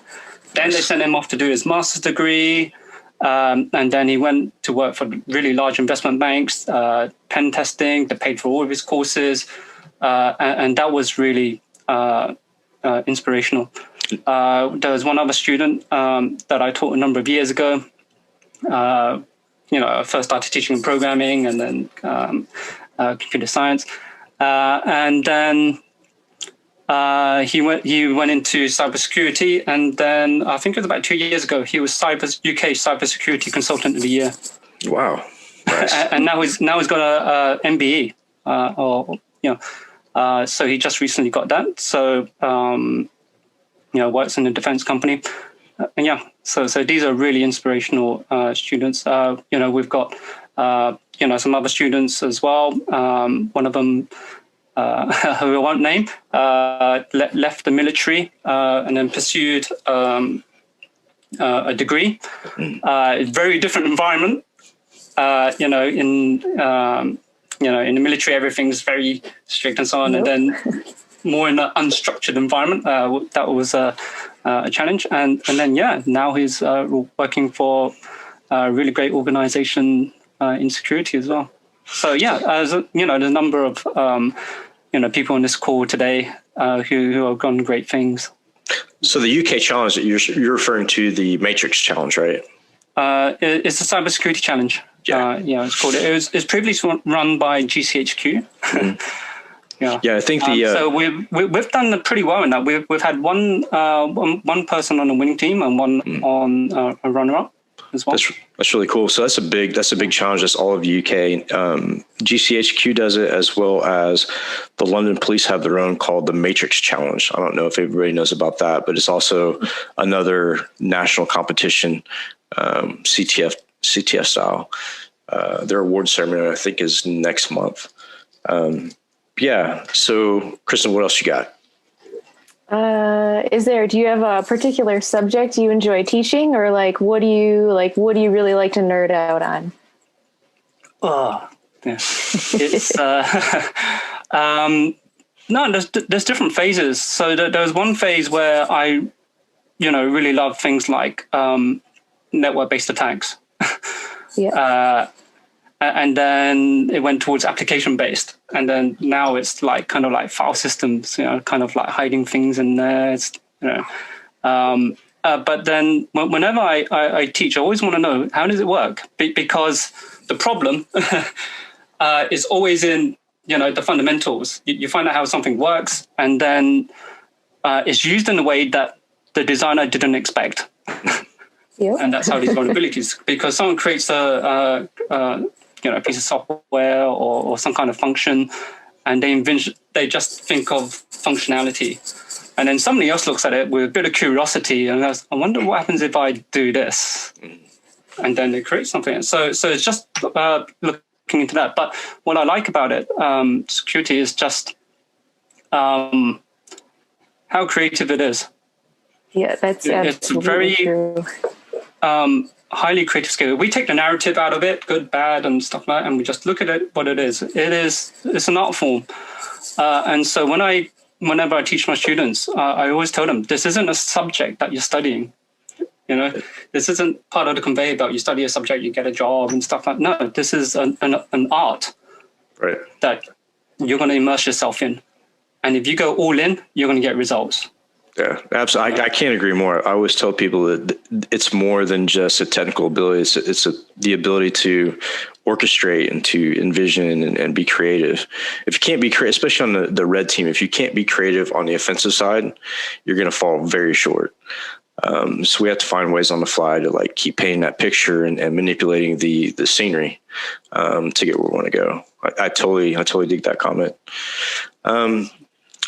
S13: Then they sent him off to do his master's degree. And then he went to work for really large investment banks, pen testing. They paid for all of his courses. And that was really inspirational. There was one other student that I taught a number of years ago. I first started teaching programming and then computer science. And then he went into cybersecurity, and then I think it was about 2 years ago, he was UK Cybersecurity Consultant of the Year.
S12: Wow. Nice.
S13: And now he's got a MBE, so he just recently got that. So, works in a defense company. So these are really inspirational students. We've got, some other students as well. One of them, who I won't name, left the military and then pursued a degree. Very different environment. In the military, everything's very strict and so on, and then more in an unstructured environment. That was a challenge, and then now he's working for a really great organization in security as well. So there's a number of people on this call today who have done great things.
S12: So the UK challenge that you're referring to, the Matrix challenge, right?
S13: It's the Cybersecurity Challenge. It's called. It's previously run by GCHQ.
S12: Mm-hmm. I think
S13: so we've done pretty well in that. We've had one person on the winning team and one on a runner-up. as well.
S12: That's really cool. So that's a big challenge. That's all of the UK. GCHQ does it, as well as the London Police have their own called the Matrix Challenge. I don't know if everybody knows about that, but it's also another national competition, CTF style. Their award ceremony, I think, is next month. So Kristen, what else you got?
S14: Do you have a particular subject you enjoy teaching, or what do you really like to nerd out on?
S13: Oh, yeah. It's, no, there's different phases. So there was one phase where I, really love things like, network-based attacks.
S14: Yeah.
S13: And then it went towards application-based, and then now it's kind of like file systems, kind of like hiding things in there. It's, but then whenever I teach, I always want to know, how does it work? Because the problem is always in the fundamentals. You find out how something works, and then it's used in a way that the designer didn't expect.
S14: Yep.
S13: And that's how these vulnerabilities, because someone creates a piece of software or some kind of function, and they just think of functionality. And then somebody else looks at it with a bit of curiosity and goes, I wonder what happens if I do this. And then they create something. So it's just looking into that. But what I like about it, security, is just how creative it is.
S14: Yeah, it's
S13: very
S14: true.
S13: Highly creative skill. We take the narrative out of it, good, bad, and stuff like that, and we just look at it, what it is. It's an art form. And so whenever I teach my students, I always tell them, this isn't a subject that you're studying. This isn't part of the conveyor belt. You study a subject, you get a job and stuff like that. No, this is an art,
S12: right,
S13: that you're going to immerse yourself in. And if you go all in, you're going to get results.
S12: Yeah, absolutely. I can't agree more. I always tell people that it's more than just a technical ability. It's the ability to orchestrate and to envision and be creative. If you can't be creative, especially on the red team, if you can't be creative on the offensive side, you're going to fall very short. So we have to find ways on the fly to keep painting that picture and manipulating the scenery to get where we want to go. I totally dig that comment.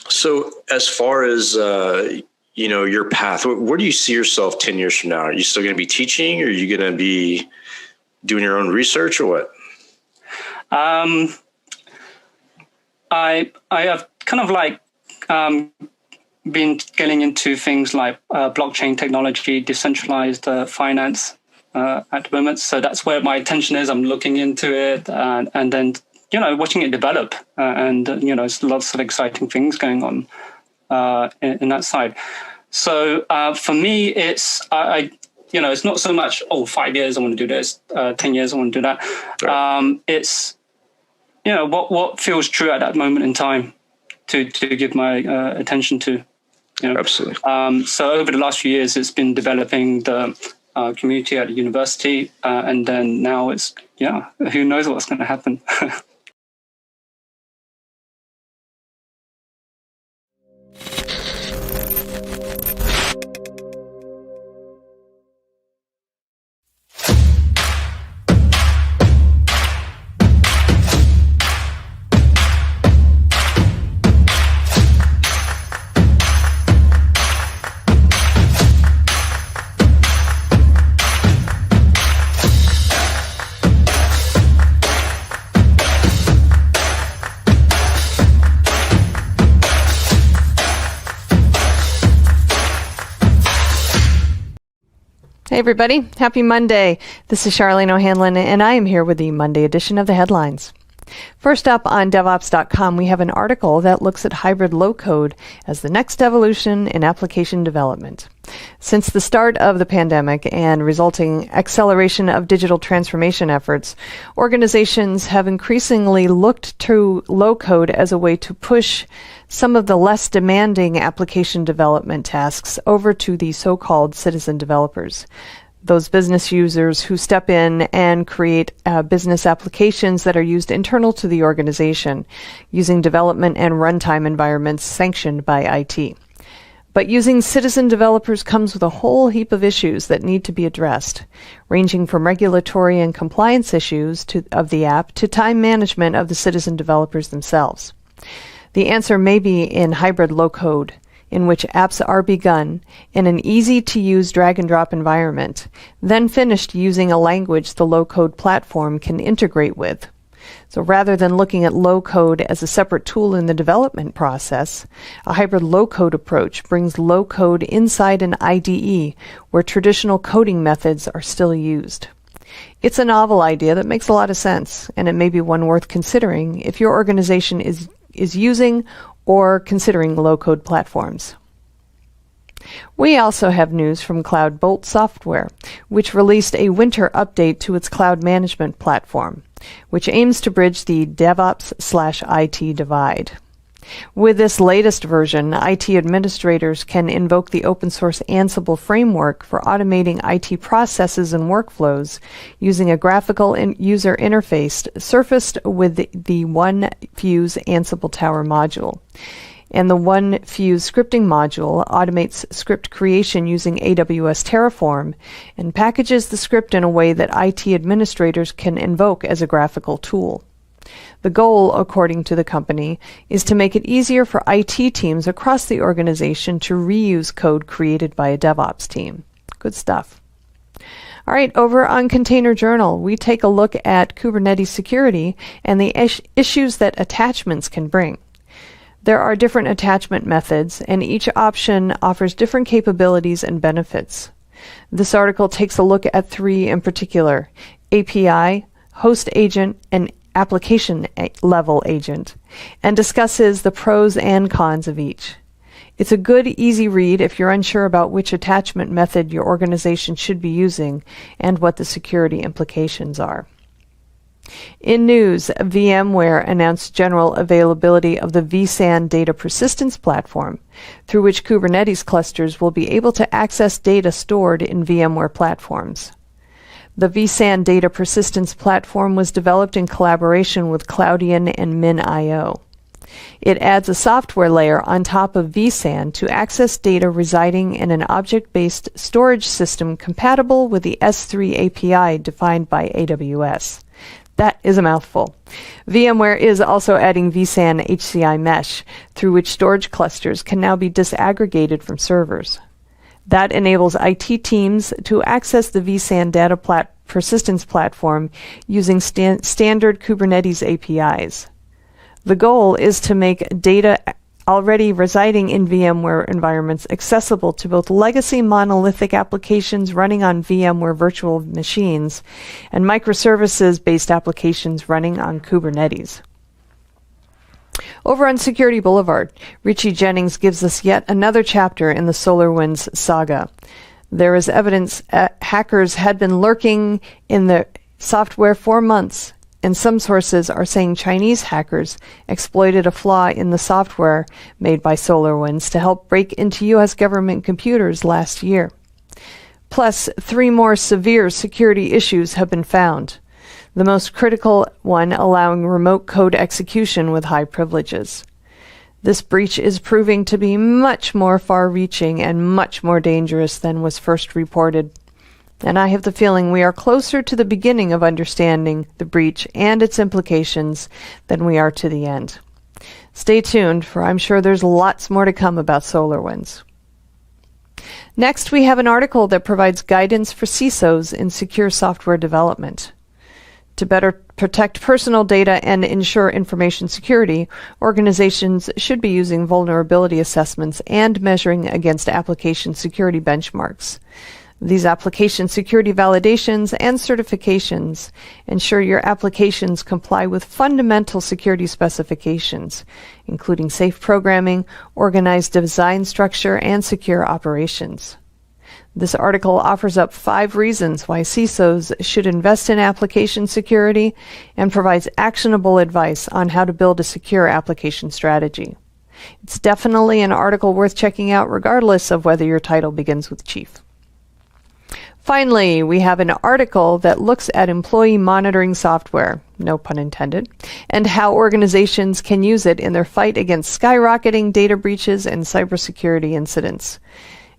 S12: So as far as, your path, where do you see yourself 10 years from now? Are you still going to be teaching, or are you going to be doing your own research, or what?
S13: I have kind of been getting into things like blockchain technology, decentralized finance at the moment. So that's where my attention is. I'm looking into it and then watching it develop, and there's lots of exciting things going on in that side. So for me, it's it's not so much 5 years I want to do this, 10 years I want to do that. Right. It's what feels true at that moment in time to give my attention to.
S12: Absolutely.
S13: So over the last few years, it's been developing the community at the university, and then now it's who knows what's going to happen.
S1: Hey everybody, happy Monday. This is Charlene O'Hanlon, and I am here with the Monday edition of the headlines. First up on DevOps.com, we have an article that looks at hybrid low-code as the next evolution in application development. Since the start of the pandemic and resulting acceleration of digital transformation efforts, organizations have increasingly looked to low-code as a way to push some of the less demanding application development tasks over to the so-called citizen developers. Those business users who step in and create business applications that are used internal to the organization, using development and runtime environments sanctioned by IT. But using citizen developers comes with a whole heap of issues that need to be addressed, ranging from regulatory and compliance issues of the app to time management of the citizen developers themselves. The answer may be in hybrid low-code, in which apps are begun in an easy-to-use drag-and-drop environment, then finished using a language the low-code platform can integrate with. So rather than looking at low-code as a separate tool in the development process, a hybrid low-code approach brings low-code inside an IDE where traditional coding methods are still used. It's a novel idea that makes a lot of sense, and it may be one worth considering if your organization is using or considering low-code platforms. We also have news from Cloud Bolt Software, which released a winter update to its cloud management platform, which aims to bridge the DevOps/IT divide. With this latest version, IT administrators can invoke the open-source Ansible framework for automating IT processes and workflows using a graphical user interface surfaced with the OneFuse Ansible Tower module. And the OneFuse scripting module automates script creation using AWS Terraform and packages the script in a way that IT administrators can invoke as a graphical tool. The goal, according to the company, is to make it easier for IT teams across the organization to reuse code created by a DevOps team. Good stuff. All right, over on Container Journal, we take a look at Kubernetes security and the issues that attachments can bring. There are different attachment methods, and each option offers different capabilities and benefits. This article takes a look at 3 in particular: API, host agent, and application level agent, and discusses the pros and cons of each. It's a good, easy read if you're unsure about which attachment method your organization should be using and what the security implications are. In news, VMware announced general availability of the vSAN data persistence platform, through which Kubernetes clusters will be able to access data stored in VMware platforms. The vSAN data persistence platform was developed in collaboration with Cloudian and Min.io. It adds a software layer on top of vSAN to access data residing in an object-based storage system compatible with the S3 API defined by AWS. That is a mouthful. VMware is also adding vSAN HCI mesh, through which storage clusters can now be disaggregated from servers. That enables IT teams to access the vSAN data persistence platform using standard Kubernetes APIs. The goal is to make data already residing in VMware environments accessible to both legacy monolithic applications running on VMware virtual machines and microservices-based applications running on Kubernetes. Over on Security Boulevard, Richie Jennings gives us yet another chapter in the SolarWinds saga. There is evidence hackers had been lurking in the software for months, and some sources are saying Chinese hackers exploited a flaw in the software made by SolarWinds to help break into U.S. government computers last year. Plus, 3 more severe security issues have been found, the most critical one allowing remote code execution with high privileges. This breach is proving to be much more far-reaching and much more dangerous than was first reported. And I have the feeling we are closer to the beginning of understanding the breach and its implications than we are to the end. Stay tuned, for I'm sure there's lots more to come about SolarWinds. Next, we have an article that provides guidance for CISOs in secure software development. To better protect personal data and ensure information security, organizations should be using vulnerability assessments and measuring against application security benchmarks. These application security validations and certifications ensure your applications comply with fundamental security specifications, including safe programming, organized design structure, and secure operations. This article offers up 5 reasons why CISOs should invest in application security and provides actionable advice on how to build a secure application strategy. It's definitely an article worth checking out regardless of whether your title begins with chief. Finally, we have an article that looks at employee monitoring software, no pun intended, and how organizations can use it in their fight against skyrocketing data breaches and cybersecurity incidents.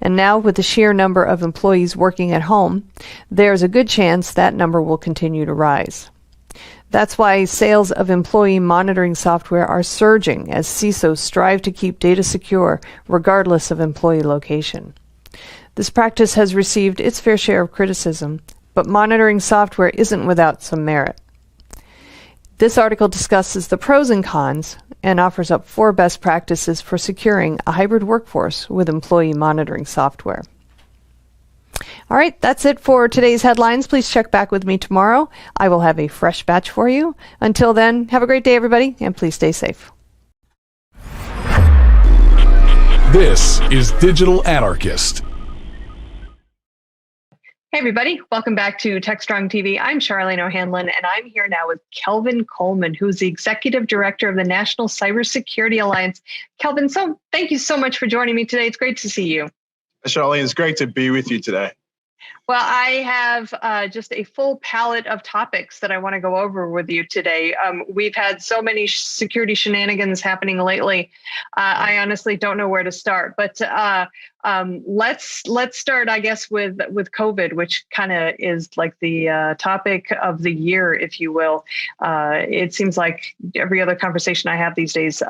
S1: And now, with the sheer number of employees working at home, there's a good chance that number will continue to rise. That's why sales of employee monitoring software are surging as CISOs strive to keep data secure regardless of employee location. This practice has received its fair share of criticism, but monitoring software isn't without some merit. This article discusses the pros and cons and offers up 4 best practices for securing a hybrid workforce with employee monitoring software. All right, that's it for today's headlines. Please check back with me tomorrow. I will have a fresh batch for you. Until then, have a great day, everybody, and please stay safe.
S3: This is Digital Anarchist.
S1: Hey everybody, welcome back to TechStrong TV. I'm Charlene O'Hanlon, and I'm here now with Kelvin Coleman, who's the Executive Director of the National Cybersecurity Alliance. Kelvin, thank you so much for joining me today. It's great to see you.
S16: Charlene, it's great to be with you today.
S1: Well, I have just a full palette of topics that I want to go over with you today. We've had so many security shenanigans happening lately. I honestly don't know where to start, but let's start, I guess, with COVID, which kind of is like the topic of the year, if you will. It seems like every other conversation I have these days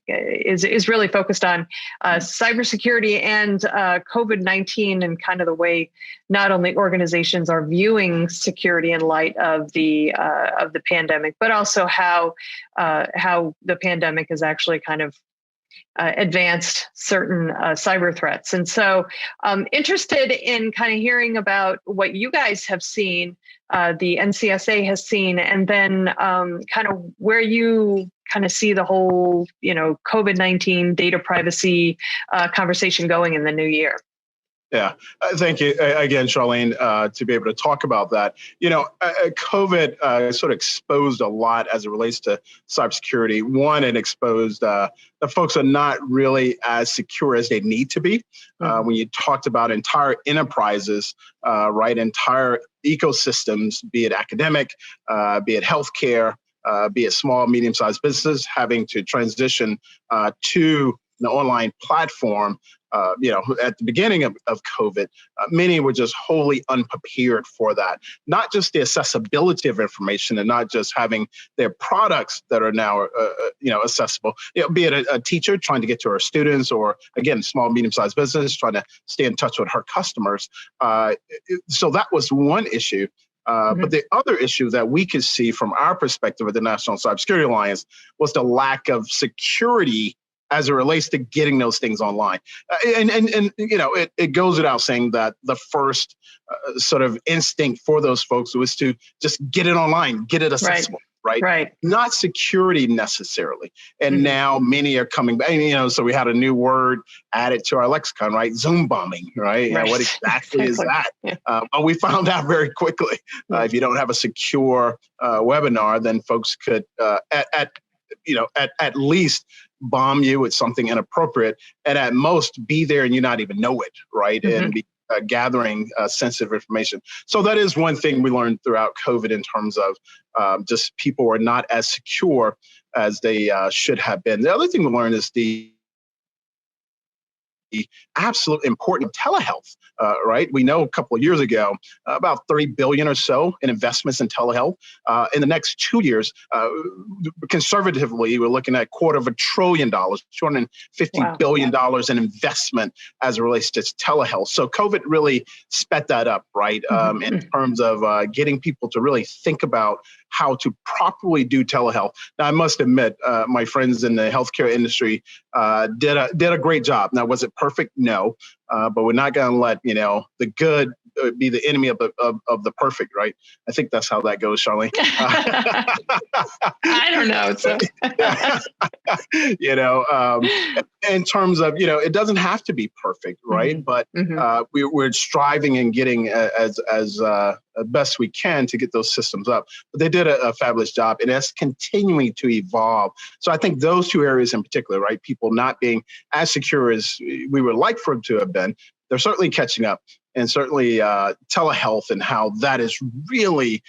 S1: is really focused on cybersecurity and COVID-19 and kind of the way not only organizations are viewing security in light of the pandemic, but also how the pandemic has actually kind of advanced certain cyber threats. And so interested in kind of hearing about what you guys have seen, the NCSA has seen, and then kind of where you kind of see the whole, COVID-19 data privacy conversation going in the new year.
S16: Yeah, thank you again, Charlene, to be able to talk about that. COVID sort of exposed a lot as it relates to cybersecurity. One, it exposed that folks are not really as secure as they need to be. When you talked about entire enterprises, right, entire ecosystems, be it academic, be it healthcare, be it small, medium-sized businesses, having to transition to an online platform. At the beginning of COVID, many were just wholly unprepared for that. Not just the accessibility of information and not just having their products that are now, accessible, be it a teacher trying to get to her students or, again, small, medium-sized business trying to stay in touch with her customers. So that was one issue. But the other issue that we could see from our perspective at the National Cybersecurity Alliance was the lack of security as it relates to getting those things online. It goes without saying that the first sort of instinct for those folks was to just get it online, get it accessible, right? Not security necessarily. And now many are coming back, so we had a new word added to our lexicon, right? Zoom bombing, right? What exactly is that? But we found out very quickly, if you don't have a secure webinar, then folks could at least bomb you with something inappropriate, and at most be there and you not even know it, right? And be gathering sensitive information. So that is one thing we learned throughout COVID in terms of just people are not as secure as they should have been. The other thing we learned is the absolute importance of telehealth, right? We know a couple of years ago, about $30 billion or so in investments in telehealth. In the next 2 years, conservatively, we're looking at $250 billion, $250 billion in investment as it relates to telehealth. So COVID really sped that up, right? In terms of getting people to really think about how to properly do telehealth. Now, I must admit, my friends in the healthcare industry did a great job. Now, was it perfect? No, but we're not going to let the good be the enemy of the perfect, right? I think that's how that goes, Charlene.
S1: I don't know. So.
S16: In terms of it doesn't have to be perfect, right? But we're striving and getting as best we can to get those systems up. But they did a fabulous job, and it's continuing to evolve. So I think those two areas in particular, right? People not being as secure as we would like for them to have been, they're certainly catching up. and certainly telehealth and how that is really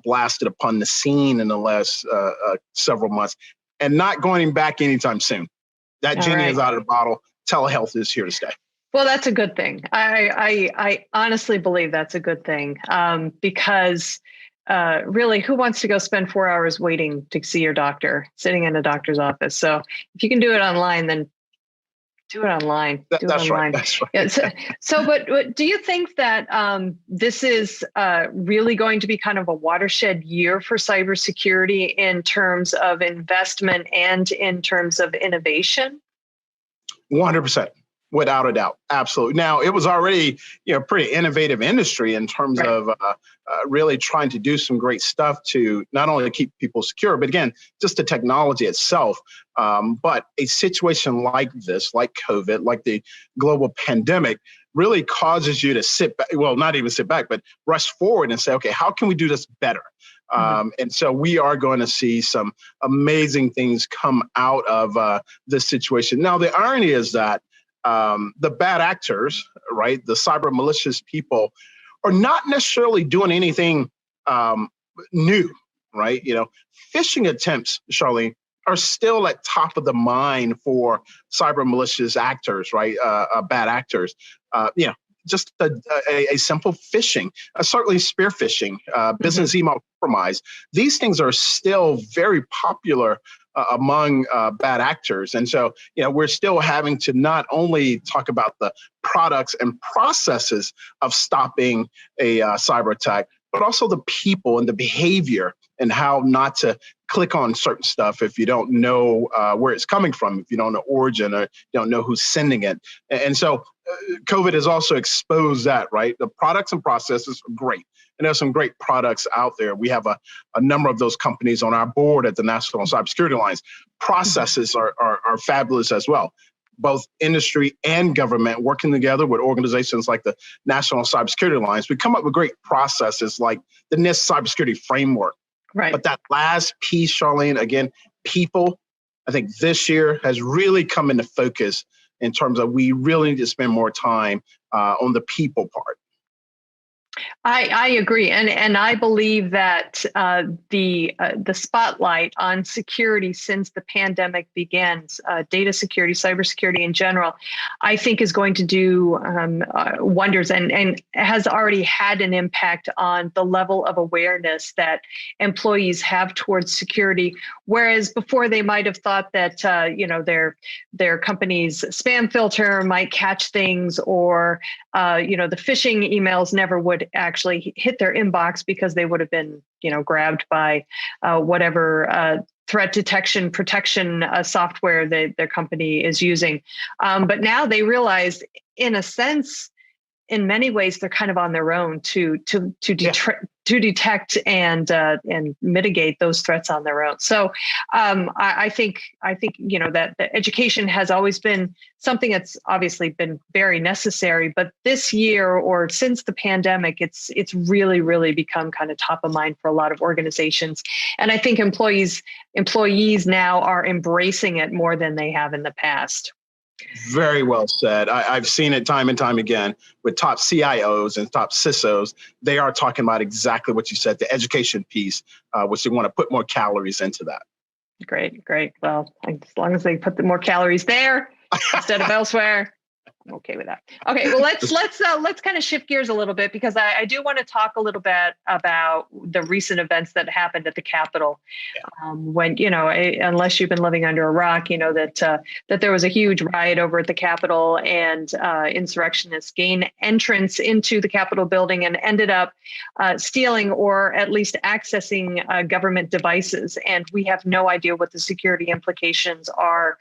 S16: blasted upon the scene in the last several months, and not going back anytime soon. That genie is out of the bottle. Telehealth is here to stay.
S1: Well, that's a good thing. I honestly believe that's a good thing, because really, who wants to go spend 4 hours waiting to see your doctor, sitting in a doctor's office? So if you can do it online, then do it online.
S16: That's right. That's right.
S1: Yeah, but do you think that this is really going to be kind of a watershed year for cybersecurity in terms of investment and in terms of innovation?
S16: 100%. Without a doubt. Absolutely. Now, it was already, pretty innovative industry in terms of really trying to do some great stuff to not only keep people secure, but again, just the technology itself. But a situation like this, like COVID, like the global pandemic, really causes you to sit back, well, not even sit back, but rush forward and say, okay, how can we do this better? And so we are going to see some amazing things come out of this situation. Now, the irony is that the bad actors, right, the cyber malicious people, are not necessarily doing anything new, right? Phishing attempts, Charlene, are still at top of the mind for cyber malicious actors, right? Bad actors. Just a simple phishing, certainly spear phishing, business email compromise. These things are still very popular among bad actors. And so, we're still having to not only talk about the products and processes of stopping a cyber attack, but also the people and the behavior and how not to click on certain stuff if you don't know where it's coming from, if you don't know origin or you don't know who's sending it. And so COVID has also exposed that, right? The products and processes are great. And there's some great products out there. We have a number of those companies on our board at the National Cybersecurity Alliance. Processes are fabulous as well. Both industry and government working together with organizations like the National Cybersecurity Alliance. We come up with great processes like the NIST Cybersecurity Framework.
S1: Right.
S16: But that last piece, Charlene, again, people, I think this year has really come into focus in terms of we really need to spend more time on the people part.
S1: I agree, and I believe that the spotlight on security since the pandemic begins, data security, cybersecurity in general, I think is going to do wonders, and has already had an impact on the level of awareness that employees have towards security. Whereas before they might have thought that their company's spam filter might catch things, or the phishing emails never would actually hit their inbox because they would have been, grabbed by whatever threat detection protection software that their company is using. But now they realize, in a sense, in many ways, they're kind of on their own to detect and mitigate those threats on their own. So I think that the education has always been something that's obviously been very necessary, but this year or since the pandemic, it's really, really become kind of top of mind for a lot of organizations. And I think employees now are embracing it more than they have in the past.
S16: Very well said. I've seen it time and time again with top CIOs and top CISOs. They are talking about exactly what you said, the education piece, which they want to put more calories into that.
S1: Great. Well, as long as they put the more calories there instead of elsewhere, I'm okay with that. Okay, well, let's kind of shift gears a little bit, because I do want to talk a little bit about the recent events that happened at the Capitol. When unless you've been living under a rock, that there was a huge riot over at the Capitol, and insurrectionists gained entrance into the Capitol building and ended up stealing or at least accessing government devices. And we have no idea what the security implications are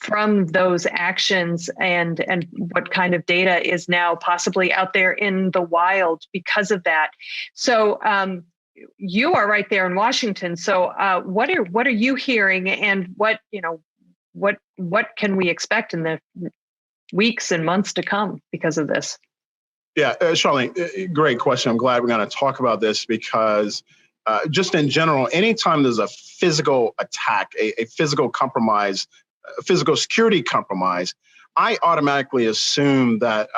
S1: from those actions, and what kind of data is now possibly out there in the wild because of that. So you are right there in Washington. So what are you hearing, and what can we expect in the weeks and months to come because of this?
S16: Yeah, Charlene, great question. I'm glad we're going to talk about this, because just in general, anytime there's a physical attack, a physical compromise, physical security compromise, I automatically assume that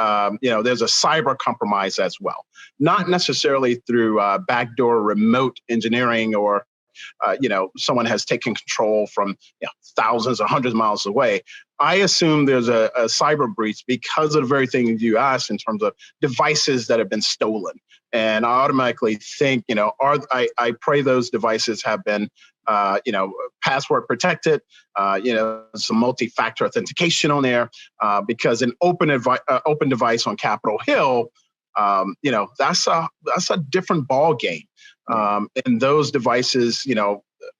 S16: there's a cyber compromise as well, not necessarily through backdoor remote engineering or someone has taken control from thousands or hundreds of miles away. I assume there's a cyber breach because of the very thing you asked in terms of devices that have been stolen. And I automatically think, I pray those devices have been, password protected, some multi-factor authentication on there, because an open device on Capitol Hill, that's a different ball game. And those devices,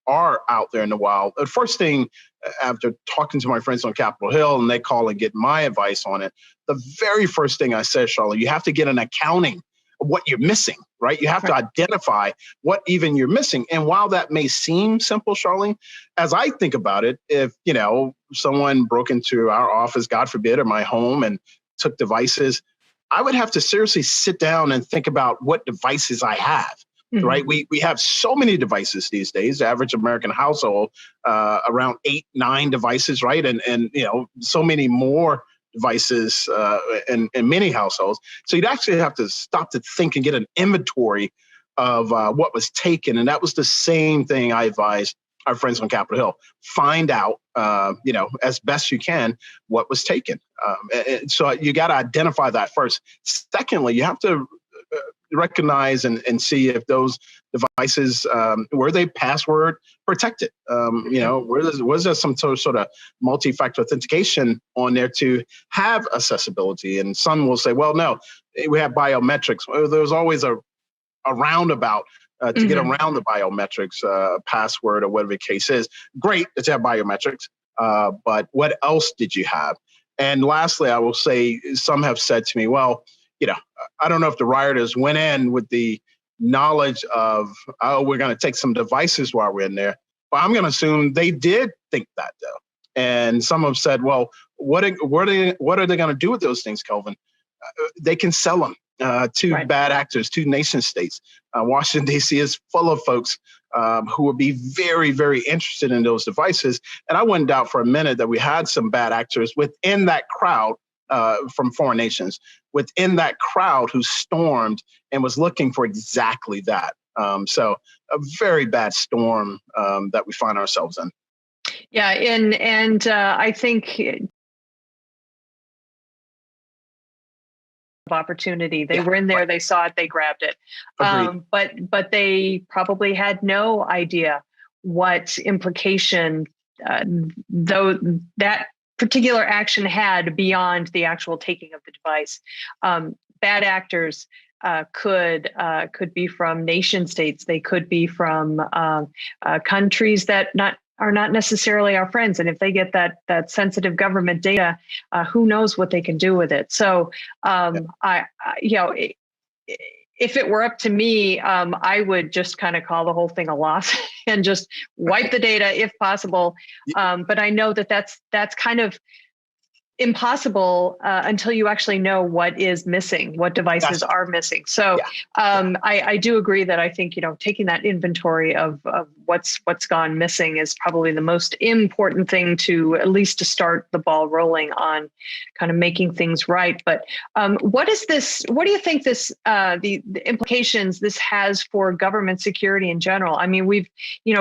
S16: are out there in the wild. The first thing, after talking to my friends on Capitol Hill and they call and get my advice on it, the very first thing I said, Charlotte, you have to get an accounting of what you're missing, right? You have to identify what even you're missing. And while that may seem simple, Charlene, as I think about it, if, someone broke into our office, God forbid, or my home and took devices, I would have to seriously sit down and think about what devices I have. Mm-hmm. Right. We have so many devices these days, the average American household, around 8-9 devices. Right. And so many more devices in many households. So you'd actually have to stop to think and get an inventory of what was taken. And that was the same thing I advised our friends on Capitol Hill. Find out, as best you can, what was taken. So you got to identify that first. Secondly, you have to recognize and see if those devices were they password protected. Was there some sort of multi-factor authentication on there to have accessibility? And some will say, well, no, we have biometrics. Well, there's always a roundabout to get around the biometrics, password or whatever the case is. Great that you have biometrics, but what else did you have? And lastly, I will say some have said to me, well, I don't know if the rioters went in with the knowledge of, we're going to take some devices while we're in there. But I'm going to assume they did think that, though. And some have said, well, what are they going to do with those things, Kelvin? They can sell them to bad actors, to nation states. Washington, D.C. is full of folks who would be very, very interested in those devices. And I wouldn't doubt for a minute that we had some bad actors within that crowd from foreign nations, within that crowd who stormed and was looking for exactly that. So a very bad storm that we find ourselves in.
S1: Yeah, and I think opportunity. They were in there, they saw it, they grabbed it. But they probably had no idea what implication though that particular action had beyond the actual taking of the device. Bad actors could be from nation states. They could be from countries that are not necessarily our friends. And if they get that sensitive government data, who knows what they can do with it? So if it were up to me, I would just kind of call the whole thing a loss and just wipe the data if possible. But I know that's kind of impossible until you actually know what is missing, what devices are missing. So I do agree that I think, taking that inventory of what's gone missing is probably the most important thing to at least to start the ball rolling on kind of making things right. But what do you think this, the implications this has for government security in general? I mean, we've,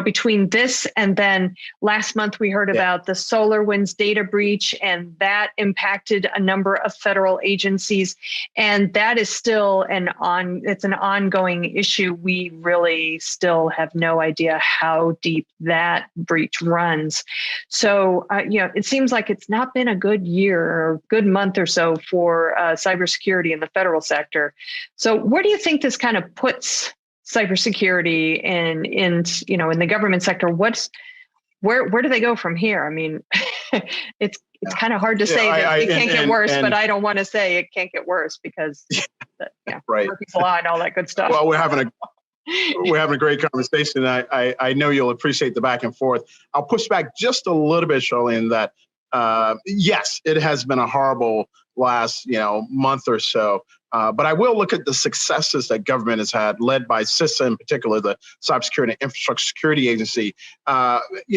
S1: between this and then last month we heard about the SolarWinds data breach, and that impacted a number of federal agencies. And that is still it's an ongoing issue. We really still have no idea how deep that breach runs. So, it seems like it's not been a good year or good month or so for cybersecurity in the federal sector. So where do you think this kind of puts cybersecurity in the government sector? Where do they go from here? I mean, it's kind of hard to say that it can't get worse, but I don't want to say it can't get worse because Murphy's Law and all that good stuff.
S16: Well, we're having a great conversation. I know you'll appreciate the back and forth. I'll push back just a little bit, Charlene, that yes, it has been a horrible last month or so. But I will look at the successes that government has had, led by CISA in particular, the Cybersecurity and Infrastructure Security Agency,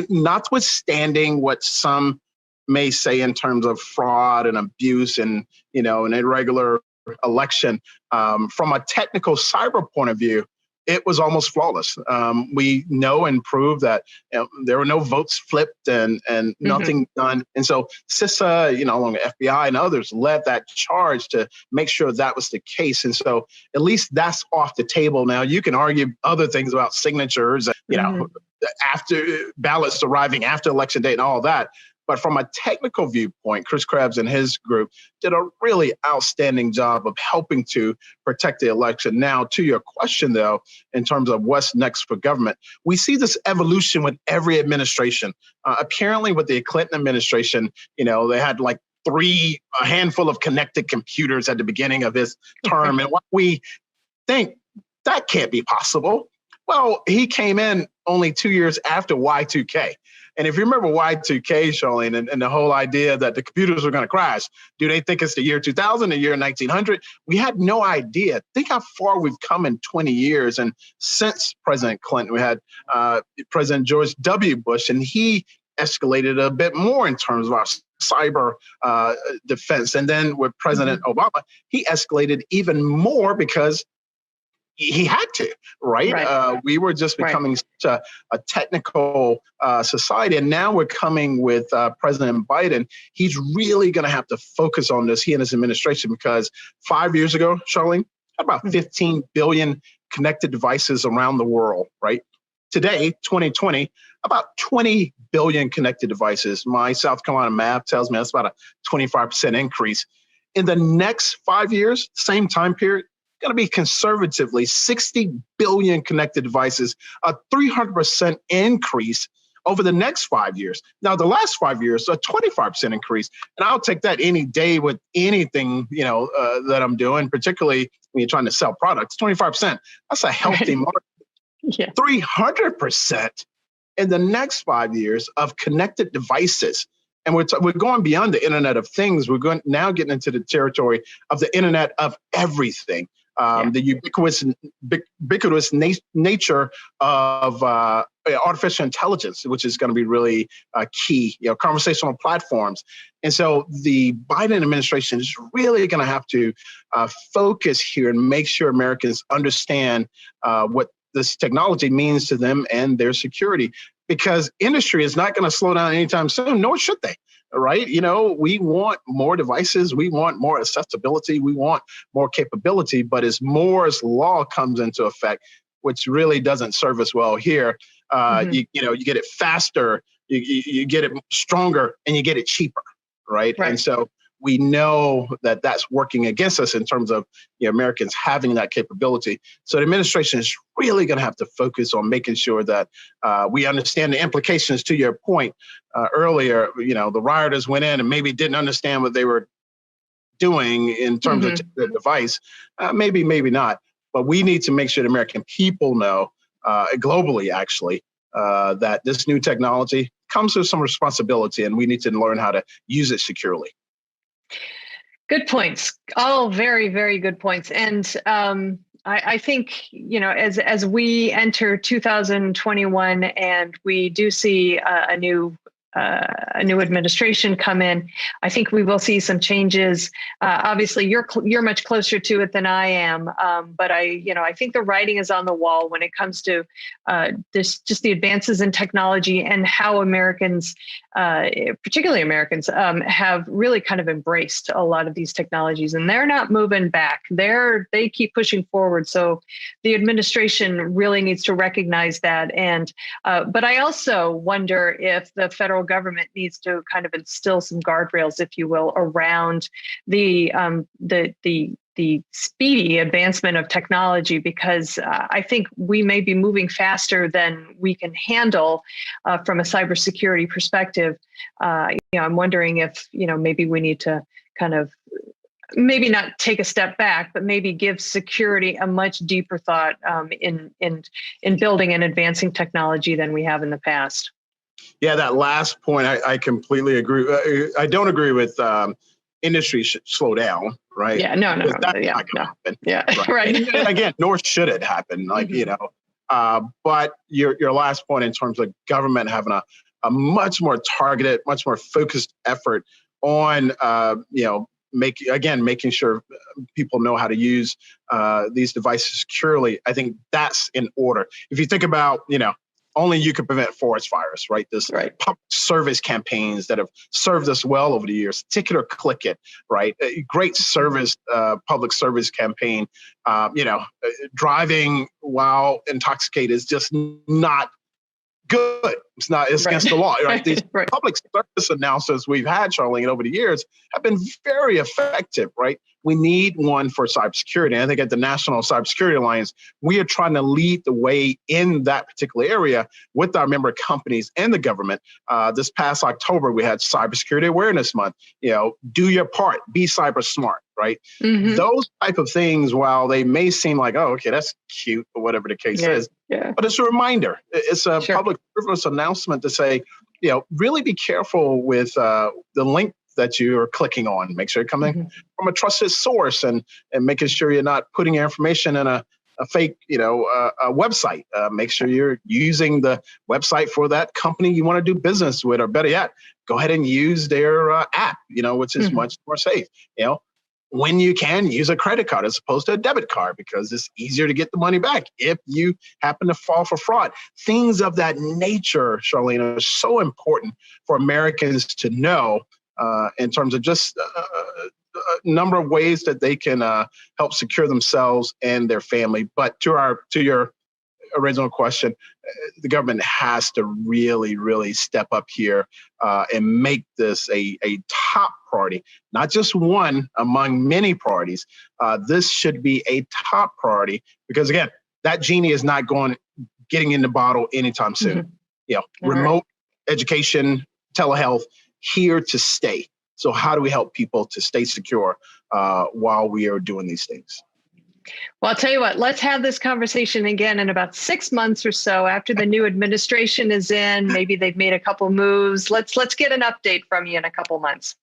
S16: notwithstanding what some may say in terms of fraud and abuse and, an irregular election, from a technical cyber point of view, it was almost flawless. We know and prove that there were no votes flipped and nothing done. And so CISA, along with FBI and others, led that charge to make sure that was the case. And so at least that's off the table now. You can argue other things about signatures, after ballots arriving after election day and all that. But from a technical viewpoint, Chris Krebs and his group did a really outstanding job of helping to protect the election. Now, to your question, though, in terms of what's next for government, we see this evolution with every administration. Apparently, with the Clinton administration, they had like a handful of connected computers at the beginning of his term. And what we think, that can't be possible. Well, he came in only 2 years after Y2K. And if you remember Y2K, Charlene, and the whole idea that the computers were going to crash, do they think it's the year 2000, the year 1900? We had no idea. Think how far we've come in 20 years. And since President Clinton, we had President George W. Bush, and he escalated a bit more in terms of our cyber defense. And then with President Obama, he escalated even more because he had to, right? We were just becoming such a technical society. And now we're coming with President Biden. He's really going to have to focus on this, he and his administration, because 5 years ago, Charlene, about 15 billion connected devices around the world, right? Today, 2020, about 20 billion connected devices. My South Carolina math tells me that's about a 25% increase. In the next 5 years, same time period, going to be conservatively 60 billion connected devices, a 300% increase over the next 5 years. Now, the last 5 years, a 25% increase. And I'll take that any day with anything, that I'm doing, particularly when you're trying to sell products. 25%, that's a healthy market. 300% in the next 5 years of connected devices. And we're going beyond the Internet of Things. We're now getting into the territory of the Internet of Everything. The ubiquitous nature of artificial intelligence, which is going to be really key, conversational platforms. And so the Biden administration is really going to have to focus here and make sure Americans understand what this technology means to them and their security, because industry is not going to slow down anytime soon, nor should they. Right? We want more devices. We want more accessibility. We want more capability. But as Moore's law comes into effect, which really doesn't serve us well here, you get it faster, you get it stronger, and you get it cheaper. Right? And so we know that that's working against us in terms of Americans having that capability. So the administration is really going to have to focus on making sure that we understand the implications. To your point earlier, the rioters went in and maybe didn't understand what they were doing in terms of the device. Maybe not. But we need to make sure the American people know, globally actually, that this new technology comes with some responsibility, and we need to learn how to use it securely.
S1: Good points. All very, very good points. And I think, as we enter 2021 and we do see a new administration come in, I think we will see some changes. Obviously, you're much closer to it than I am, but I think the writing is on the wall when it comes to just the advances in technology and how Americans, particularly Americans, have really kind of embraced a lot of these technologies, and they're not moving back. They keep pushing forward. So the administration really needs to recognize that. And but I also wonder if the federal government needs to kind of instill some guardrails, if you will, around the speedy advancement of technology, because I think we may be moving faster than we can handle from a cybersecurity perspective. I'm wondering if maybe we need to kind of maybe not take a step back, but maybe give security a much deeper thought in building and advancing technology than we have in the past.
S16: Yeah, that last point, I completely agree. I don't agree with industry should slow down, right?
S1: Yeah, no.
S16: That's not going to happen.
S1: Yeah, right.
S16: And again, nor should it happen. But your last point in terms of government having a much more targeted, much more focused effort on, making sure people know how to use these devices securely. I think that's in order. If you think about, only you can prevent forest fires, right? Public service campaigns that have served us well over the years. Ticket or Click It, right? A great service, public service campaign. Driving while intoxicated is just not good. It's against the law, right? These public service announcements we've had, Charlene, over the years have been very effective, right? We need one for cybersecurity. And I think at the National Cybersecurity Alliance, we are trying to lead the way in that particular area with our member companies and the government. This past October, we had Cybersecurity Awareness Month. Do your part, be cyber smart, right? Mm-hmm. Those type of things, while they may seem like, oh, okay, that's cute, or whatever the case is, but it's a reminder. It's a public service announcement to say, really be careful with the link that you're clicking on. Make sure you're coming from a trusted source and making sure you're not putting your information in a fake, a website. Make sure you're using the website for that company you want to do business with, or better yet, go ahead and use their app, which is much more safe. When you can, use a credit card as opposed to a debit card, because it's easier to get the money back if you happen to fall for fraud. Things of that nature, Charlene, are so important for Americans to know in terms of just a number of ways that they can help secure themselves and their family. But to your original question, the government has to really, really step up here and make this a top priority, not just one among many priorities. This should be a top priority because, again, that genie is not getting in the bottle anytime soon. Remote education, telehealth, here to stay. So how do we help people to stay secure while we are doing these things?
S1: Well, I'll tell you what, let's have this conversation again in about 6 months or so after the new administration is in. Maybe they've made a couple moves. Let's get an update from you in a couple months.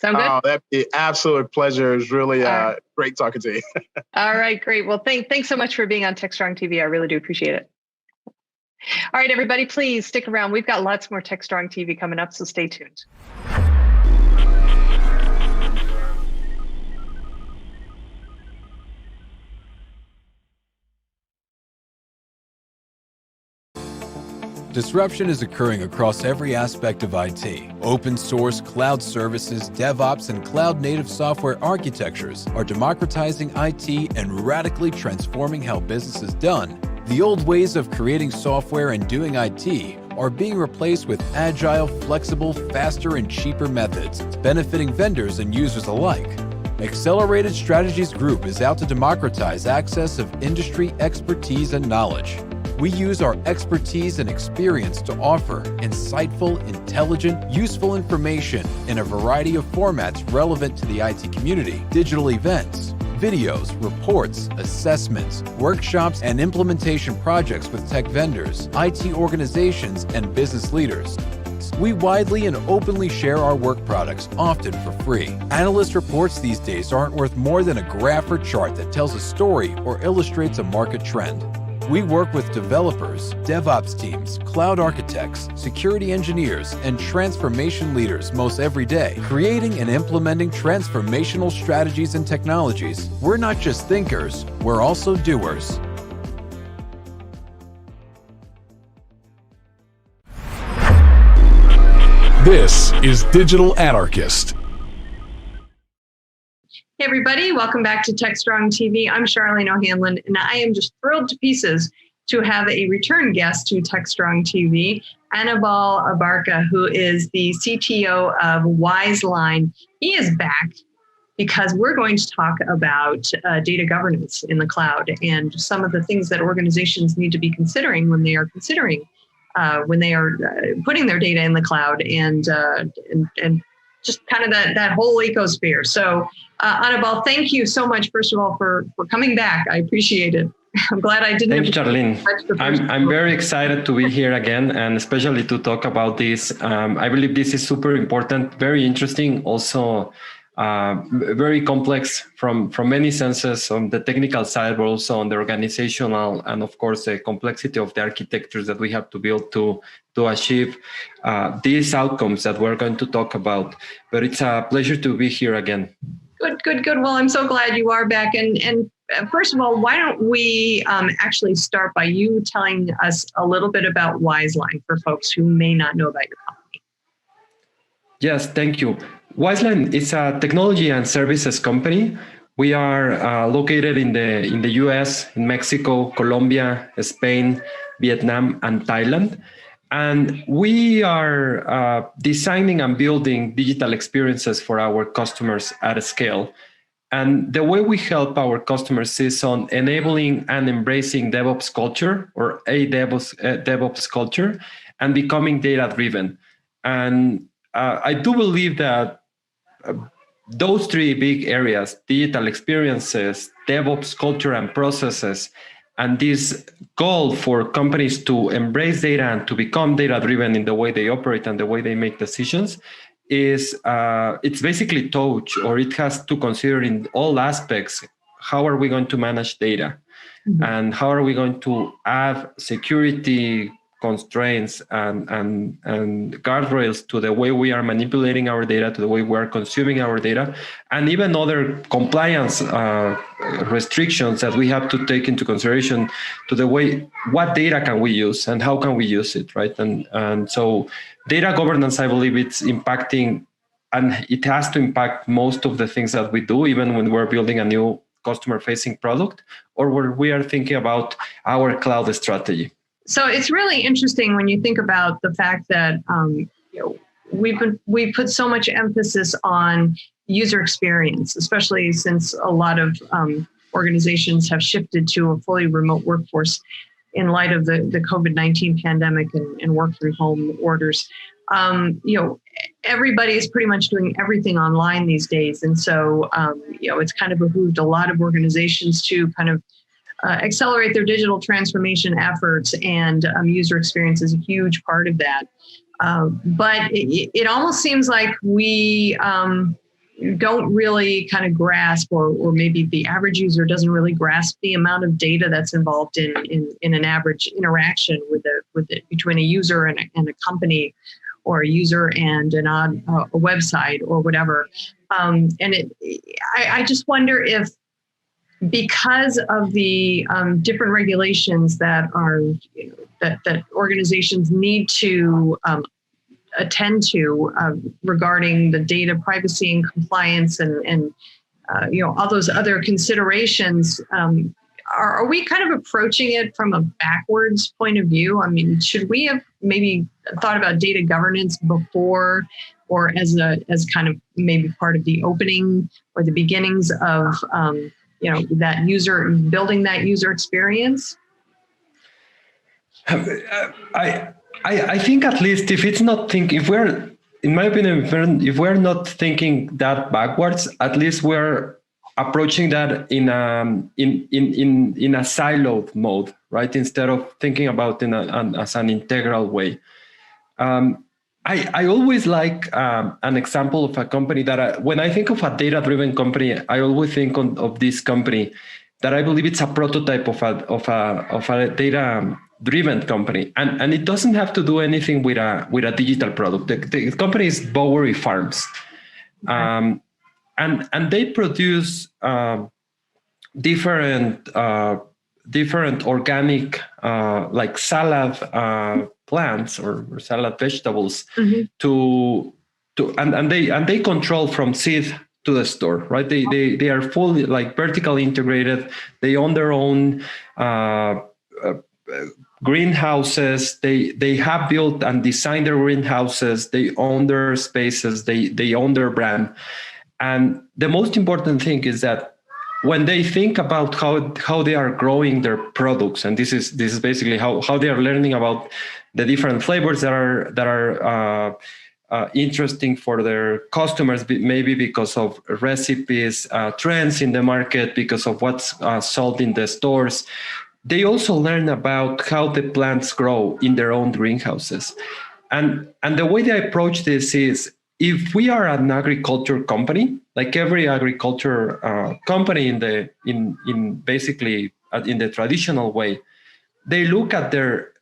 S1: Sound good?
S16: Oh, that'd be an absolute pleasure. It's really great talking to you.
S1: All right, great. Well, thanks so much for being on TechStrong TV. I really do appreciate it. All right, everybody, please stick around. We've got lots more TechStrong TV coming up, so stay tuned.
S17: Disruption is occurring across every aspect of IT. Open source, cloud services, DevOps, and cloud-native software architectures are democratizing IT and radically transforming how business is done. The old ways of creating software and doing IT are being replaced with agile, flexible, faster, and cheaper methods, benefiting vendors and users alike. Accelerated Strategies Group is out to democratize access of industry expertise and knowledge. We use our expertise and experience to offer insightful, intelligent, useful information in a variety of formats relevant to the IT community: digital events, videos, reports, assessments, workshops, and implementation projects with tech vendors, IT organizations, and business leaders. We widely and openly share our work products, often for free. Analyst reports these days aren't worth more than a graph or chart that tells a story or illustrates a market trend. We work with developers, DevOps teams, cloud architects, security engineers, and transformation leaders most every day, creating and implementing transformational strategies and technologies. We're not just thinkers, we're also doers.
S3: This is Digital Anarchist.
S1: Hey, everybody. Welcome back to TechStrong TV. I'm Charlene O'Hanlon, and I am just thrilled to pieces to have a return guest to TechStrong TV, Anibal Abarca, who is the CTO of Wiseline. He is back because we're going to talk about data governance in the cloud and some of the things that organizations need to be considering when they are putting their data in the cloud and just kind of that whole ecosphere. So Anibal, thank you so much, first of all, for coming back. I appreciate it. I'm glad I didn't.
S18: Thank you, Charlene. I'm very excited to be here again, and especially to talk about this. I believe this is super important, very interesting. Also, very complex from many senses on the technical side, but also on the organizational and of course the complexity of the architectures that we have to build to achieve these outcomes that we're going to talk about. But it's a pleasure to be here again.
S1: Good. Well, I'm so glad you are back. And first of all, why don't we actually start by you telling us a little bit about Wizeline for folks who may not know about your company.
S18: Yes, thank you. Wizeline is a technology and services company. We are located in the US, in Mexico, Colombia, Spain, Vietnam, and Thailand. And we are designing and building digital experiences for our customers at a scale. And the way we help our customers is on enabling and embracing DevOps culture, or a DevOps culture, and becoming data-driven. And I do believe that those three big areas, digital experiences, DevOps culture and processes, and this goal for companies to embrace data and to become data-driven in the way they operate and the way they make decisions is it's basically touch, or it has to consider in all aspects, how are we going to manage data? Mm-hmm. And how are we going to add security constraints and guardrails to the way we are manipulating our data, to the way we are consuming our data, and even other compliance restrictions that we have to take into consideration to the way, what data can we use and how can we use it, right? And so data governance, I believe it's impacting, and it has to impact most of the things that we do, even when we're building a new customer-facing product or where we are thinking about our cloud strategy.
S1: So it's really interesting when you think about the fact that we put so much emphasis on user experience, especially since a lot of organizations have shifted to a fully remote workforce in light of the COVID-19 pandemic and work from home orders. Everybody is pretty much doing everything online these days. And so, it's kind of behooved a lot of organizations to kind of accelerate their digital transformation efforts, and user experience is a huge part of that. But it almost seems like we don't really kind of grasp, or maybe the average user doesn't really grasp the amount of data that's involved in an average interaction between a user and a company, or a user and a website or whatever. I just wonder if, because of the different regulations that are that organizations need to attend to regarding the data privacy and compliance and all those other considerations, are we kind of approaching it from a backwards point of view? I mean, should we have maybe thought about data governance before, or as kind of maybe part of the opening or the beginnings of building that user experience?
S18: I think, at least if we're not thinking that backwards, at least we're approaching that in a siloed mode, right? Instead of thinking about as an integral way. I always like an example of a company that when I think of a data-driven company, I always think of this company that I believe it's a prototype of a data-driven company, and it doesn't have to do anything with a digital product. The company is Bowery Farms, and they produce different organic like salad plants or salad vegetables, mm-hmm. and they control from seed to the store, right? They are fully like vertically integrated. They own their own greenhouses. They have built and designed their greenhouses. They own their spaces. They own their brand. And the most important thing is that when they think about how they are growing their products, and this is basically how they are learning about the different flavors that are interesting for their customers, maybe because of recipes, trends in the market, because of what's sold in the stores. They also learn about how the plants grow in their own greenhouses. And the way they approach this is if we are an agriculture company, like every agriculture company in the traditional way, they look at their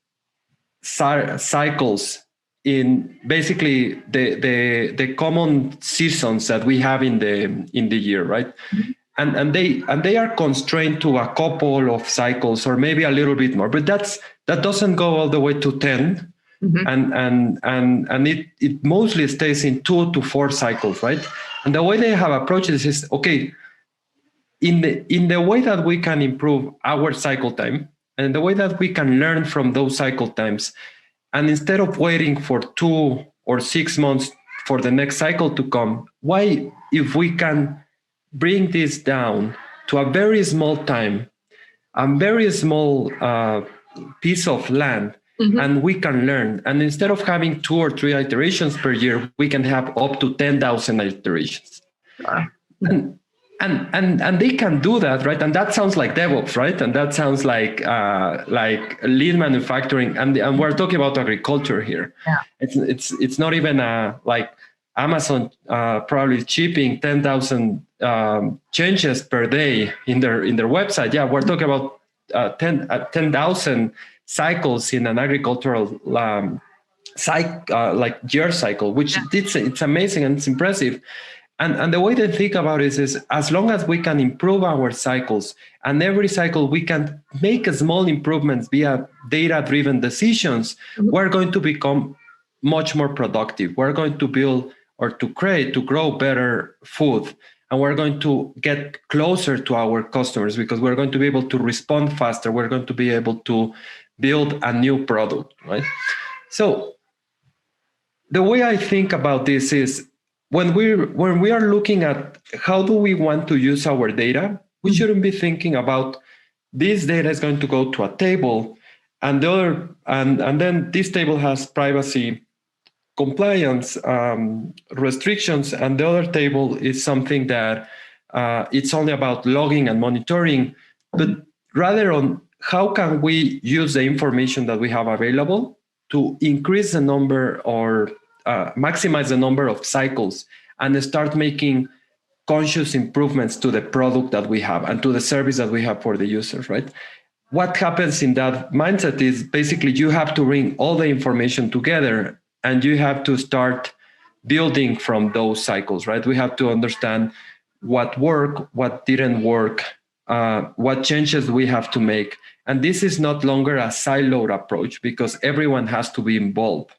S18: cycles in basically the common seasons that we have in the year, right? And they are constrained to a couple of cycles or maybe a little bit more, but that doesn't go all the way to 10. And it mostly stays in 2 to 4 cycles, right? And the way they have approached this is, okay, in the way that we can improve our cycle time and the way that we can learn from those cycle times, and instead of waiting for 2 or 6 months for the next cycle to come, why, if we can bring this down to a very small time, a very small piece of land, and we can learn. And instead of having 2 or 3 iterations per year, we can have up to 10,000 iterations. And they can do that, right? And that sounds like DevOps, right? And that sounds like lean manufacturing. And we're talking about agriculture here. Yeah. It's not even like Amazon probably shipping 10,000 changes per day in their website. Yeah, we're talking about 10,000 cycles in an agricultural like year cycle, which it's amazing and it's impressive. And the way to think about it is as long as we can improve our cycles, and every cycle we can make small improvements via data-driven decisions, we're going to become much more productive. We're going to build or to grow better food. And we're going to get closer to our customers because we're going to be able to respond faster. We're going to be able to build a new product, right? So the way I think about this is when we are looking at how do we want to use our data, we shouldn't be thinking about this data is going to go to a table and then this table has privacy compliance restrictions, and the other table is something that it's only about logging and monitoring, but rather on how can we use the information that we have available to increase the number or maximize the number of cycles and start making conscious improvements to the product that we have and to the service that we have for the users, right? What happens in that mindset is basically you have to bring all the information together and you have to start building from those cycles, right? We have to understand what worked, what didn't work, what changes we have to make. And this is not longer a siloed approach because everyone has to be involved.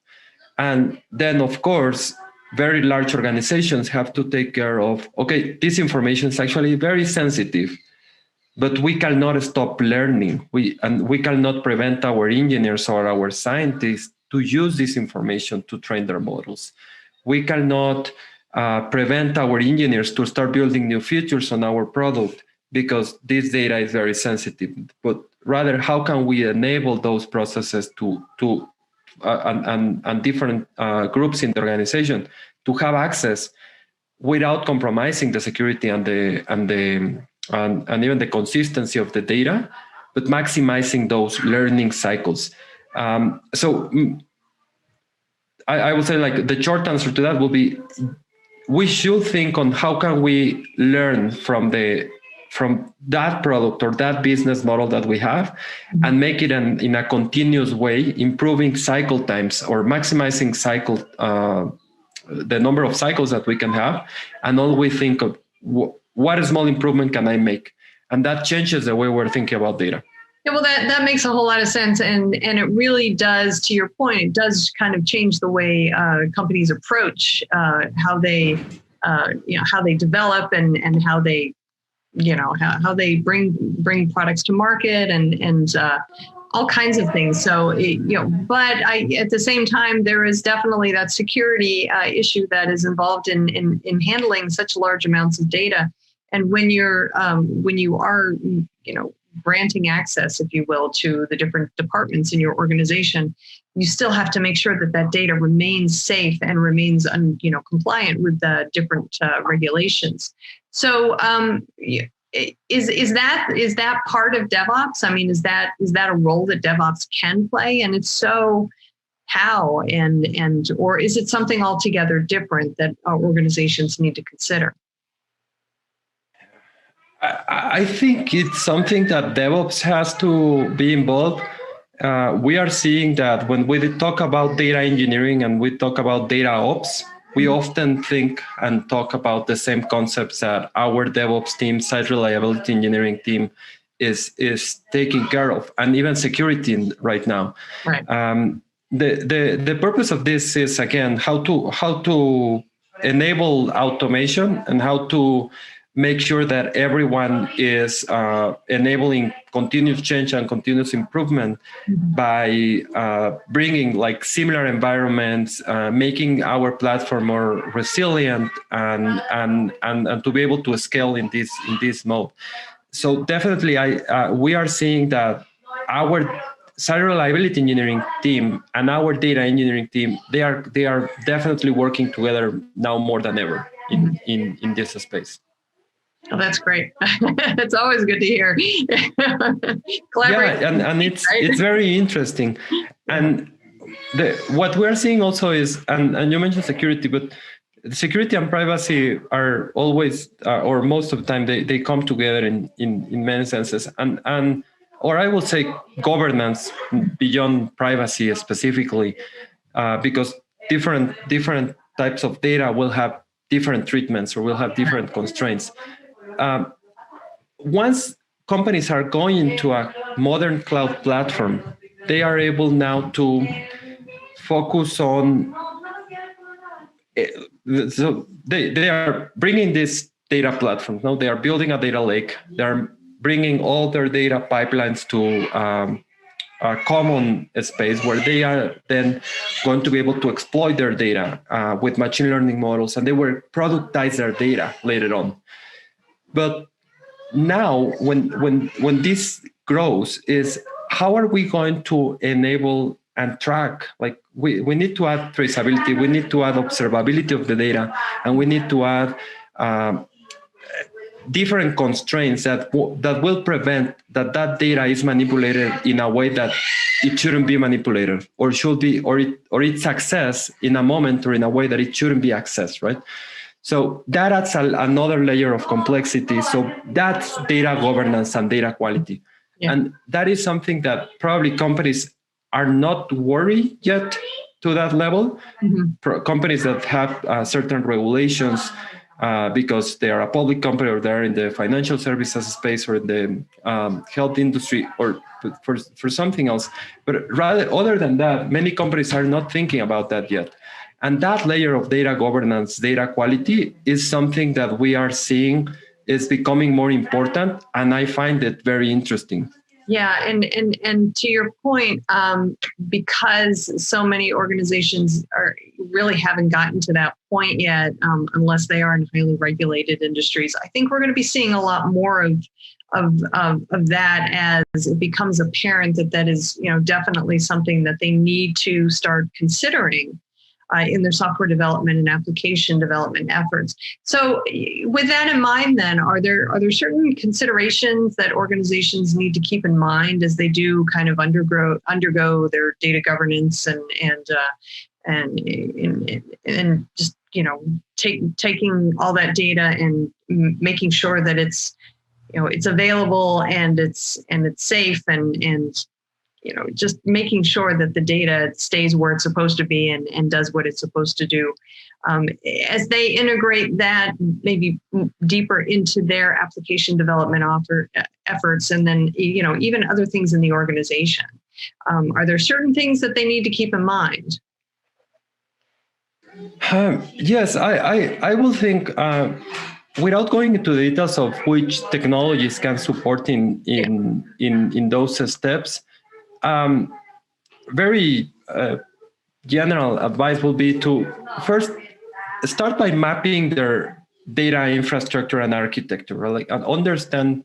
S18: And then, of course, very large organizations have to take care of, okay, this information is actually very sensitive, but we cannot stop learning. We cannot prevent our engineers or our scientists to use this information to train their models. We cannot prevent our engineers to start building new features on our product because this data is very sensitive. But rather, how can we enable those processes and different groups in the organization to have access without compromising the security and even the consistency of the data, but maximizing those learning cycles. So I would say like the short answer to that will be, we should think on how can we learn from that product or that business model that we have and make it in a continuous way, improving cycle times or maximizing the number of cycles that we can have, and always think of what small improvement can I make? And that changes the way we're thinking about data.
S1: Yeah, well, that makes a whole lot of sense, and it really does. To your point, it does kind of change the way companies approach how they develop and how they how they bring products to market and all kinds of things. So but at the same time, there is definitely that security issue that is involved in handling such large amounts of data. And when you are granting access, if you will, to the different departments in your organization, you still have to make sure that data remains safe and remains compliant with the different regulations. So is that part of DevOps? I mean, is that a role that DevOps can play? And if so, how, or is it something altogether different that organizations need to consider?
S18: I think it's something that DevOps has to be involved. We are seeing that when we talk about data engineering and we talk about data ops, we often think and talk about the same concepts that our DevOps team, site reliability engineering team, is taking care of, and even security right now.
S1: Right.
S18: The purpose of this is, again, how to enable automation and how to make sure that everyone is enabling continuous change and continuous improvement by bringing like similar environments, making our platform more resilient and to be able to scale in this mode. So definitely, we are seeing that our site reliability engineering team and our data engineering team, they are definitely working together now more than ever in this space.
S1: Oh, that's great. It's always good to hear.
S18: Yeah, and it's very interesting. And what we're seeing also is, and you mentioned security, but security and privacy are always, or most of the time, they come together in many senses. Or I will say governance beyond privacy specifically, because different types of data will have different treatments or will have different constraints. Once companies are going into a modern cloud platform, they are able now to focus on, so they are bringing this data platform. Now they are building a data lake. They are bringing all their data pipelines to a common space where they are then going to be able to exploit their data with machine learning models, and they will productize their data later on. But now, when this grows, is how are we going to enable and track? Like we need to add traceability, we need to add observability of the data, and we need to add different constraints that will prevent that data is manipulated in a way that it shouldn't be manipulated, or should be, or it's accessed in a moment or in a way that it shouldn't be accessed, right? So that adds another layer of complexity. So that's data governance and data quality. Yeah. And that is something that probably companies are not worried yet to that level. Mm-hmm. Companies that have certain regulations because they are a public company or they're in the financial services space or in the health industry or for something else. But rather, other than that, many companies are not thinking about that yet. And that layer of data governance, data quality is something that we are seeing is becoming more important. And I find it very interesting.
S1: Yeah, and to your point, because so many organizations really haven't gotten to that point yet, unless they are in highly regulated industries, I think we're going to be seeing a lot more of that as it becomes apparent that is, definitely something that they need to start considering in their software development and application development efforts. So with that in mind, then, are there certain considerations that organizations need to keep in mind as they do kind of undergo their data governance and just, taking all that data and making sure that it's available and it's safe and just making sure that the data stays where it's supposed to be and does what it's supposed to do. As they integrate that maybe deeper into their application development efforts, and then, even other things in the organization, are there certain things that they need to keep in mind?
S18: Yes, I will think, without going into the details of which technologies can support in those steps, very general advice will be to first start by mapping their data infrastructure and architecture, right? And understand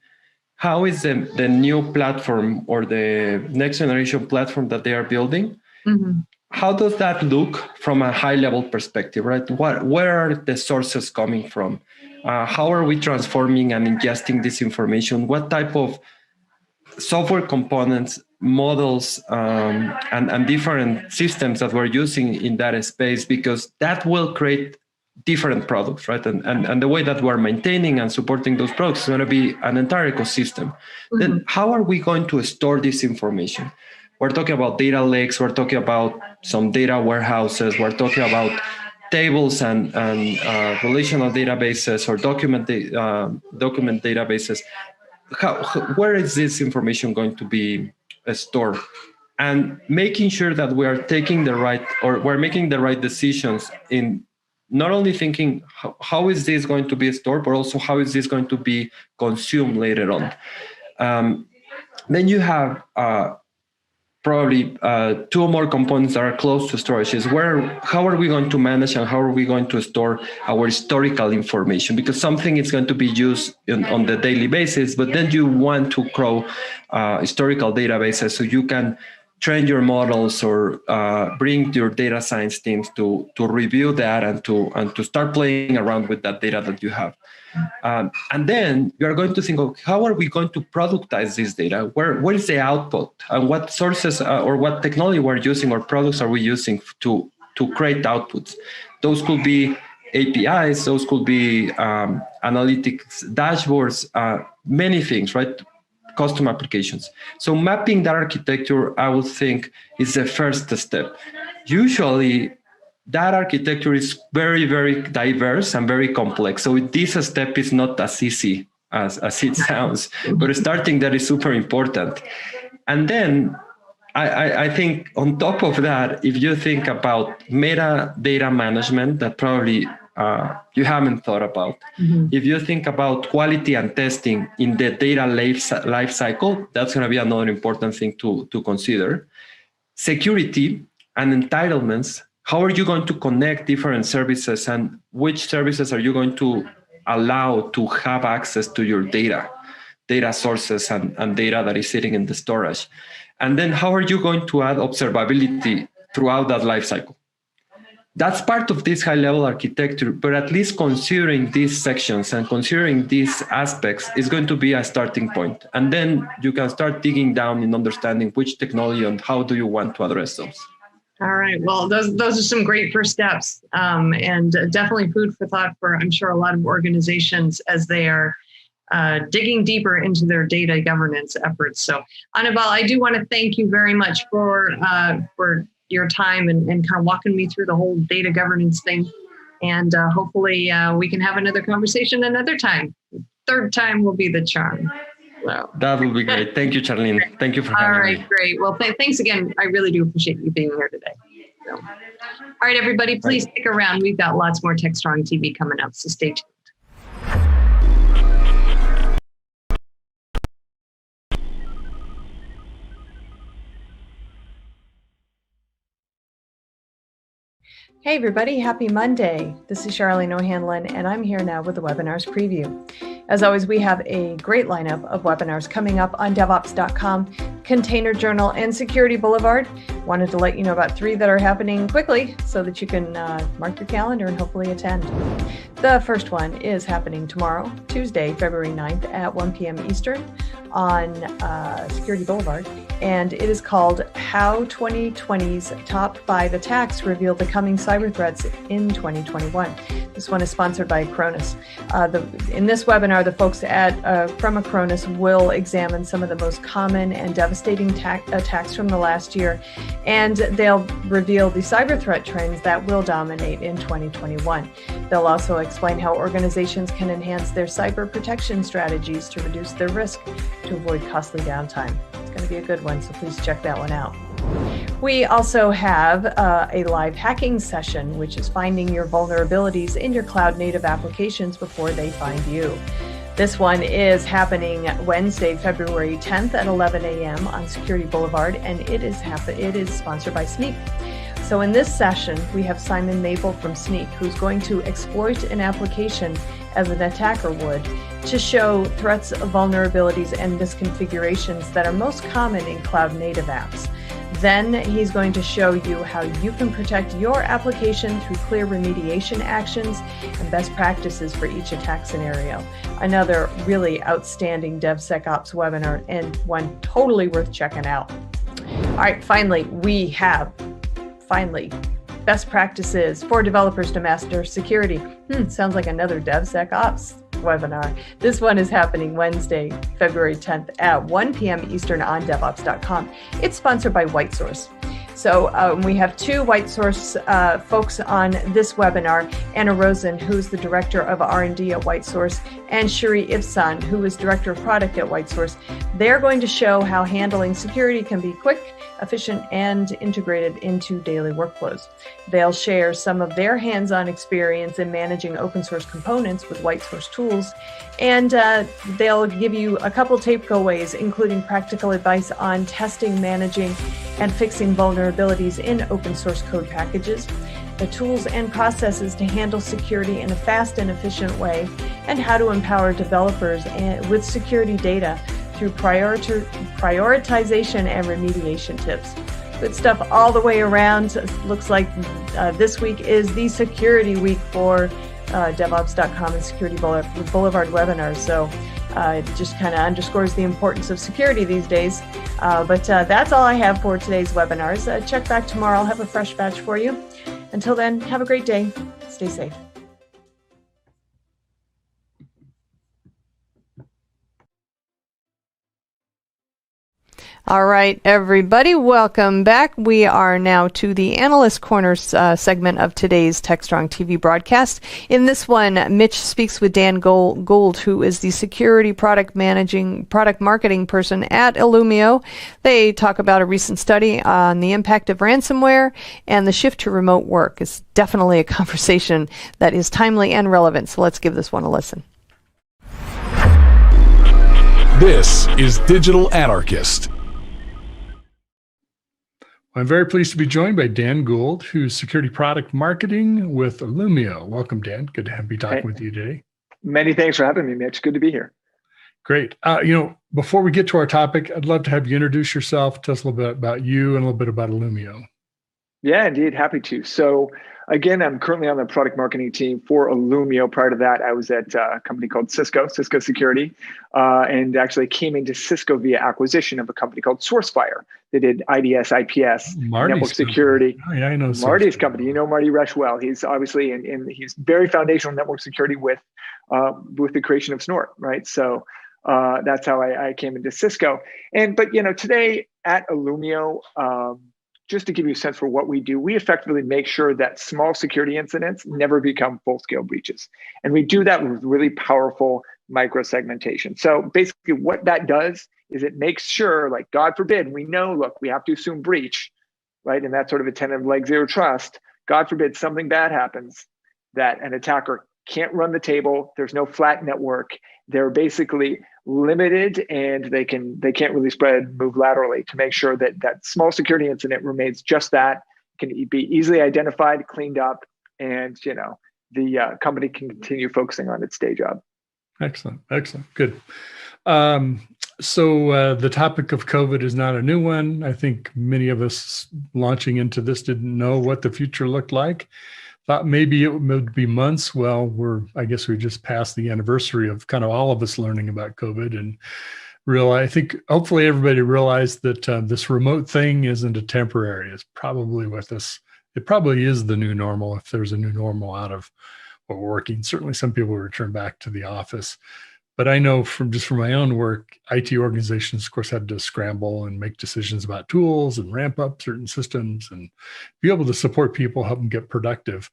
S18: how is the new platform or the next generation platform that they are building. Mm-hmm. How does that look from a high level perspective, right? Where are the sources coming from? How are we transforming and ingesting this information? What type of software components models and different systems that we're using in that space, because that will create different products, right? And the way that we're maintaining and supporting those products is going to be an entire ecosystem. Then how are we going to store this information? We're talking about data lakes, we're talking about some data warehouses, we're talking about tables and relational databases or document databases. Where is this information going to be stored? And making sure that we are taking the right, or we're making the right decisions in not only thinking how is this going to be stored, but also how is this going to be consumed later on. Then you have probably two more components that are close to storage. Is how are we going to manage and how are we going to store our historical information? Because something is going to be used on the daily basis, but then you want to grow historical databases so you can train your models or bring your data science teams to review that and to start playing around with that data that you have. And then you're going to think of how are we going to productize this data? Where is the output? And what sources or what technology we're using or products are we using to create outputs? Those could be APIs, those could be analytics dashboards, many things, right? Custom applications. So mapping that architecture, I would think, is the first step. Usually, that architecture is very, very diverse and very complex. So this step is not as easy as it sounds, but starting that is super important. And then I think on top of that, if you think about metadata management, that probably you haven't thought about. If you think about quality and testing in the data life cycle, that's going to be another important thing to consider. Security and entitlements. How are you going to connect different services, and which services are you going to allow to have access to your data sources and data that is sitting in the storage? And then how are you going to add observability throughout that life cycle? That's part of this high-level architecture, but at least considering these sections and considering these aspects is going to be a starting point. And then you can start digging down in understanding which technology and how do you want to address those.
S1: All right. Well, those are some great first steps, and definitely food for thought for, I'm sure, a lot of organizations as they are digging deeper into their data governance efforts. So, Anibal, I do want to thank you very much for your time and kind of walking me through the whole data governance thing. And hopefully we can have another conversation another time. Third time will be the charm. So.
S18: That will be great. Thank you, Charlene. Thank you for having me.
S1: All right, great. Well, thanks again. I really do appreciate you being here today. So. All right, everybody, please stick around. We've got lots more TechStrong TV coming up, so stay tuned. Hey everybody, happy Monday. This is Charlene O'Hanlon, and I'm here now with the webinars preview. As always, we have a great lineup of webinars coming up on DevOps.com, Container Journal, and Security Boulevard. Wanted to let you know about 3 that are happening quickly so that you can mark your calendar and hopefully attend. The first one is happening tomorrow, Tuesday, February 9th at 1 p.m. Eastern on Security Boulevard, and it is called How 2020's Top 5 Attacks Reveal the Coming Cyber Threats in 2021. This one is sponsored by Acronis. In this webinar, the folks from Acronis will examine some of the most common and devastating attacks from the last year, and they'll reveal the cyber threat trends that will dominate in 2021. They'll also explain how organizations can enhance their cyber protection strategies to reduce their risk to avoid costly downtime. It's going to be a good one, so please check that one out. We also have a live hacking session, which is finding your vulnerabilities in your cloud-native applications before they find you. This one is happening Wednesday, February 10th at 11 a.m. on Security Boulevard, and it is sponsored by Sneak. So in this session, we have Simon Mabel from Sneak, who's going to exploit an application as an attacker would to show threats, vulnerabilities, and misconfigurations that are most common in cloud-native apps. Then he's going to show you how you can protect your application through clear remediation actions and best practices for each attack scenario. Another really outstanding DevSecOps webinar, and one totally worth checking out. All right, finally, we have best practices for developers to master security. Sounds like another DevSecOps webinar. This one is happening Wednesday, February 10th at 1 p.m. Eastern on DevOps.com. It's sponsored by WhiteSource. So we have two WhiteSource folks on this webinar, Anna Rosen, who's the Director of R&D at WhiteSource, and Shuri Ifsan, who is Director of Product at WhiteSource. They're going to show how handling security can be quick, efficient, and integrated into daily workflows. They'll share some of their hands-on experience in managing open source components with WhiteSource tools, and they'll give you a couple takeaways, including practical advice on testing, managing, and fixing vulnerabilities in open source code packages, the tools and processes to handle security in a fast and efficient way, and how to empower developers with security data through prioritization and remediation tips. Good stuff all the way around. Looks like this week is the security week for DevOps.com and Security Boulevard webinars. So it just kind of underscores the importance of security these days. But that's all I have for today's webinars. Check back tomorrow. I'll have a fresh batch for you. Until then, have a great day. Stay safe. All right, everybody, welcome back. We are now to the Analyst Corner segment of today's TechStrong TV broadcast. In this one, Mitch speaks with Dan Gould, who is the security product marketing person at Illumio. They talk about a recent study on the impact of ransomware and the shift to remote work. It's definitely a conversation that is timely and relevant, so let's give this one a listen.
S3: This is Digital Anarchist.
S19: I'm very pleased to be joined by Dan Gould, who's security product marketing with Illumio. Welcome, Dan. Good to be talking with you today.
S20: Many thanks for having me, Mitch. Good to be here.
S19: Great. Before we get to our topic, I'd love to have you introduce yourself, tell us a little bit about you and a little bit about Illumio.
S20: Yeah, indeed. Happy to. So again, I'm currently on the product marketing team for Illumio. Prior to that, I was at a company called Cisco Security, and actually came into Cisco via acquisition of a company called SourceFire. They did IDS, IPS, network security.
S19: Oh, yeah, I know
S20: Marty's company. You know Marty Resch well. He's obviously he's very foundational network security with the creation of Snort, right? So that's how I came into Cisco. But today at Illumio, just to give you a sense for what we do, we effectively make sure that small security incidents never become full-scale breaches. And we do that with really powerful micro-segmentation. So basically what that does is it makes sure, like, God forbid, we know, look, we have to assume breach, right? And that's sort of a tenet of leg zero trust. God forbid something bad happens, that an attacker can't run the table. There's no flat network. They're basically limited, and they can't really move laterally to make sure that that small security incident remains just that, can be easily identified, cleaned up, and the company can continue focusing on its day job.
S19: Excellent, good. So the topic of COVID is not a new one. I think many of us launching into this didn't know what the future looked like. Thought maybe it would be months. Well, I guess we just passed the anniversary of kind of all of us learning about COVID, and I think hopefully everybody realized that this remote thing isn't a temporary. It's probably it probably is the new normal, if there's a new normal out of what we're working. Certainly some people return back to the office. But I know from my own work, IT organizations, of course, had to scramble and make decisions about tools and ramp up certain systems and be able to support people, help them get productive.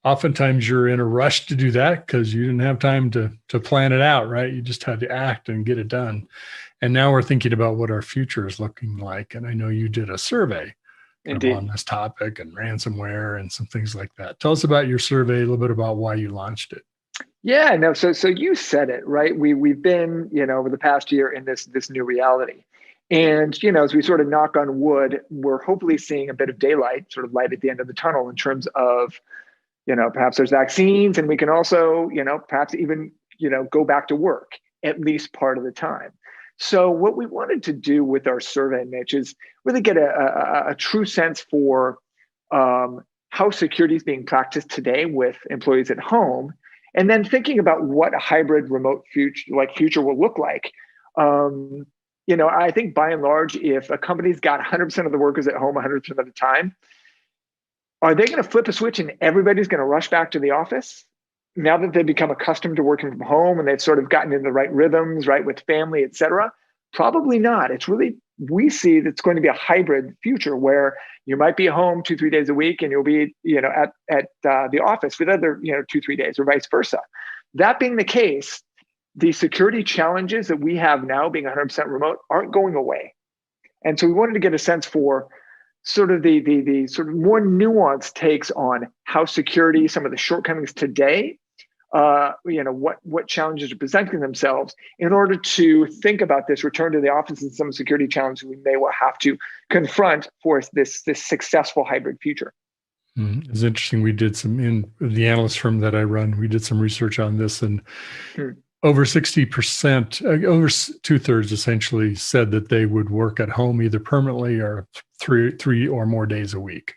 S19: Oftentimes you're in a rush to do that because you didn't have time to plan it out, right? You just had to act and get it done. And now we're thinking about what our future is looking like. And I know you did a survey on this topic and ransomware and some things like that. Tell us about your survey, a little bit about why you launched it.
S20: Yeah, no. So you said it, right? We've been, over the past year in this new reality, and as we sort of knock on wood, we're hopefully seeing a bit of daylight, sort of light at the end of the tunnel in terms of, perhaps there's vaccines, and we can also, perhaps even, go back to work at least part of the time. So what we wanted to do with our survey, Mitch, is really get a true sense for how security is being practiced today with employees at home, and then thinking about what a hybrid remote future will look like. I think by and large, if a company's got 100% of the workers at home 100% of the time, are they going to flip a switch and everybody's going to rush back to the office now that they've become accustomed to working from home and they've sort of gotten into the right rhythms, right, with family, et cetera? Probably not. It's really, we see that's going to be a hybrid future where you might be home 2-3 days a week and you'll be, at the office for the other, 2-3 days, or vice versa. That being the case, the security challenges that we have now being 100% remote aren't going away. And so we wanted to get a sense for sort of the sort of more nuanced takes on how security, some of the shortcomings today, what challenges are presenting themselves in order to think about this return to the office and some security challenges we may well have to confront for this successful hybrid future.
S19: It's interesting. We did in the analyst firm that I run, we did some research on this, and over 60%, over 2/3 essentially said that they would work at home either permanently or three or more days a week.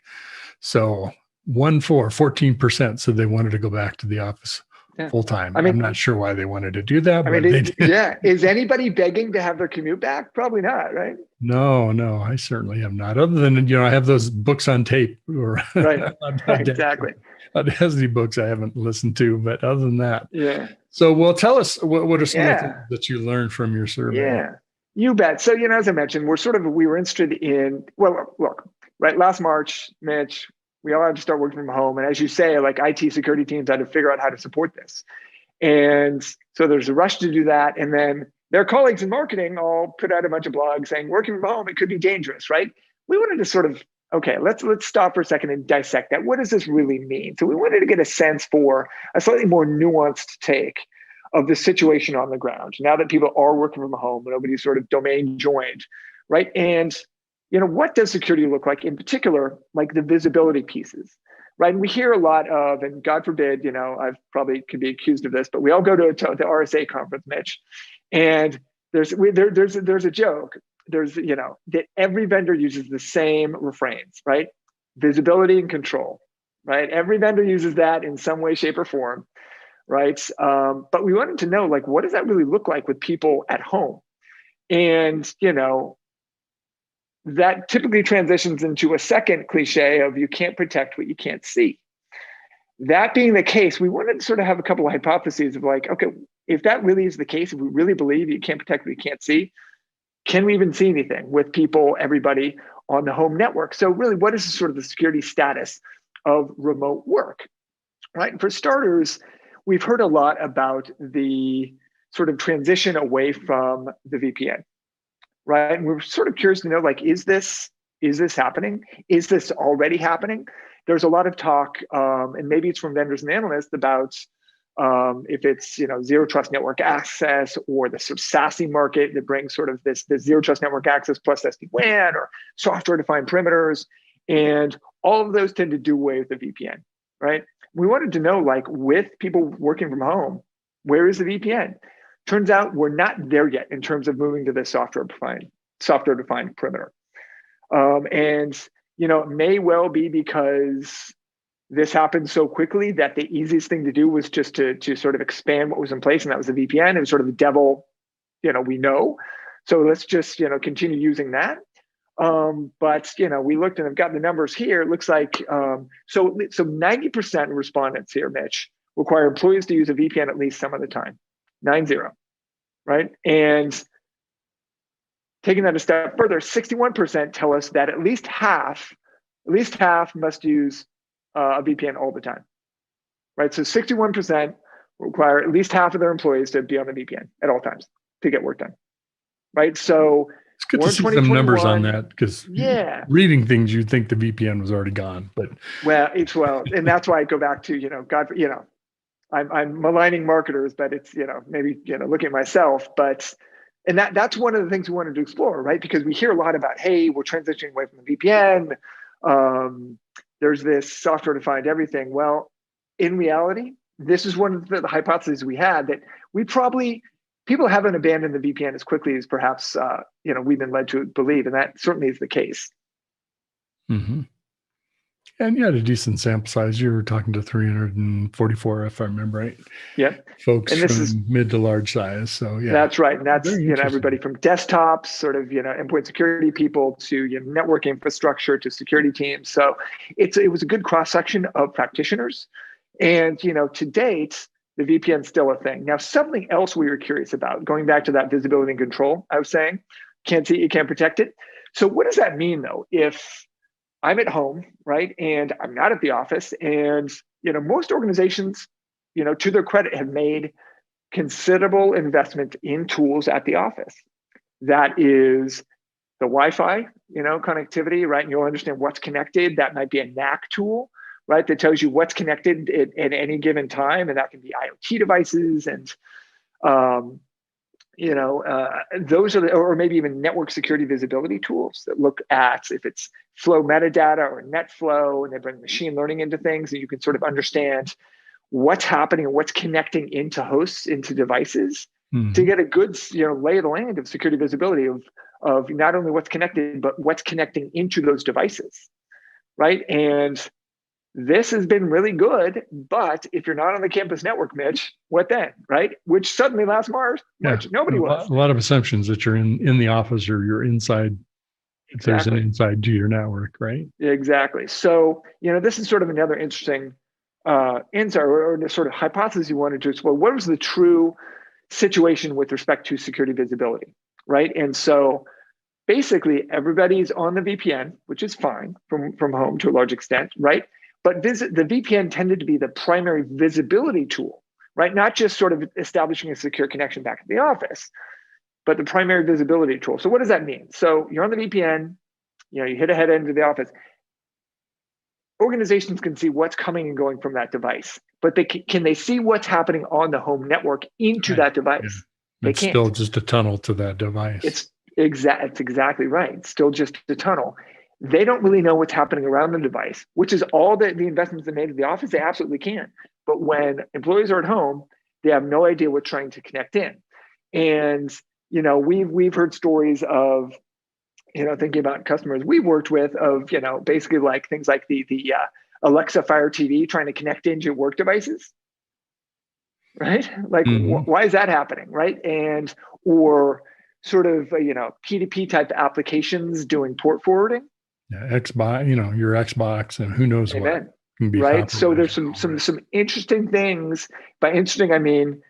S19: So 14% said they wanted to go back to the office full time. I'm not sure why they wanted to do that.
S20: Is anybody begging to have their commute back? Probably not, right?
S19: No, I certainly have not. Other than, I have those books on tape or
S20: right. Exactly.
S19: Audacity books I haven't listened to, but other than that.
S20: Yeah.
S19: So, well, tell us what are some of the things that you learned from your survey?
S20: Yeah, you bet. So, as I mentioned, we were interested in, well, look, right, last March, Mitch, we all had to start working from home. And as you say, like IT security teams had to figure out how to support this. And so there's a rush to do that. And then their colleagues in marketing all put out a bunch of blogs saying, working from home, it could be dangerous, right? We wanted to sort of, okay, let's stop for a second and dissect that. What does this really mean? So we wanted to get a sense for a slightly more nuanced take of the situation on the ground. Now that people are working from home, nobody's sort of domain joined, right? And what does security look like in particular, like the visibility pieces, right? And we hear a lot of, and God forbid, I probably could be accused of this, but we all go to the RSA conference, Mitch, and there's a joke. There's, that every vendor uses the same refrains, right? Visibility and control, right? Every vendor uses that in some way, shape, or form, right? But we wanted to know, like, what does that really look like with people at home? And, that typically transitions into a second cliche of you can't protect what you can't see. That being the case, we wanted to sort of have a couple of hypotheses of like, okay, if that really is the case, if we really believe you can't protect what you can't see, can we even see anything with people, everybody on the home network? So really, what is sort of the security status of remote work, right? And for starters, we've heard a lot about the sort of transition away from the VPN, right? And we're sort of curious to know, like, is this happening? Is this already happening? There's a lot of talk, and maybe it's from vendors and analysts about if it's zero trust network access or the sort of SASE market that brings sort of this zero trust network access plus SD-WAN or software defined perimeters, and all of those tend to do away with the VPN, right? We wanted to know, like, with people working from home, where is the VPN? Turns out we're not there yet in terms of moving to the software defined perimeter, and it may well be because this happened so quickly that the easiest thing to do was just to sort of expand what was in place, and that was the VPN. It was sort of the devil, we know. So let's just continue using that. But we looked and I've got the numbers here. It looks like so 90% of respondents here, Mitch, require employees to use a VPN at least some of the time. 90, right? And taking that a step further, 61% tell us that at least half must use a VPN all the time, right? So 61% require at least half of their employees to be on the VPN at all times to get work done, right? So
S19: it's good to see some numbers on that, because reading things, you'd think the VPN was already gone, but
S20: and that's why I go back to I'm maligning marketers, but it's maybe looking at myself, but and that's one of the things we wanted to explore, right? Because we hear a lot about, hey, we're transitioning away from the VPN. There's this software defined everything. Well, in reality, this is one of the hypotheses we had, that people haven't abandoned the VPN as quickly as perhaps we've been led to believe, and that certainly is the case.
S19: Mm-hmm. And you had a decent sample size. You were talking to 344, if I remember right.
S20: Yep.
S19: Folks
S20: and this
S19: from
S20: is
S19: mid to large size. So yeah,
S20: that's right. And that's everybody from desktops, sort of endpoint security people, to network infrastructure, to security teams. So it was a good cross section of practitioners. And to date, the VPN is still a thing. Now, something else we were curious about, going back to that visibility and control, I was saying, can't see it, you can't protect it. So what does that mean though? If I'm at home, right, and I'm not at the office, and most organizations, to their credit, have made considerable investment in tools at the office. That is the Wi-Fi, connectivity, right? And you'll understand what's connected. That might be a NAC tool, right, that tells you what's connected at any given time, and that can be IoT devices and those are or maybe even network security visibility tools that look at if it's flow metadata or net flow, and they bring machine learning into things, and you can sort of understand what's happening and what's connecting into hosts, into devices, to get a good lay of the land of security visibility of not only what's connected, but what's connecting into those devices, right? And this has been really good, but if you're not on the campus network, Mitch, what then, right? Which suddenly last March, nobody was.
S19: A lot of assumptions that you're in the office or you're inside. If there's an inside to your network, right?
S20: Exactly. So, this is sort of another interesting insight or the sort of hypothesis you wanted to explore. What was the true situation with respect to security visibility, right? And so basically everybody's on the VPN, which is fine from home to a large extent, right? But the VPN tended to be the primary visibility tool, right? Not just sort of establishing a secure connection back at the office, but the primary visibility tool. So what does that mean? So you're on the VPN, you hit a head end to the office. Organizations can see what's coming and going from that device, but can they see what's happening on the home network into that device?
S19: Yeah. It's still just a tunnel to that device.
S20: It's exactly right. It's still just a tunnel. They don't really know what's happening around the device, which is all the investments they made in the office. They absolutely can. But when employees are at home, they have no idea what's trying to connect in. And, we've heard stories of, thinking about customers we worked with of, basically like things like the Alexa Fire TV trying to connect into work devices, right? Like, why is that happening, right? And, or sort of, P2P type applications doing port forwarding.
S19: Yeah, Xbox, your Xbox, and who knows what can be
S20: right. So there's some interesting things. By interesting, I mean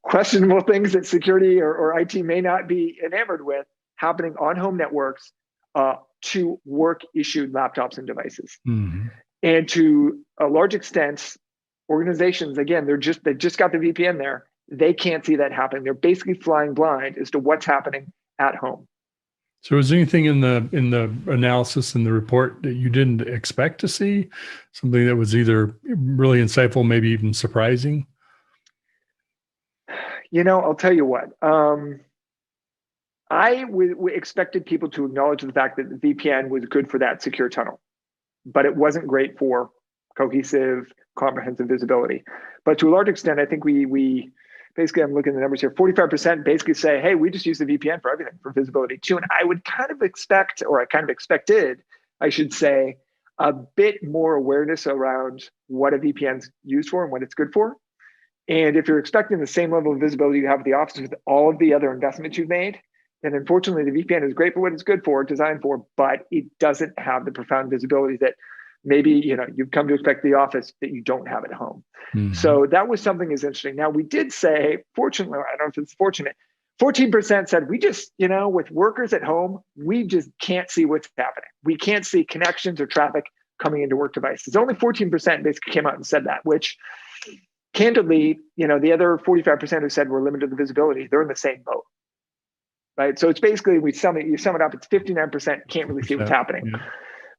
S20: questionable things that security or IT may not be enamored with happening on home networks to work issued laptops and devices. And to a large extent, organizations, again, they just got the VPN there. They can't see that happening. They're basically flying blind as to what's happening at home.
S19: So is there anything in the analysis in the report that you didn't expect to see? Something that was either really insightful, maybe even surprising?
S20: I'll tell you what. I expected people to acknowledge the fact that the VPN was good for that secure tunnel, but it wasn't great for cohesive, comprehensive visibility. But to a large extent, I think we basically, I'm looking at the numbers here, 45% basically say, hey, we just use the VPN for everything, for visibility too. And I would kind of expect, or I kind of expected, I should say, a bit more awareness around what a VPN's used for and what it's good for. And if you're expecting the same level of visibility you have at the office with all of the other investments you've made, then unfortunately the VPN is great for what it's good for, designed for, but it doesn't have the profound visibility that maybe you've come to expect the office that you don't have at home. So that was something is interesting. Now we did say, fortunately, I don't know if it's fortunate, 14% said we just, with workers at home, we just can't see what's happening. We can't see connections or traffic coming into work devices. Only 14% basically came out and said that, which candidly, the other 45% who said we're limited to visibility, they're in the same boat. Right. So it's basically, you sum it up, it's 59% can't really see what's happening.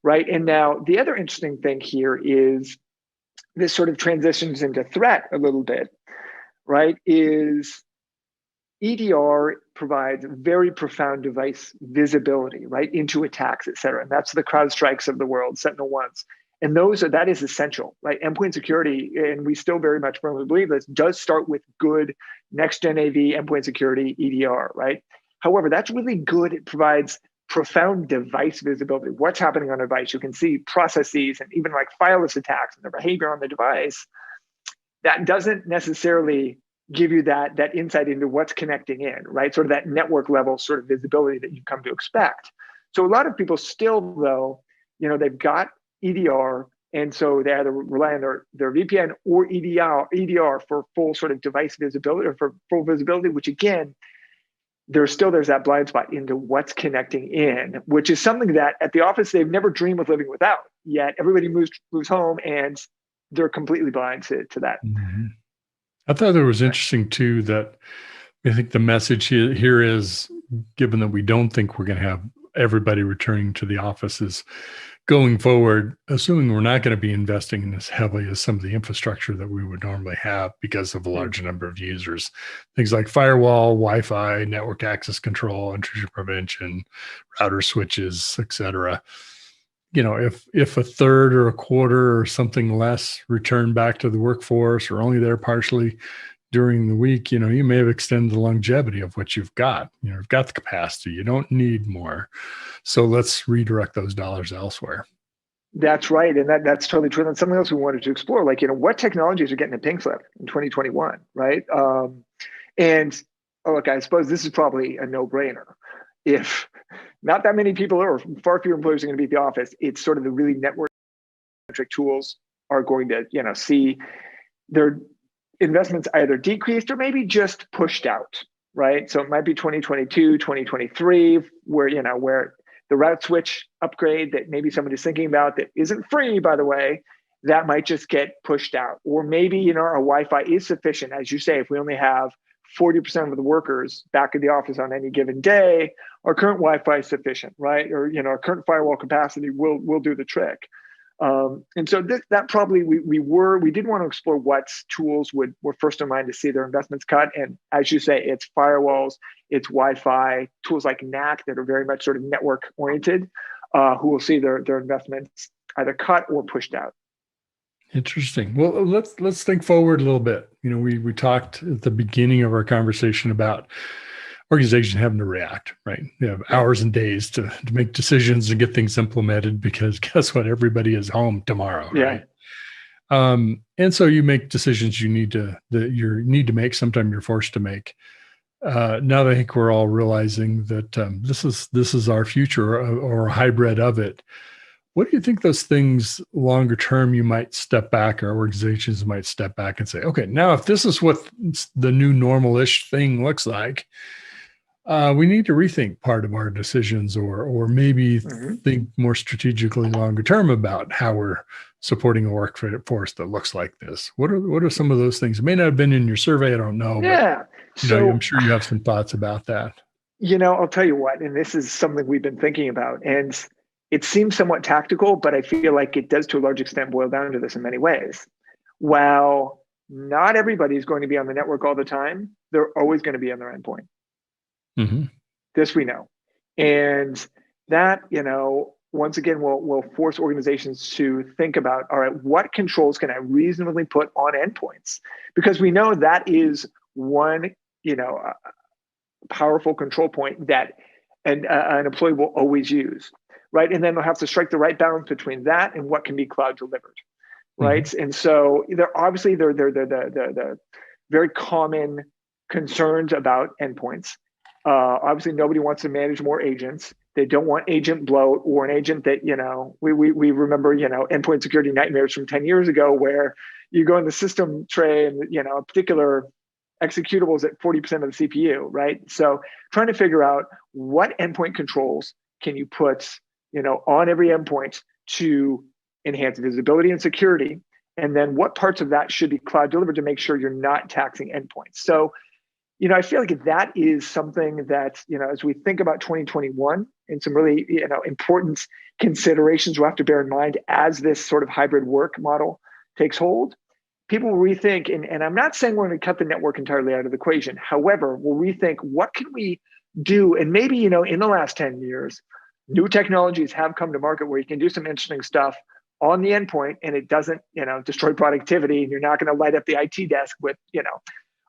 S20: Right. And now the other interesting thing here is this sort of transitions into threat a little bit, right? Is EDR provides very profound device visibility, right, into attacks, et cetera. And that's the CrowdStrikes of the world, Sentinel-1s. And that is essential, right? Endpoint security, and we still very much firmly believe this, does start with good next-gen AV endpoint security, EDR, right? However, that's really good. It provides profound device visibility. What's happening on a device? You can see processes and even like fileless attacks and the behavior on the device. That doesn't necessarily give you that insight into what's connecting in, right? Sort of that network level sort of visibility that you've come to expect. So a lot of people still, though, they've got EDR, and so they either rely on their VPN or EDR for full sort of device visibility or for full visibility, which again, there's that blind spot into what's connecting in, which is something that at the office they've never dreamed of living without. Yet everybody moves home and they're completely blind to that.
S19: Mm-hmm. I thought it was interesting too that I think the message here is, given that we don't think we're going to have everybody returning to the offices going forward, assuming we're not going to be investing in as heavily as some of the infrastructure that we would normally have because of a large number of users, things like firewall, Wi-Fi, network access control, intrusion prevention, router switches, etc. If a third or a quarter or something less return back to the workforce or only there partially during the week, you may have extended the longevity of what you've got. You've got the capacity. You don't need more. So let's redirect those dollars elsewhere.
S20: That's right. And that's totally true. And something else we wanted to explore, what technologies are getting a pink slip in 2021, right? Look, I suppose this is probably a no-brainer. If not that many people or far fewer employees are going to be at the office, it's sort of the really network-centric tools are going to, see their investments either decreased or maybe just pushed out, right? So it might be 2022, 2023, where the route switch upgrade that maybe somebody's thinking about that isn't free, by the way, that might just get pushed out. Or maybe, our Wi-Fi is sufficient. As you say, if we only have 40% of the workers back at the office on any given day, our current Wi-Fi is sufficient, right? Or, our current firewall capacity will do the trick. And so that probably we did want to explore what tools were first in mind to see their investments cut. And as you say, it's firewalls, it's Wi-Fi, tools like NAC that are very much sort of network oriented, who will see their investments either cut or pushed out.
S19: Interesting. Well, let's think forward a little bit. We talked at the beginning of our conversation about organizations having to react, right? You have hours and days to make decisions and get things implemented because guess what? Everybody is home tomorrow, right? And so you make decisions you need to make. Sometimes you're forced to make. Now I think we're all realizing that this is our future or a hybrid of it. What do you think those things longer term you might step back, or organizations might step back and say, okay, now if this is what the new normal-ish thing looks like, we need to rethink part of our decisions or maybe think more strategically longer term about how we're supporting a workforce that looks like this. What are some of those things? It may not have been in your survey, I don't know.
S20: Yeah.
S19: But, I'm sure you have some thoughts about that.
S20: I'll tell you what, and this is something we've been thinking about, and it seems somewhat tactical, but I feel like it does to a large extent boil down to this in many ways. While not everybody is going to be on the network all the time, they're always going to be on their endpoint.
S19: Mm-hmm.
S20: This we know. And that, once again, will force organizations to think about, all right, what controls can I reasonably put on endpoints? Because we know that is one, powerful control point that an employee will always use, right? And then they'll have to strike the right balance between that and what can be cloud delivered, right? Mm-hmm. And so they're the very common concerns about endpoints. Obviously, nobody wants to manage more agents. They don't want agent bloat or an agent that, we remember, endpoint security nightmares from 10 years ago where you go in the system tray and, a particular executable is at 40% of the CPU, right? So trying to figure out what endpoint controls can you put, on every endpoint to enhance visibility and security, and then what parts of that should be cloud delivered to make sure you're not taxing endpoints. So, I feel like that is something that, as we think about 2021 and some really, important considerations we'll have to bear in mind as this sort of hybrid work model takes hold, people will rethink, and I'm not saying we're going to cut the network entirely out of the equation. However, we'll rethink what can we do? And maybe, in the last 10 years, new technologies have come to market where you can do some interesting stuff on the endpoint and it doesn't, destroy productivity, and you're not going to light up the IT desk with,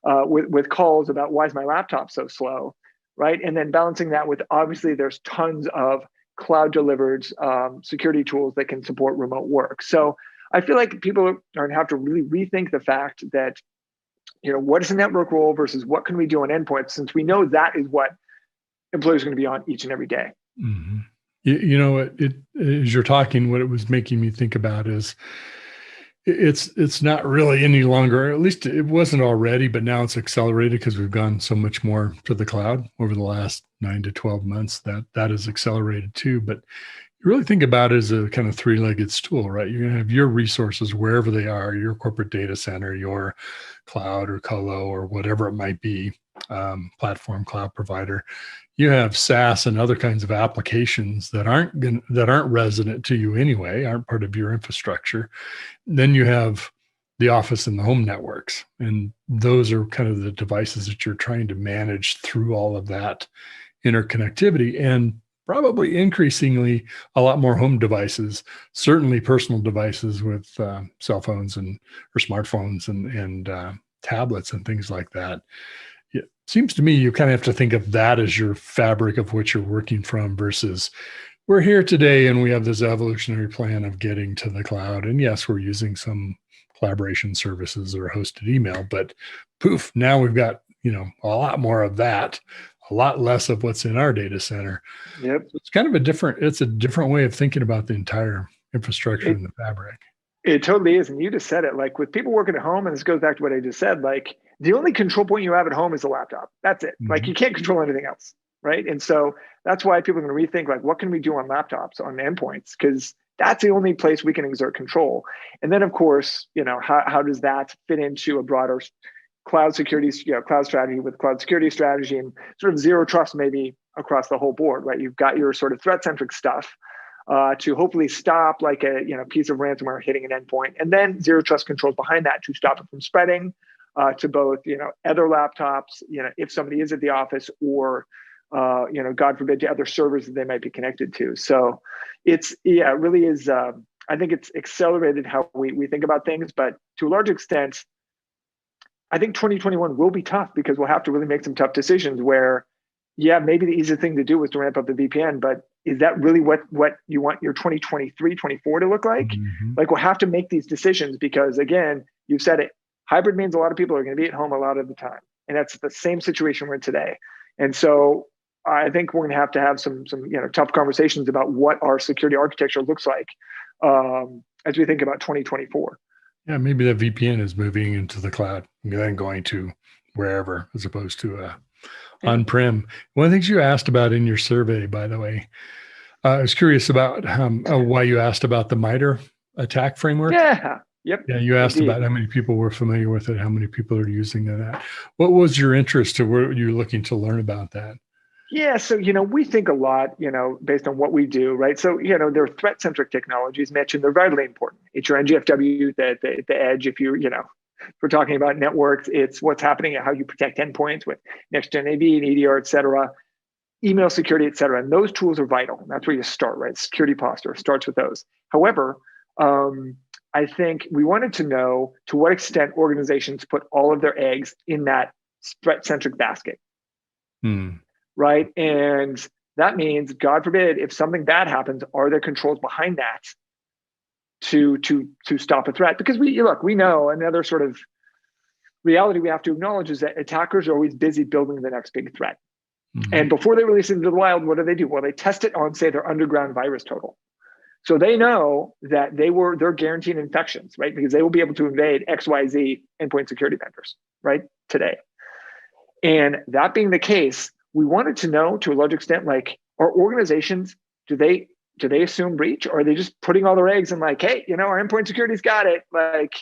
S20: with calls about why is my laptop so slow, right? And then balancing that with, obviously there's tons of cloud delivered security tools that can support remote work. So I feel like people are going to have to really rethink the fact that, what is a network role versus what can we do on endpoints, since we know that is what employees are going to be on each and every day.
S19: Mm-hmm. It as you're talking, what it was making me think about is it's not really any longer, at least it wasn't already, but now it's accelerated because we've gone so much more to the cloud over the last 9 to 12 months. That has accelerated too. But you really think about it as a kind of three-legged stool, right? You're going to have your resources wherever they are, your corporate data center, your cloud or colo or whatever it might be, platform cloud provider. You have SaaS and other kinds of applications that aren't resident to you anyway, aren't part of your infrastructure. Then you have the office and the home networks, and those are kind of the devices that you're trying to manage through all of that interconnectivity, and probably increasingly a lot more home devices, certainly personal devices with cell phones or smartphones and tablets and things like that. It seems to me you kind of have to think of that as your fabric of what you're working from versus we're here today and we have this evolutionary plan of getting to the cloud. And yes, we're using some collaboration services or hosted email, but poof, now we've got, a lot more of that, a lot less of what's in our data center.
S20: Yep.
S19: So it's kind of a different way of thinking about the entire infrastructure and the fabric.
S20: It totally is. And you just said it, like with people working at home, and this goes back to what I just said, like the only control point you have at home is the laptop. That's it. Mm-hmm. Like you can't control anything else, right? And so that's why people are going to rethink, like, what can we do on laptops, on endpoints? Because that's the only place we can exert control. And then, of course, how does that fit into a broader cloud security, cloud strategy with cloud security strategy and sort of zero trust maybe across the whole board, right? You've got your sort of threat-centric stuff to hopefully stop like a piece of ransomware hitting an endpoint, and then zero trust controls behind that to stop it from spreading to both other laptops, if somebody is at the office, or God forbid, to other servers that they might be connected to. So it really is. I think it's accelerated how we think about things, but to a large extent, I think 2021 will be tough because we'll have to really make some tough decisions where, maybe the easiest thing to do was to ramp up the VPN, but is that really what you want your 2023, 24 to look like? Mm-hmm. Like we'll have to make these decisions because, again, you've said it, hybrid means a lot of people are going to be at home a lot of the time. And that's the same situation we're in today. And so I think we're going to have some tough conversations about what our security architecture looks like as we think about 2024.
S19: Yeah, maybe the VPN is moving into the cloud and then going to wherever as opposed to on-prem. One of the things you asked about in your survey, by the way, I was curious about why you asked about the MITRE attack framework.
S20: Yeah. Yep.
S19: Yeah, you asked about how many people were familiar with it, how many people are using that. What was your interest, or were you looking to learn about that?
S20: Yeah, so we think a lot, based on what we do, right? So there are threat-centric technologies mentioned; they're vitally important. It's your NGFW, the edge. If if we're talking about networks, it's what's happening and how you protect endpoints with next-gen AV and EDR, et cetera, email security, et cetera. And those tools are vital. And that's where you start, right? Security posture starts with those. However, I think we wanted to know to what extent organizations put all of their eggs in that threat-centric basket, right? And that means, God forbid, if something bad happens, are there controls behind that to stop a threat? Because we know another sort of reality we have to acknowledge is that attackers are always busy building the next big threat. Mm-hmm. And before they release it into the wild, what do? Well, they test it on, say, their underground virus total. So they know that they're guaranteeing infections, right? Because they will be able to invade XYZ endpoint security vendors, right, today. And that being the case, we wanted to know to a large extent, like, are organizations, do they assume breach, or are they just putting all their eggs in like, hey, our endpoint security's got it, like,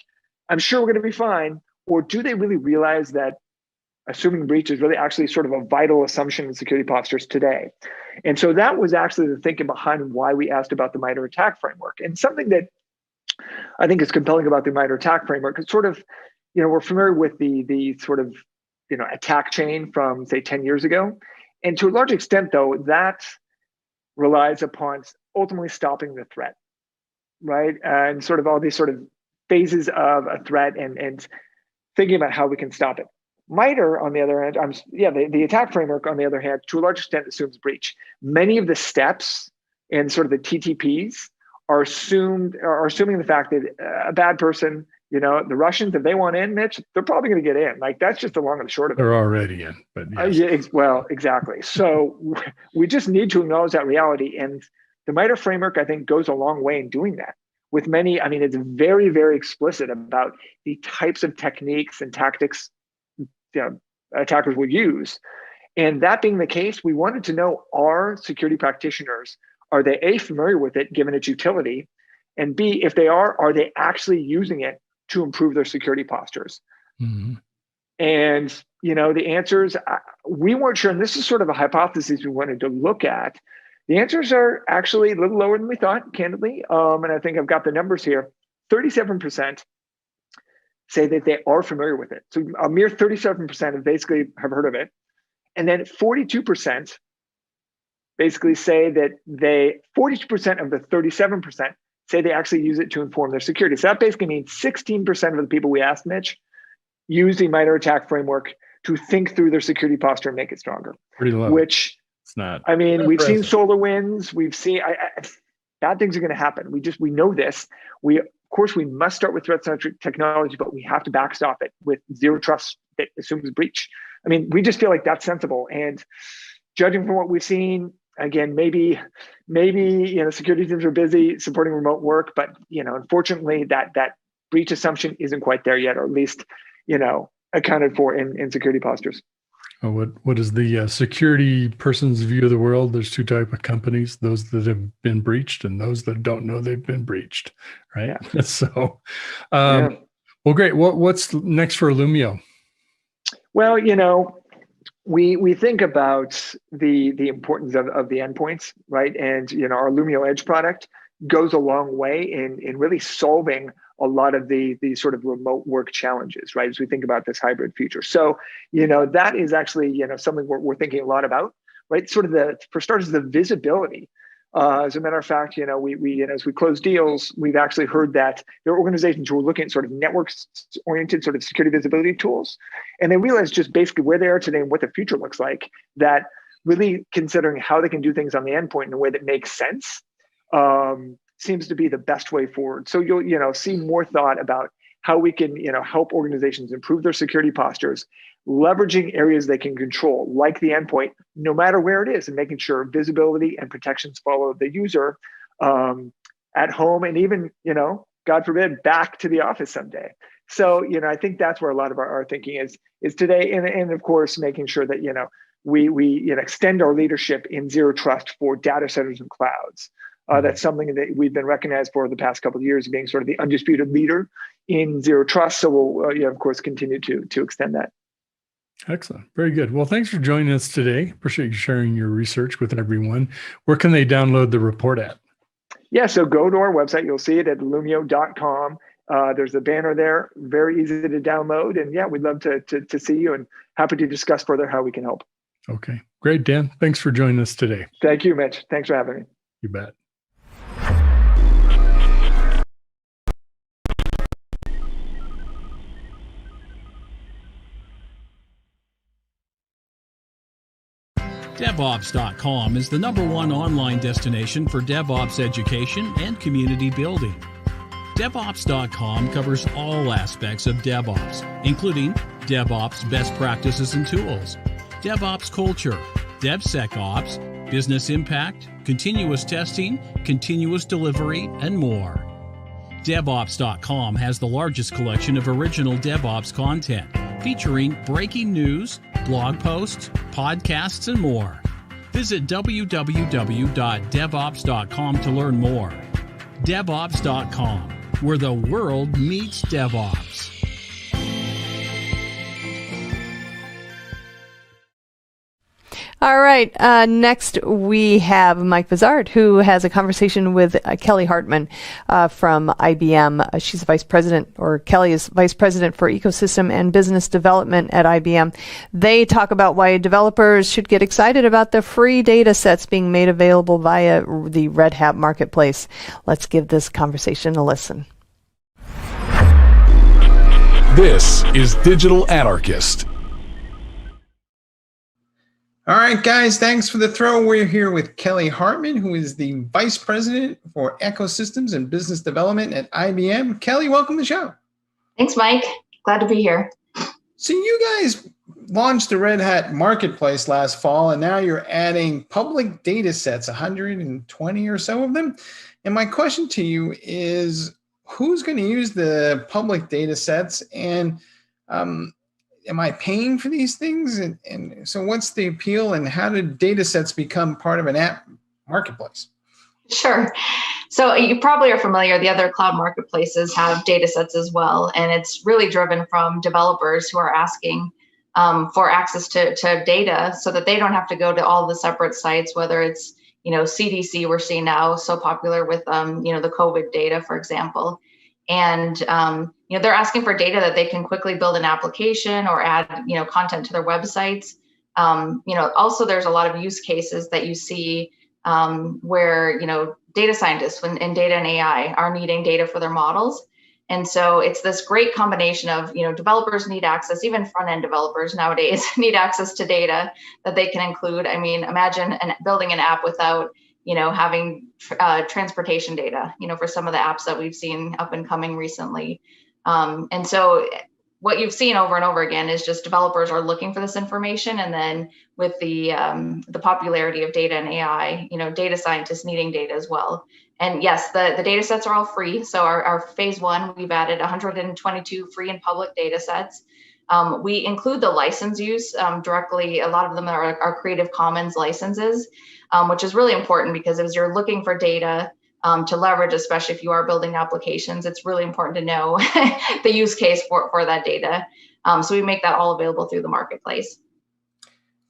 S20: I'm sure we're going to be fine? Or do they really realize that assuming breach is really actually sort of a vital assumption in security postures today? And so that was actually the thinking behind why we asked about the MITRE attack framework. And something that I think is compelling about the MITRE attack framework is sort of, we're familiar with the sort of, attack chain from, say, 10 years ago. And to a large extent, though, that relies upon ultimately stopping the threat. right? And sort of all these sort of phases of a threat and thinking about how we can stop it. MITRE, on the other hand, the attack framework, on the other hand, to a large extent assumes breach. Many of the steps and sort of the TTPs are assuming the fact that a bad person, the Russians, if they want in, Mitch, they're probably going to get in. Like, that's just the long and the short of it.
S19: They're already in, but yes.
S20: Well, exactly. So we just need to acknowledge that reality. And the MITRE framework, I think, goes a long way in doing that. With many, it's very, very explicit about the types of techniques and tactics attackers will use. And that being the case, we wanted to know, are security practitioners, are they A, familiar with it, given its utility? And B, if they are they actually using it to improve their security postures?
S19: Mm-hmm.
S20: And, the answers, we weren't sure, and this is sort of a hypothesis we wanted to look at. The answers are actually a little lower than we thought, candidly. And I think I've got the numbers here. 37% say that they are familiar with it. So a mere 37% have heard of it. And then 42% basically say that 42% of the 37% say they actually use it to inform their security. So that basically means 16% of the people we asked, Mitch, use the MITRE attack framework to think through their security posture and make it stronger.
S19: Pretty low.
S20: Which,
S19: it's not.
S20: We've seen SolarWinds. We've seen bad things are going to happen. We know this. Of course, we must start with threat-centric technology, but we have to backstop it with zero trust that assumes breach. We just feel like that's sensible. And judging from what we've seen, again, maybe security teams are busy supporting remote work, but unfortunately, that breach assumption isn't quite there yet, or at least accounted for in security postures.
S19: What is the security person's view of the world? There's two types of companies: those that have been breached and those that don't know they've been breached, right? Yeah. So, well, great. What's next for Illumio?
S20: Well, we think about the importance of the endpoints, right? And our Illumio Edge product goes a long way in really solving a lot of the sort of remote work challenges, right? As we think about this hybrid future. So, that is actually, something we're thinking a lot about, right? Sort of for starters, the visibility. As a matter of fact, we as we close deals, we've actually heard that there are organizations who are looking at sort of networks-oriented sort of security visibility tools, and they realize just basically where they are today and what the future looks like, that really considering how they can do things on the endpoint in a way that makes sense seems to be the best way forward. So you'll see more thought about how we can help organizations improve their security postures, leveraging areas they can control, like the endpoint, no matter where it is, and making sure visibility and protections follow the user at home, and even, God forbid, back to the office someday. So, I think that's where a lot of our thinking is today. And of course, making sure that, we extend our leadership in zero trust for data centers and clouds. That's something that we've been recognized for the past couple of years, being sort of the undisputed leader in zero trust. So we'll, of course, continue to extend that.
S19: Excellent. Very good. Well, thanks for joining us today. Appreciate you sharing your research with everyone. Where can they download the report at?
S20: Yeah, so go to our website. You'll see it at illumio.com. There's a banner there, very easy to download. And yeah, we'd love to see you, and happy to discuss further how we can help.
S19: Okay, great, Dan. Thanks for joining us today.
S20: Thank you, Mitch. Thanks for having me.
S19: You bet.
S6: DevOps.com is the #1 online destination for DevOps education and community building. DevOps.com covers all aspects of DevOps, including DevOps best practices and tools, DevOps culture, DevSecOps, business impact, continuous testing, continuous delivery, and more. DevOps.com has the largest collection of original DevOps content, featuring breaking news, blog posts, podcasts, and more. Visit www.devops.com to learn more. DevOps.com, where the world meets DevOps.
S1: All right. right. Next, we have Mike Vizard, who has a conversation with Kelly Hartman from IBM. She's vice president, or Kelly is vice president for ecosystem and business development at IBM. They talk about why developers should get excited about the free data sets being made available via the Red Hat marketplace. Let's give this conversation a listen.
S3: This is Digital Anarchist.
S21: All right, guys, thanks for the throw. We're here with Kelly Hartman, who is the Vice President for Ecosystems and Business Development at IBM. Kelly, welcome to the show.
S22: Thanks, Mike. Glad to be here.
S21: So you guys launched the Red Hat Marketplace last fall, and now you're adding public data sets, 120 or so of them. And my question to you is, who's going to use the public data sets, and am I paying for these things? And so what's the appeal, and how did data sets become part of an app marketplace?
S22: Sure. So you probably are familiar, the other cloud marketplaces have data sets as well. And it's really driven from developers who are asking for access to data so that they don't have to go to all the separate sites, whether it's, CDC we're seeing now so popular with, the COVID data, for example. And, they're asking for data that they can quickly build an application or add, content to their websites. Also there's a lot of use cases that you see where, data scientists and data and AI are needing data for their models. And so it's this great combination of, developers need access, even front-end developers nowadays need access to data that they can include. I mean, imagine building an app without, having transportation data, for some of the apps that we've seen up and coming recently. And so what you've seen over and over again is just developers are looking for this information. And then with the popularity of data and AI, data scientists needing data as well. And yes, the data sets are all free. So our phase one, we've added 122 free and public data sets. We include the license use directly. A lot of them are Creative Commons licenses, which is really important because as you're looking for data to leverage, especially if you are building applications, it's really important to know the use case for that data. So we make that all available through the marketplace.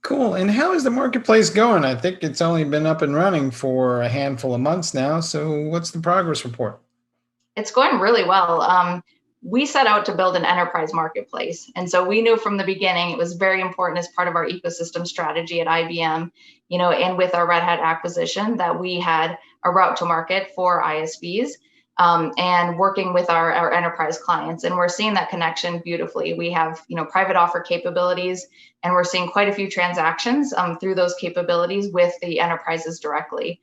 S21: Cool. And how is the marketplace going? I think it's only been up and running for a handful of months now. So what's the progress report?
S22: It's going really well. We set out to build an enterprise marketplace. And so we knew from the beginning it was very important as part of our ecosystem strategy at IBM, and with our Red Hat acquisition, that we had a route to market for ISVs and working with our enterprise clients. And we're seeing that connection beautifully. We have, private offer capabilities, and we're seeing quite a few transactions through those capabilities with the enterprises directly.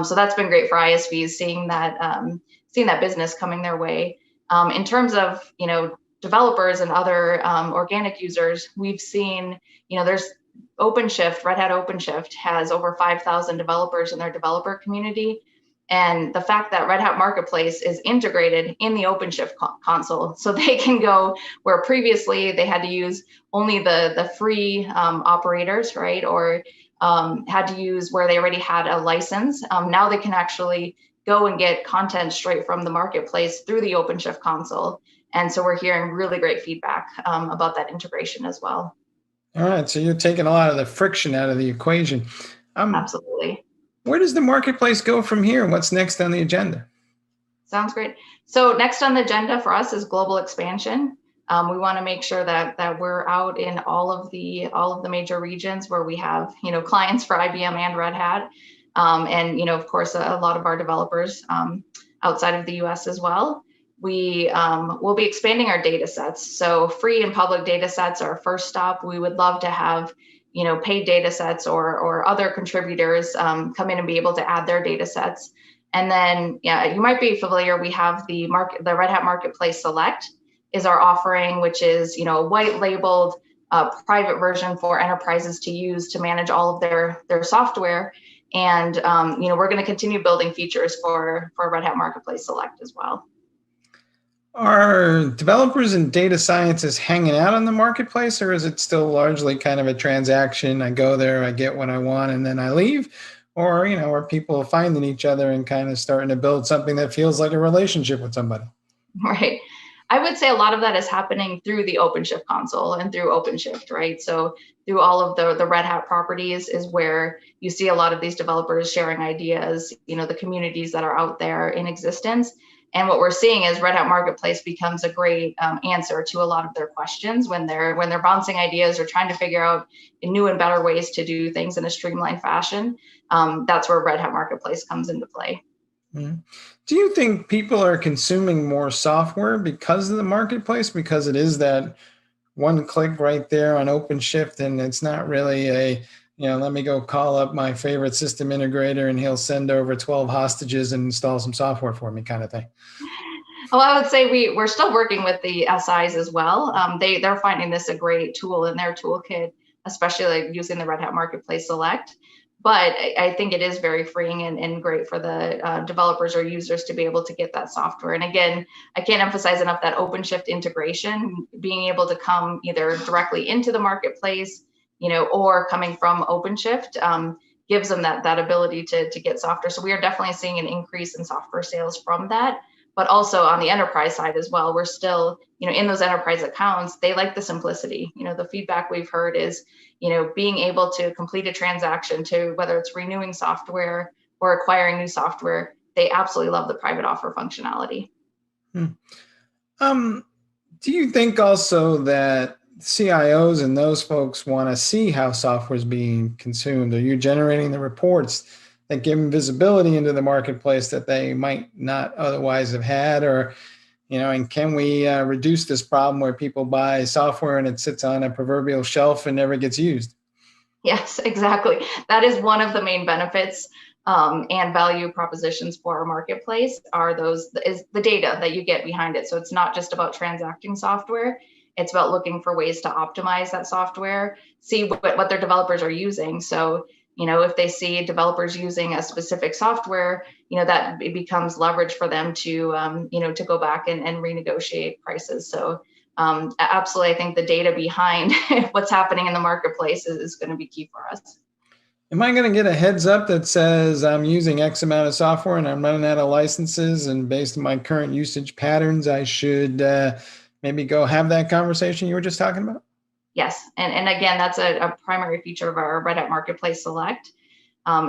S22: So that's been great for ISVs, seeing that business coming their way. In terms of, developers and other organic users, we've seen, there's OpenShift, Red Hat OpenShift has over 5,000 developers in their developer community. And the fact that Red Hat Marketplace is integrated in the OpenShift console, so they can go where previously they had to use only the free operators, right? Or had to use where they already had a license. Now they can actually go and get content straight from the marketplace through the OpenShift console. And so we're hearing really great feedback about that integration as well.
S21: All right, so you're taking a lot of the friction out of the equation.
S22: Absolutely.
S21: Where does the marketplace go from here? What's next on the agenda?
S22: Sounds great. So next on the agenda for us is global expansion. We want to make sure that we're out in all of the major regions where we have clients for IBM and Red Hat. And of course, a lot of our developers outside of the US as well. We will be expanding our data sets. So free and public data sets are our first stop. We would love to have paid data sets or other contributors come in and be able to add their data sets. And then, you might be familiar, we have the Red Hat Marketplace Select is our offering, which is a white labeled private version for enterprises to use to manage all of their software. And we're going to continue building features for Red Hat Marketplace Select as well.
S21: Are developers and data scientists hanging out on the marketplace, or is it still largely kind of a transaction? I go there, I get what I want, and then I leave? Or, are people finding each other and kind of starting to build something that feels like a relationship with somebody?
S22: Right. I would say a lot of that is happening through the OpenShift console and through OpenShift, right? So through all of the Red Hat properties is where you see a lot of these developers sharing ideas, the communities that are out there in existence. And what we're seeing is Red Hat Marketplace becomes a great answer to a lot of their questions when they're bouncing ideas or trying to figure out new and better ways to do things in a streamlined fashion. That's where Red Hat Marketplace comes into play.
S21: Mm-hmm. Do you think people are consuming more software because of the marketplace? Because it is that one click right there on OpenShift, and it's not really let me go call up my favorite system integrator and he'll send over 12 hostages and install some software for me kind of thing?
S22: Well, I would say we're still working with the SIs as well. They're finding this a great tool in their toolkit, especially like using the Red Hat Marketplace Select. But I think it is very freeing and great for the developers or users to be able to get that software. And again, I can't emphasize enough that OpenShift integration, being able to come either directly into the marketplace, or coming from OpenShift, gives them that ability to get software. So we are definitely seeing an increase in software sales from that. But also on the enterprise side as well, we're still, in those enterprise accounts, they like the simplicity. The feedback we've heard is, being able to complete a transaction to whether it's renewing software or acquiring new software, they absolutely love the private offer functionality.
S21: Do you think also that CIOs and those folks want to see how software is being consumed? Are you generating the reports that give them visibility into the marketplace that they might not otherwise have had? Or, and can we reduce this problem where people buy software and it sits on a proverbial shelf and never gets used?
S22: Yes, exactly. That is one of the main benefits and value propositions for our marketplace is the data that you get behind it. So it's not just about transacting software. It's about looking for ways to optimize that software, see what their developers are using. So, if they see developers using a specific software, that it becomes leverage for them to, to go back and renegotiate prices. So absolutely, I think the data behind what's happening in the marketplace is going to be key for us.
S21: Am I going to get a heads up that says I'm using X amount of software and I'm running out of licenses, and based on my current usage patterns, I should maybe go have that conversation you were just talking about?
S22: Yes. And again, that's a primary feature of our Red Hat Marketplace Select,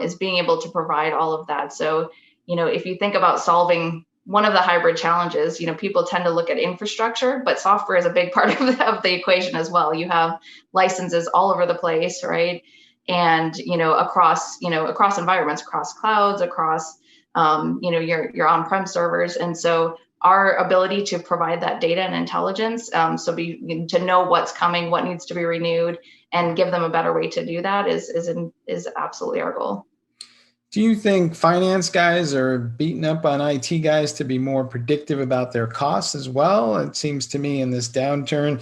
S22: is being able to provide all of that. So, if you think about solving one of the hybrid challenges, people tend to look at infrastructure, but software is a big part of the equation as well. You have licenses all over the place, right? And, across environments, across clouds, across, your on-prem servers. And so our ability to provide that data and intelligence, to know what's coming, what needs to be renewed, and give them a better way to do that is absolutely our goal.
S21: Do you think finance guys are beating up on IT guys to be more predictive about their costs as well? It seems to me in this downturn,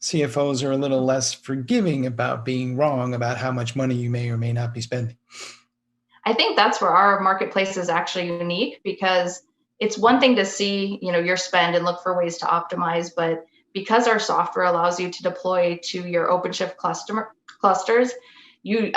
S21: CFOs are a little less forgiving about being wrong about how much money you may or may not be spending.
S22: I think that's where our marketplace is actually unique, because it's one thing to see, your spend and look for ways to optimize, but because our software allows you to deploy to your OpenShift clusters, you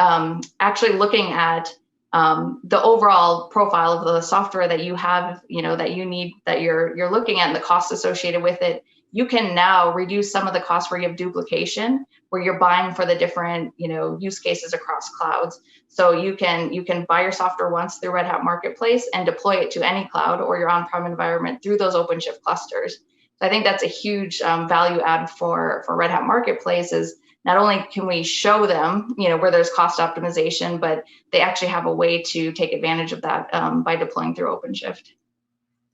S22: actually looking at the overall profile of the software that you have, that you need, that you're looking at, and the costs associated with it, you can now reduce some of the costs where you have duplication, where you're buying for the different, use cases across clouds. So you can buy your software once through Red Hat Marketplace and deploy it to any cloud or your on-prem environment through those OpenShift clusters. So I think that's a huge value add for Red Hat Marketplace. Is not only can we show them, where there's cost optimization, but they actually have a way to take advantage of that by deploying through OpenShift.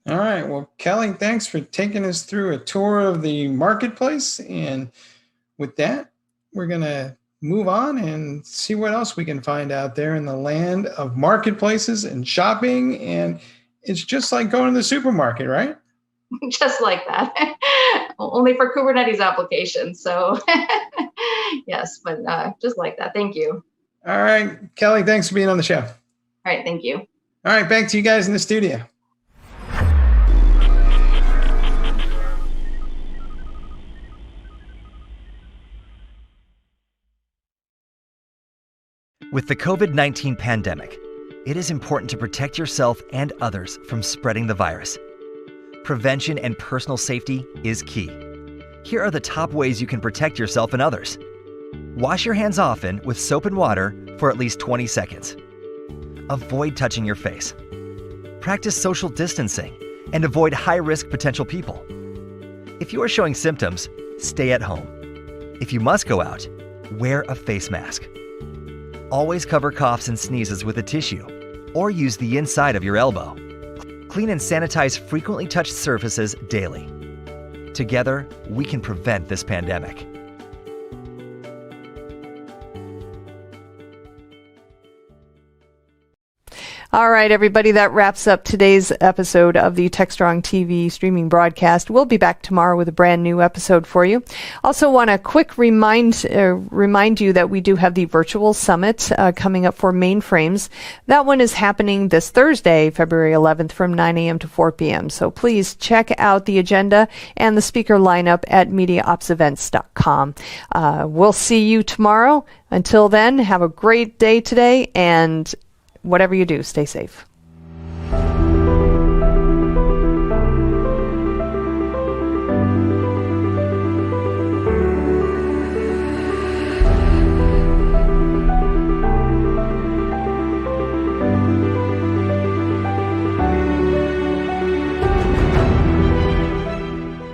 S21: All right. Well, Kelly, thanks for taking us through a tour of the marketplace. And with that, we're going to move on and see what else we can find out there in the land of marketplaces and shopping. And it's just like going to the supermarket, right?
S22: Just like that, only for Kubernetes applications. So yes, but just like that. Thank you.
S21: All right, Kelly, thanks for being on the show.
S22: All right, thank you.
S21: All right, back to you guys in the studio.
S2: With the COVID-19 pandemic, it is important to protect yourself and others from spreading the virus. prevention and personal safety is key. Here are the top ways you can protect yourself and others. Wash your hands often with soap and water for at least 20 seconds. Avoid touching your face. Practice social distancing and avoid high-risk potential people. If you are showing symptoms, stay at home. If you must go out, wear a face mask. Always cover coughs and sneezes with a tissue or use the inside of your elbow. Clean and sanitize frequently touched surfaces daily. Together, we can prevent this pandemic.
S1: All right, everybody, that wraps up today's episode of the TechStrong TV streaming broadcast. We'll be back tomorrow with a brand new episode for you. Also want to quick remind you that we do have the virtual summit coming up for mainframes. That one is happening this Thursday, February 11th from 9 a.m. to 4 p.m. So please check out the agenda and the speaker lineup at MediaOpsEvents.com. We'll see you tomorrow. Until then, have a great day today, and whatever you do, stay safe.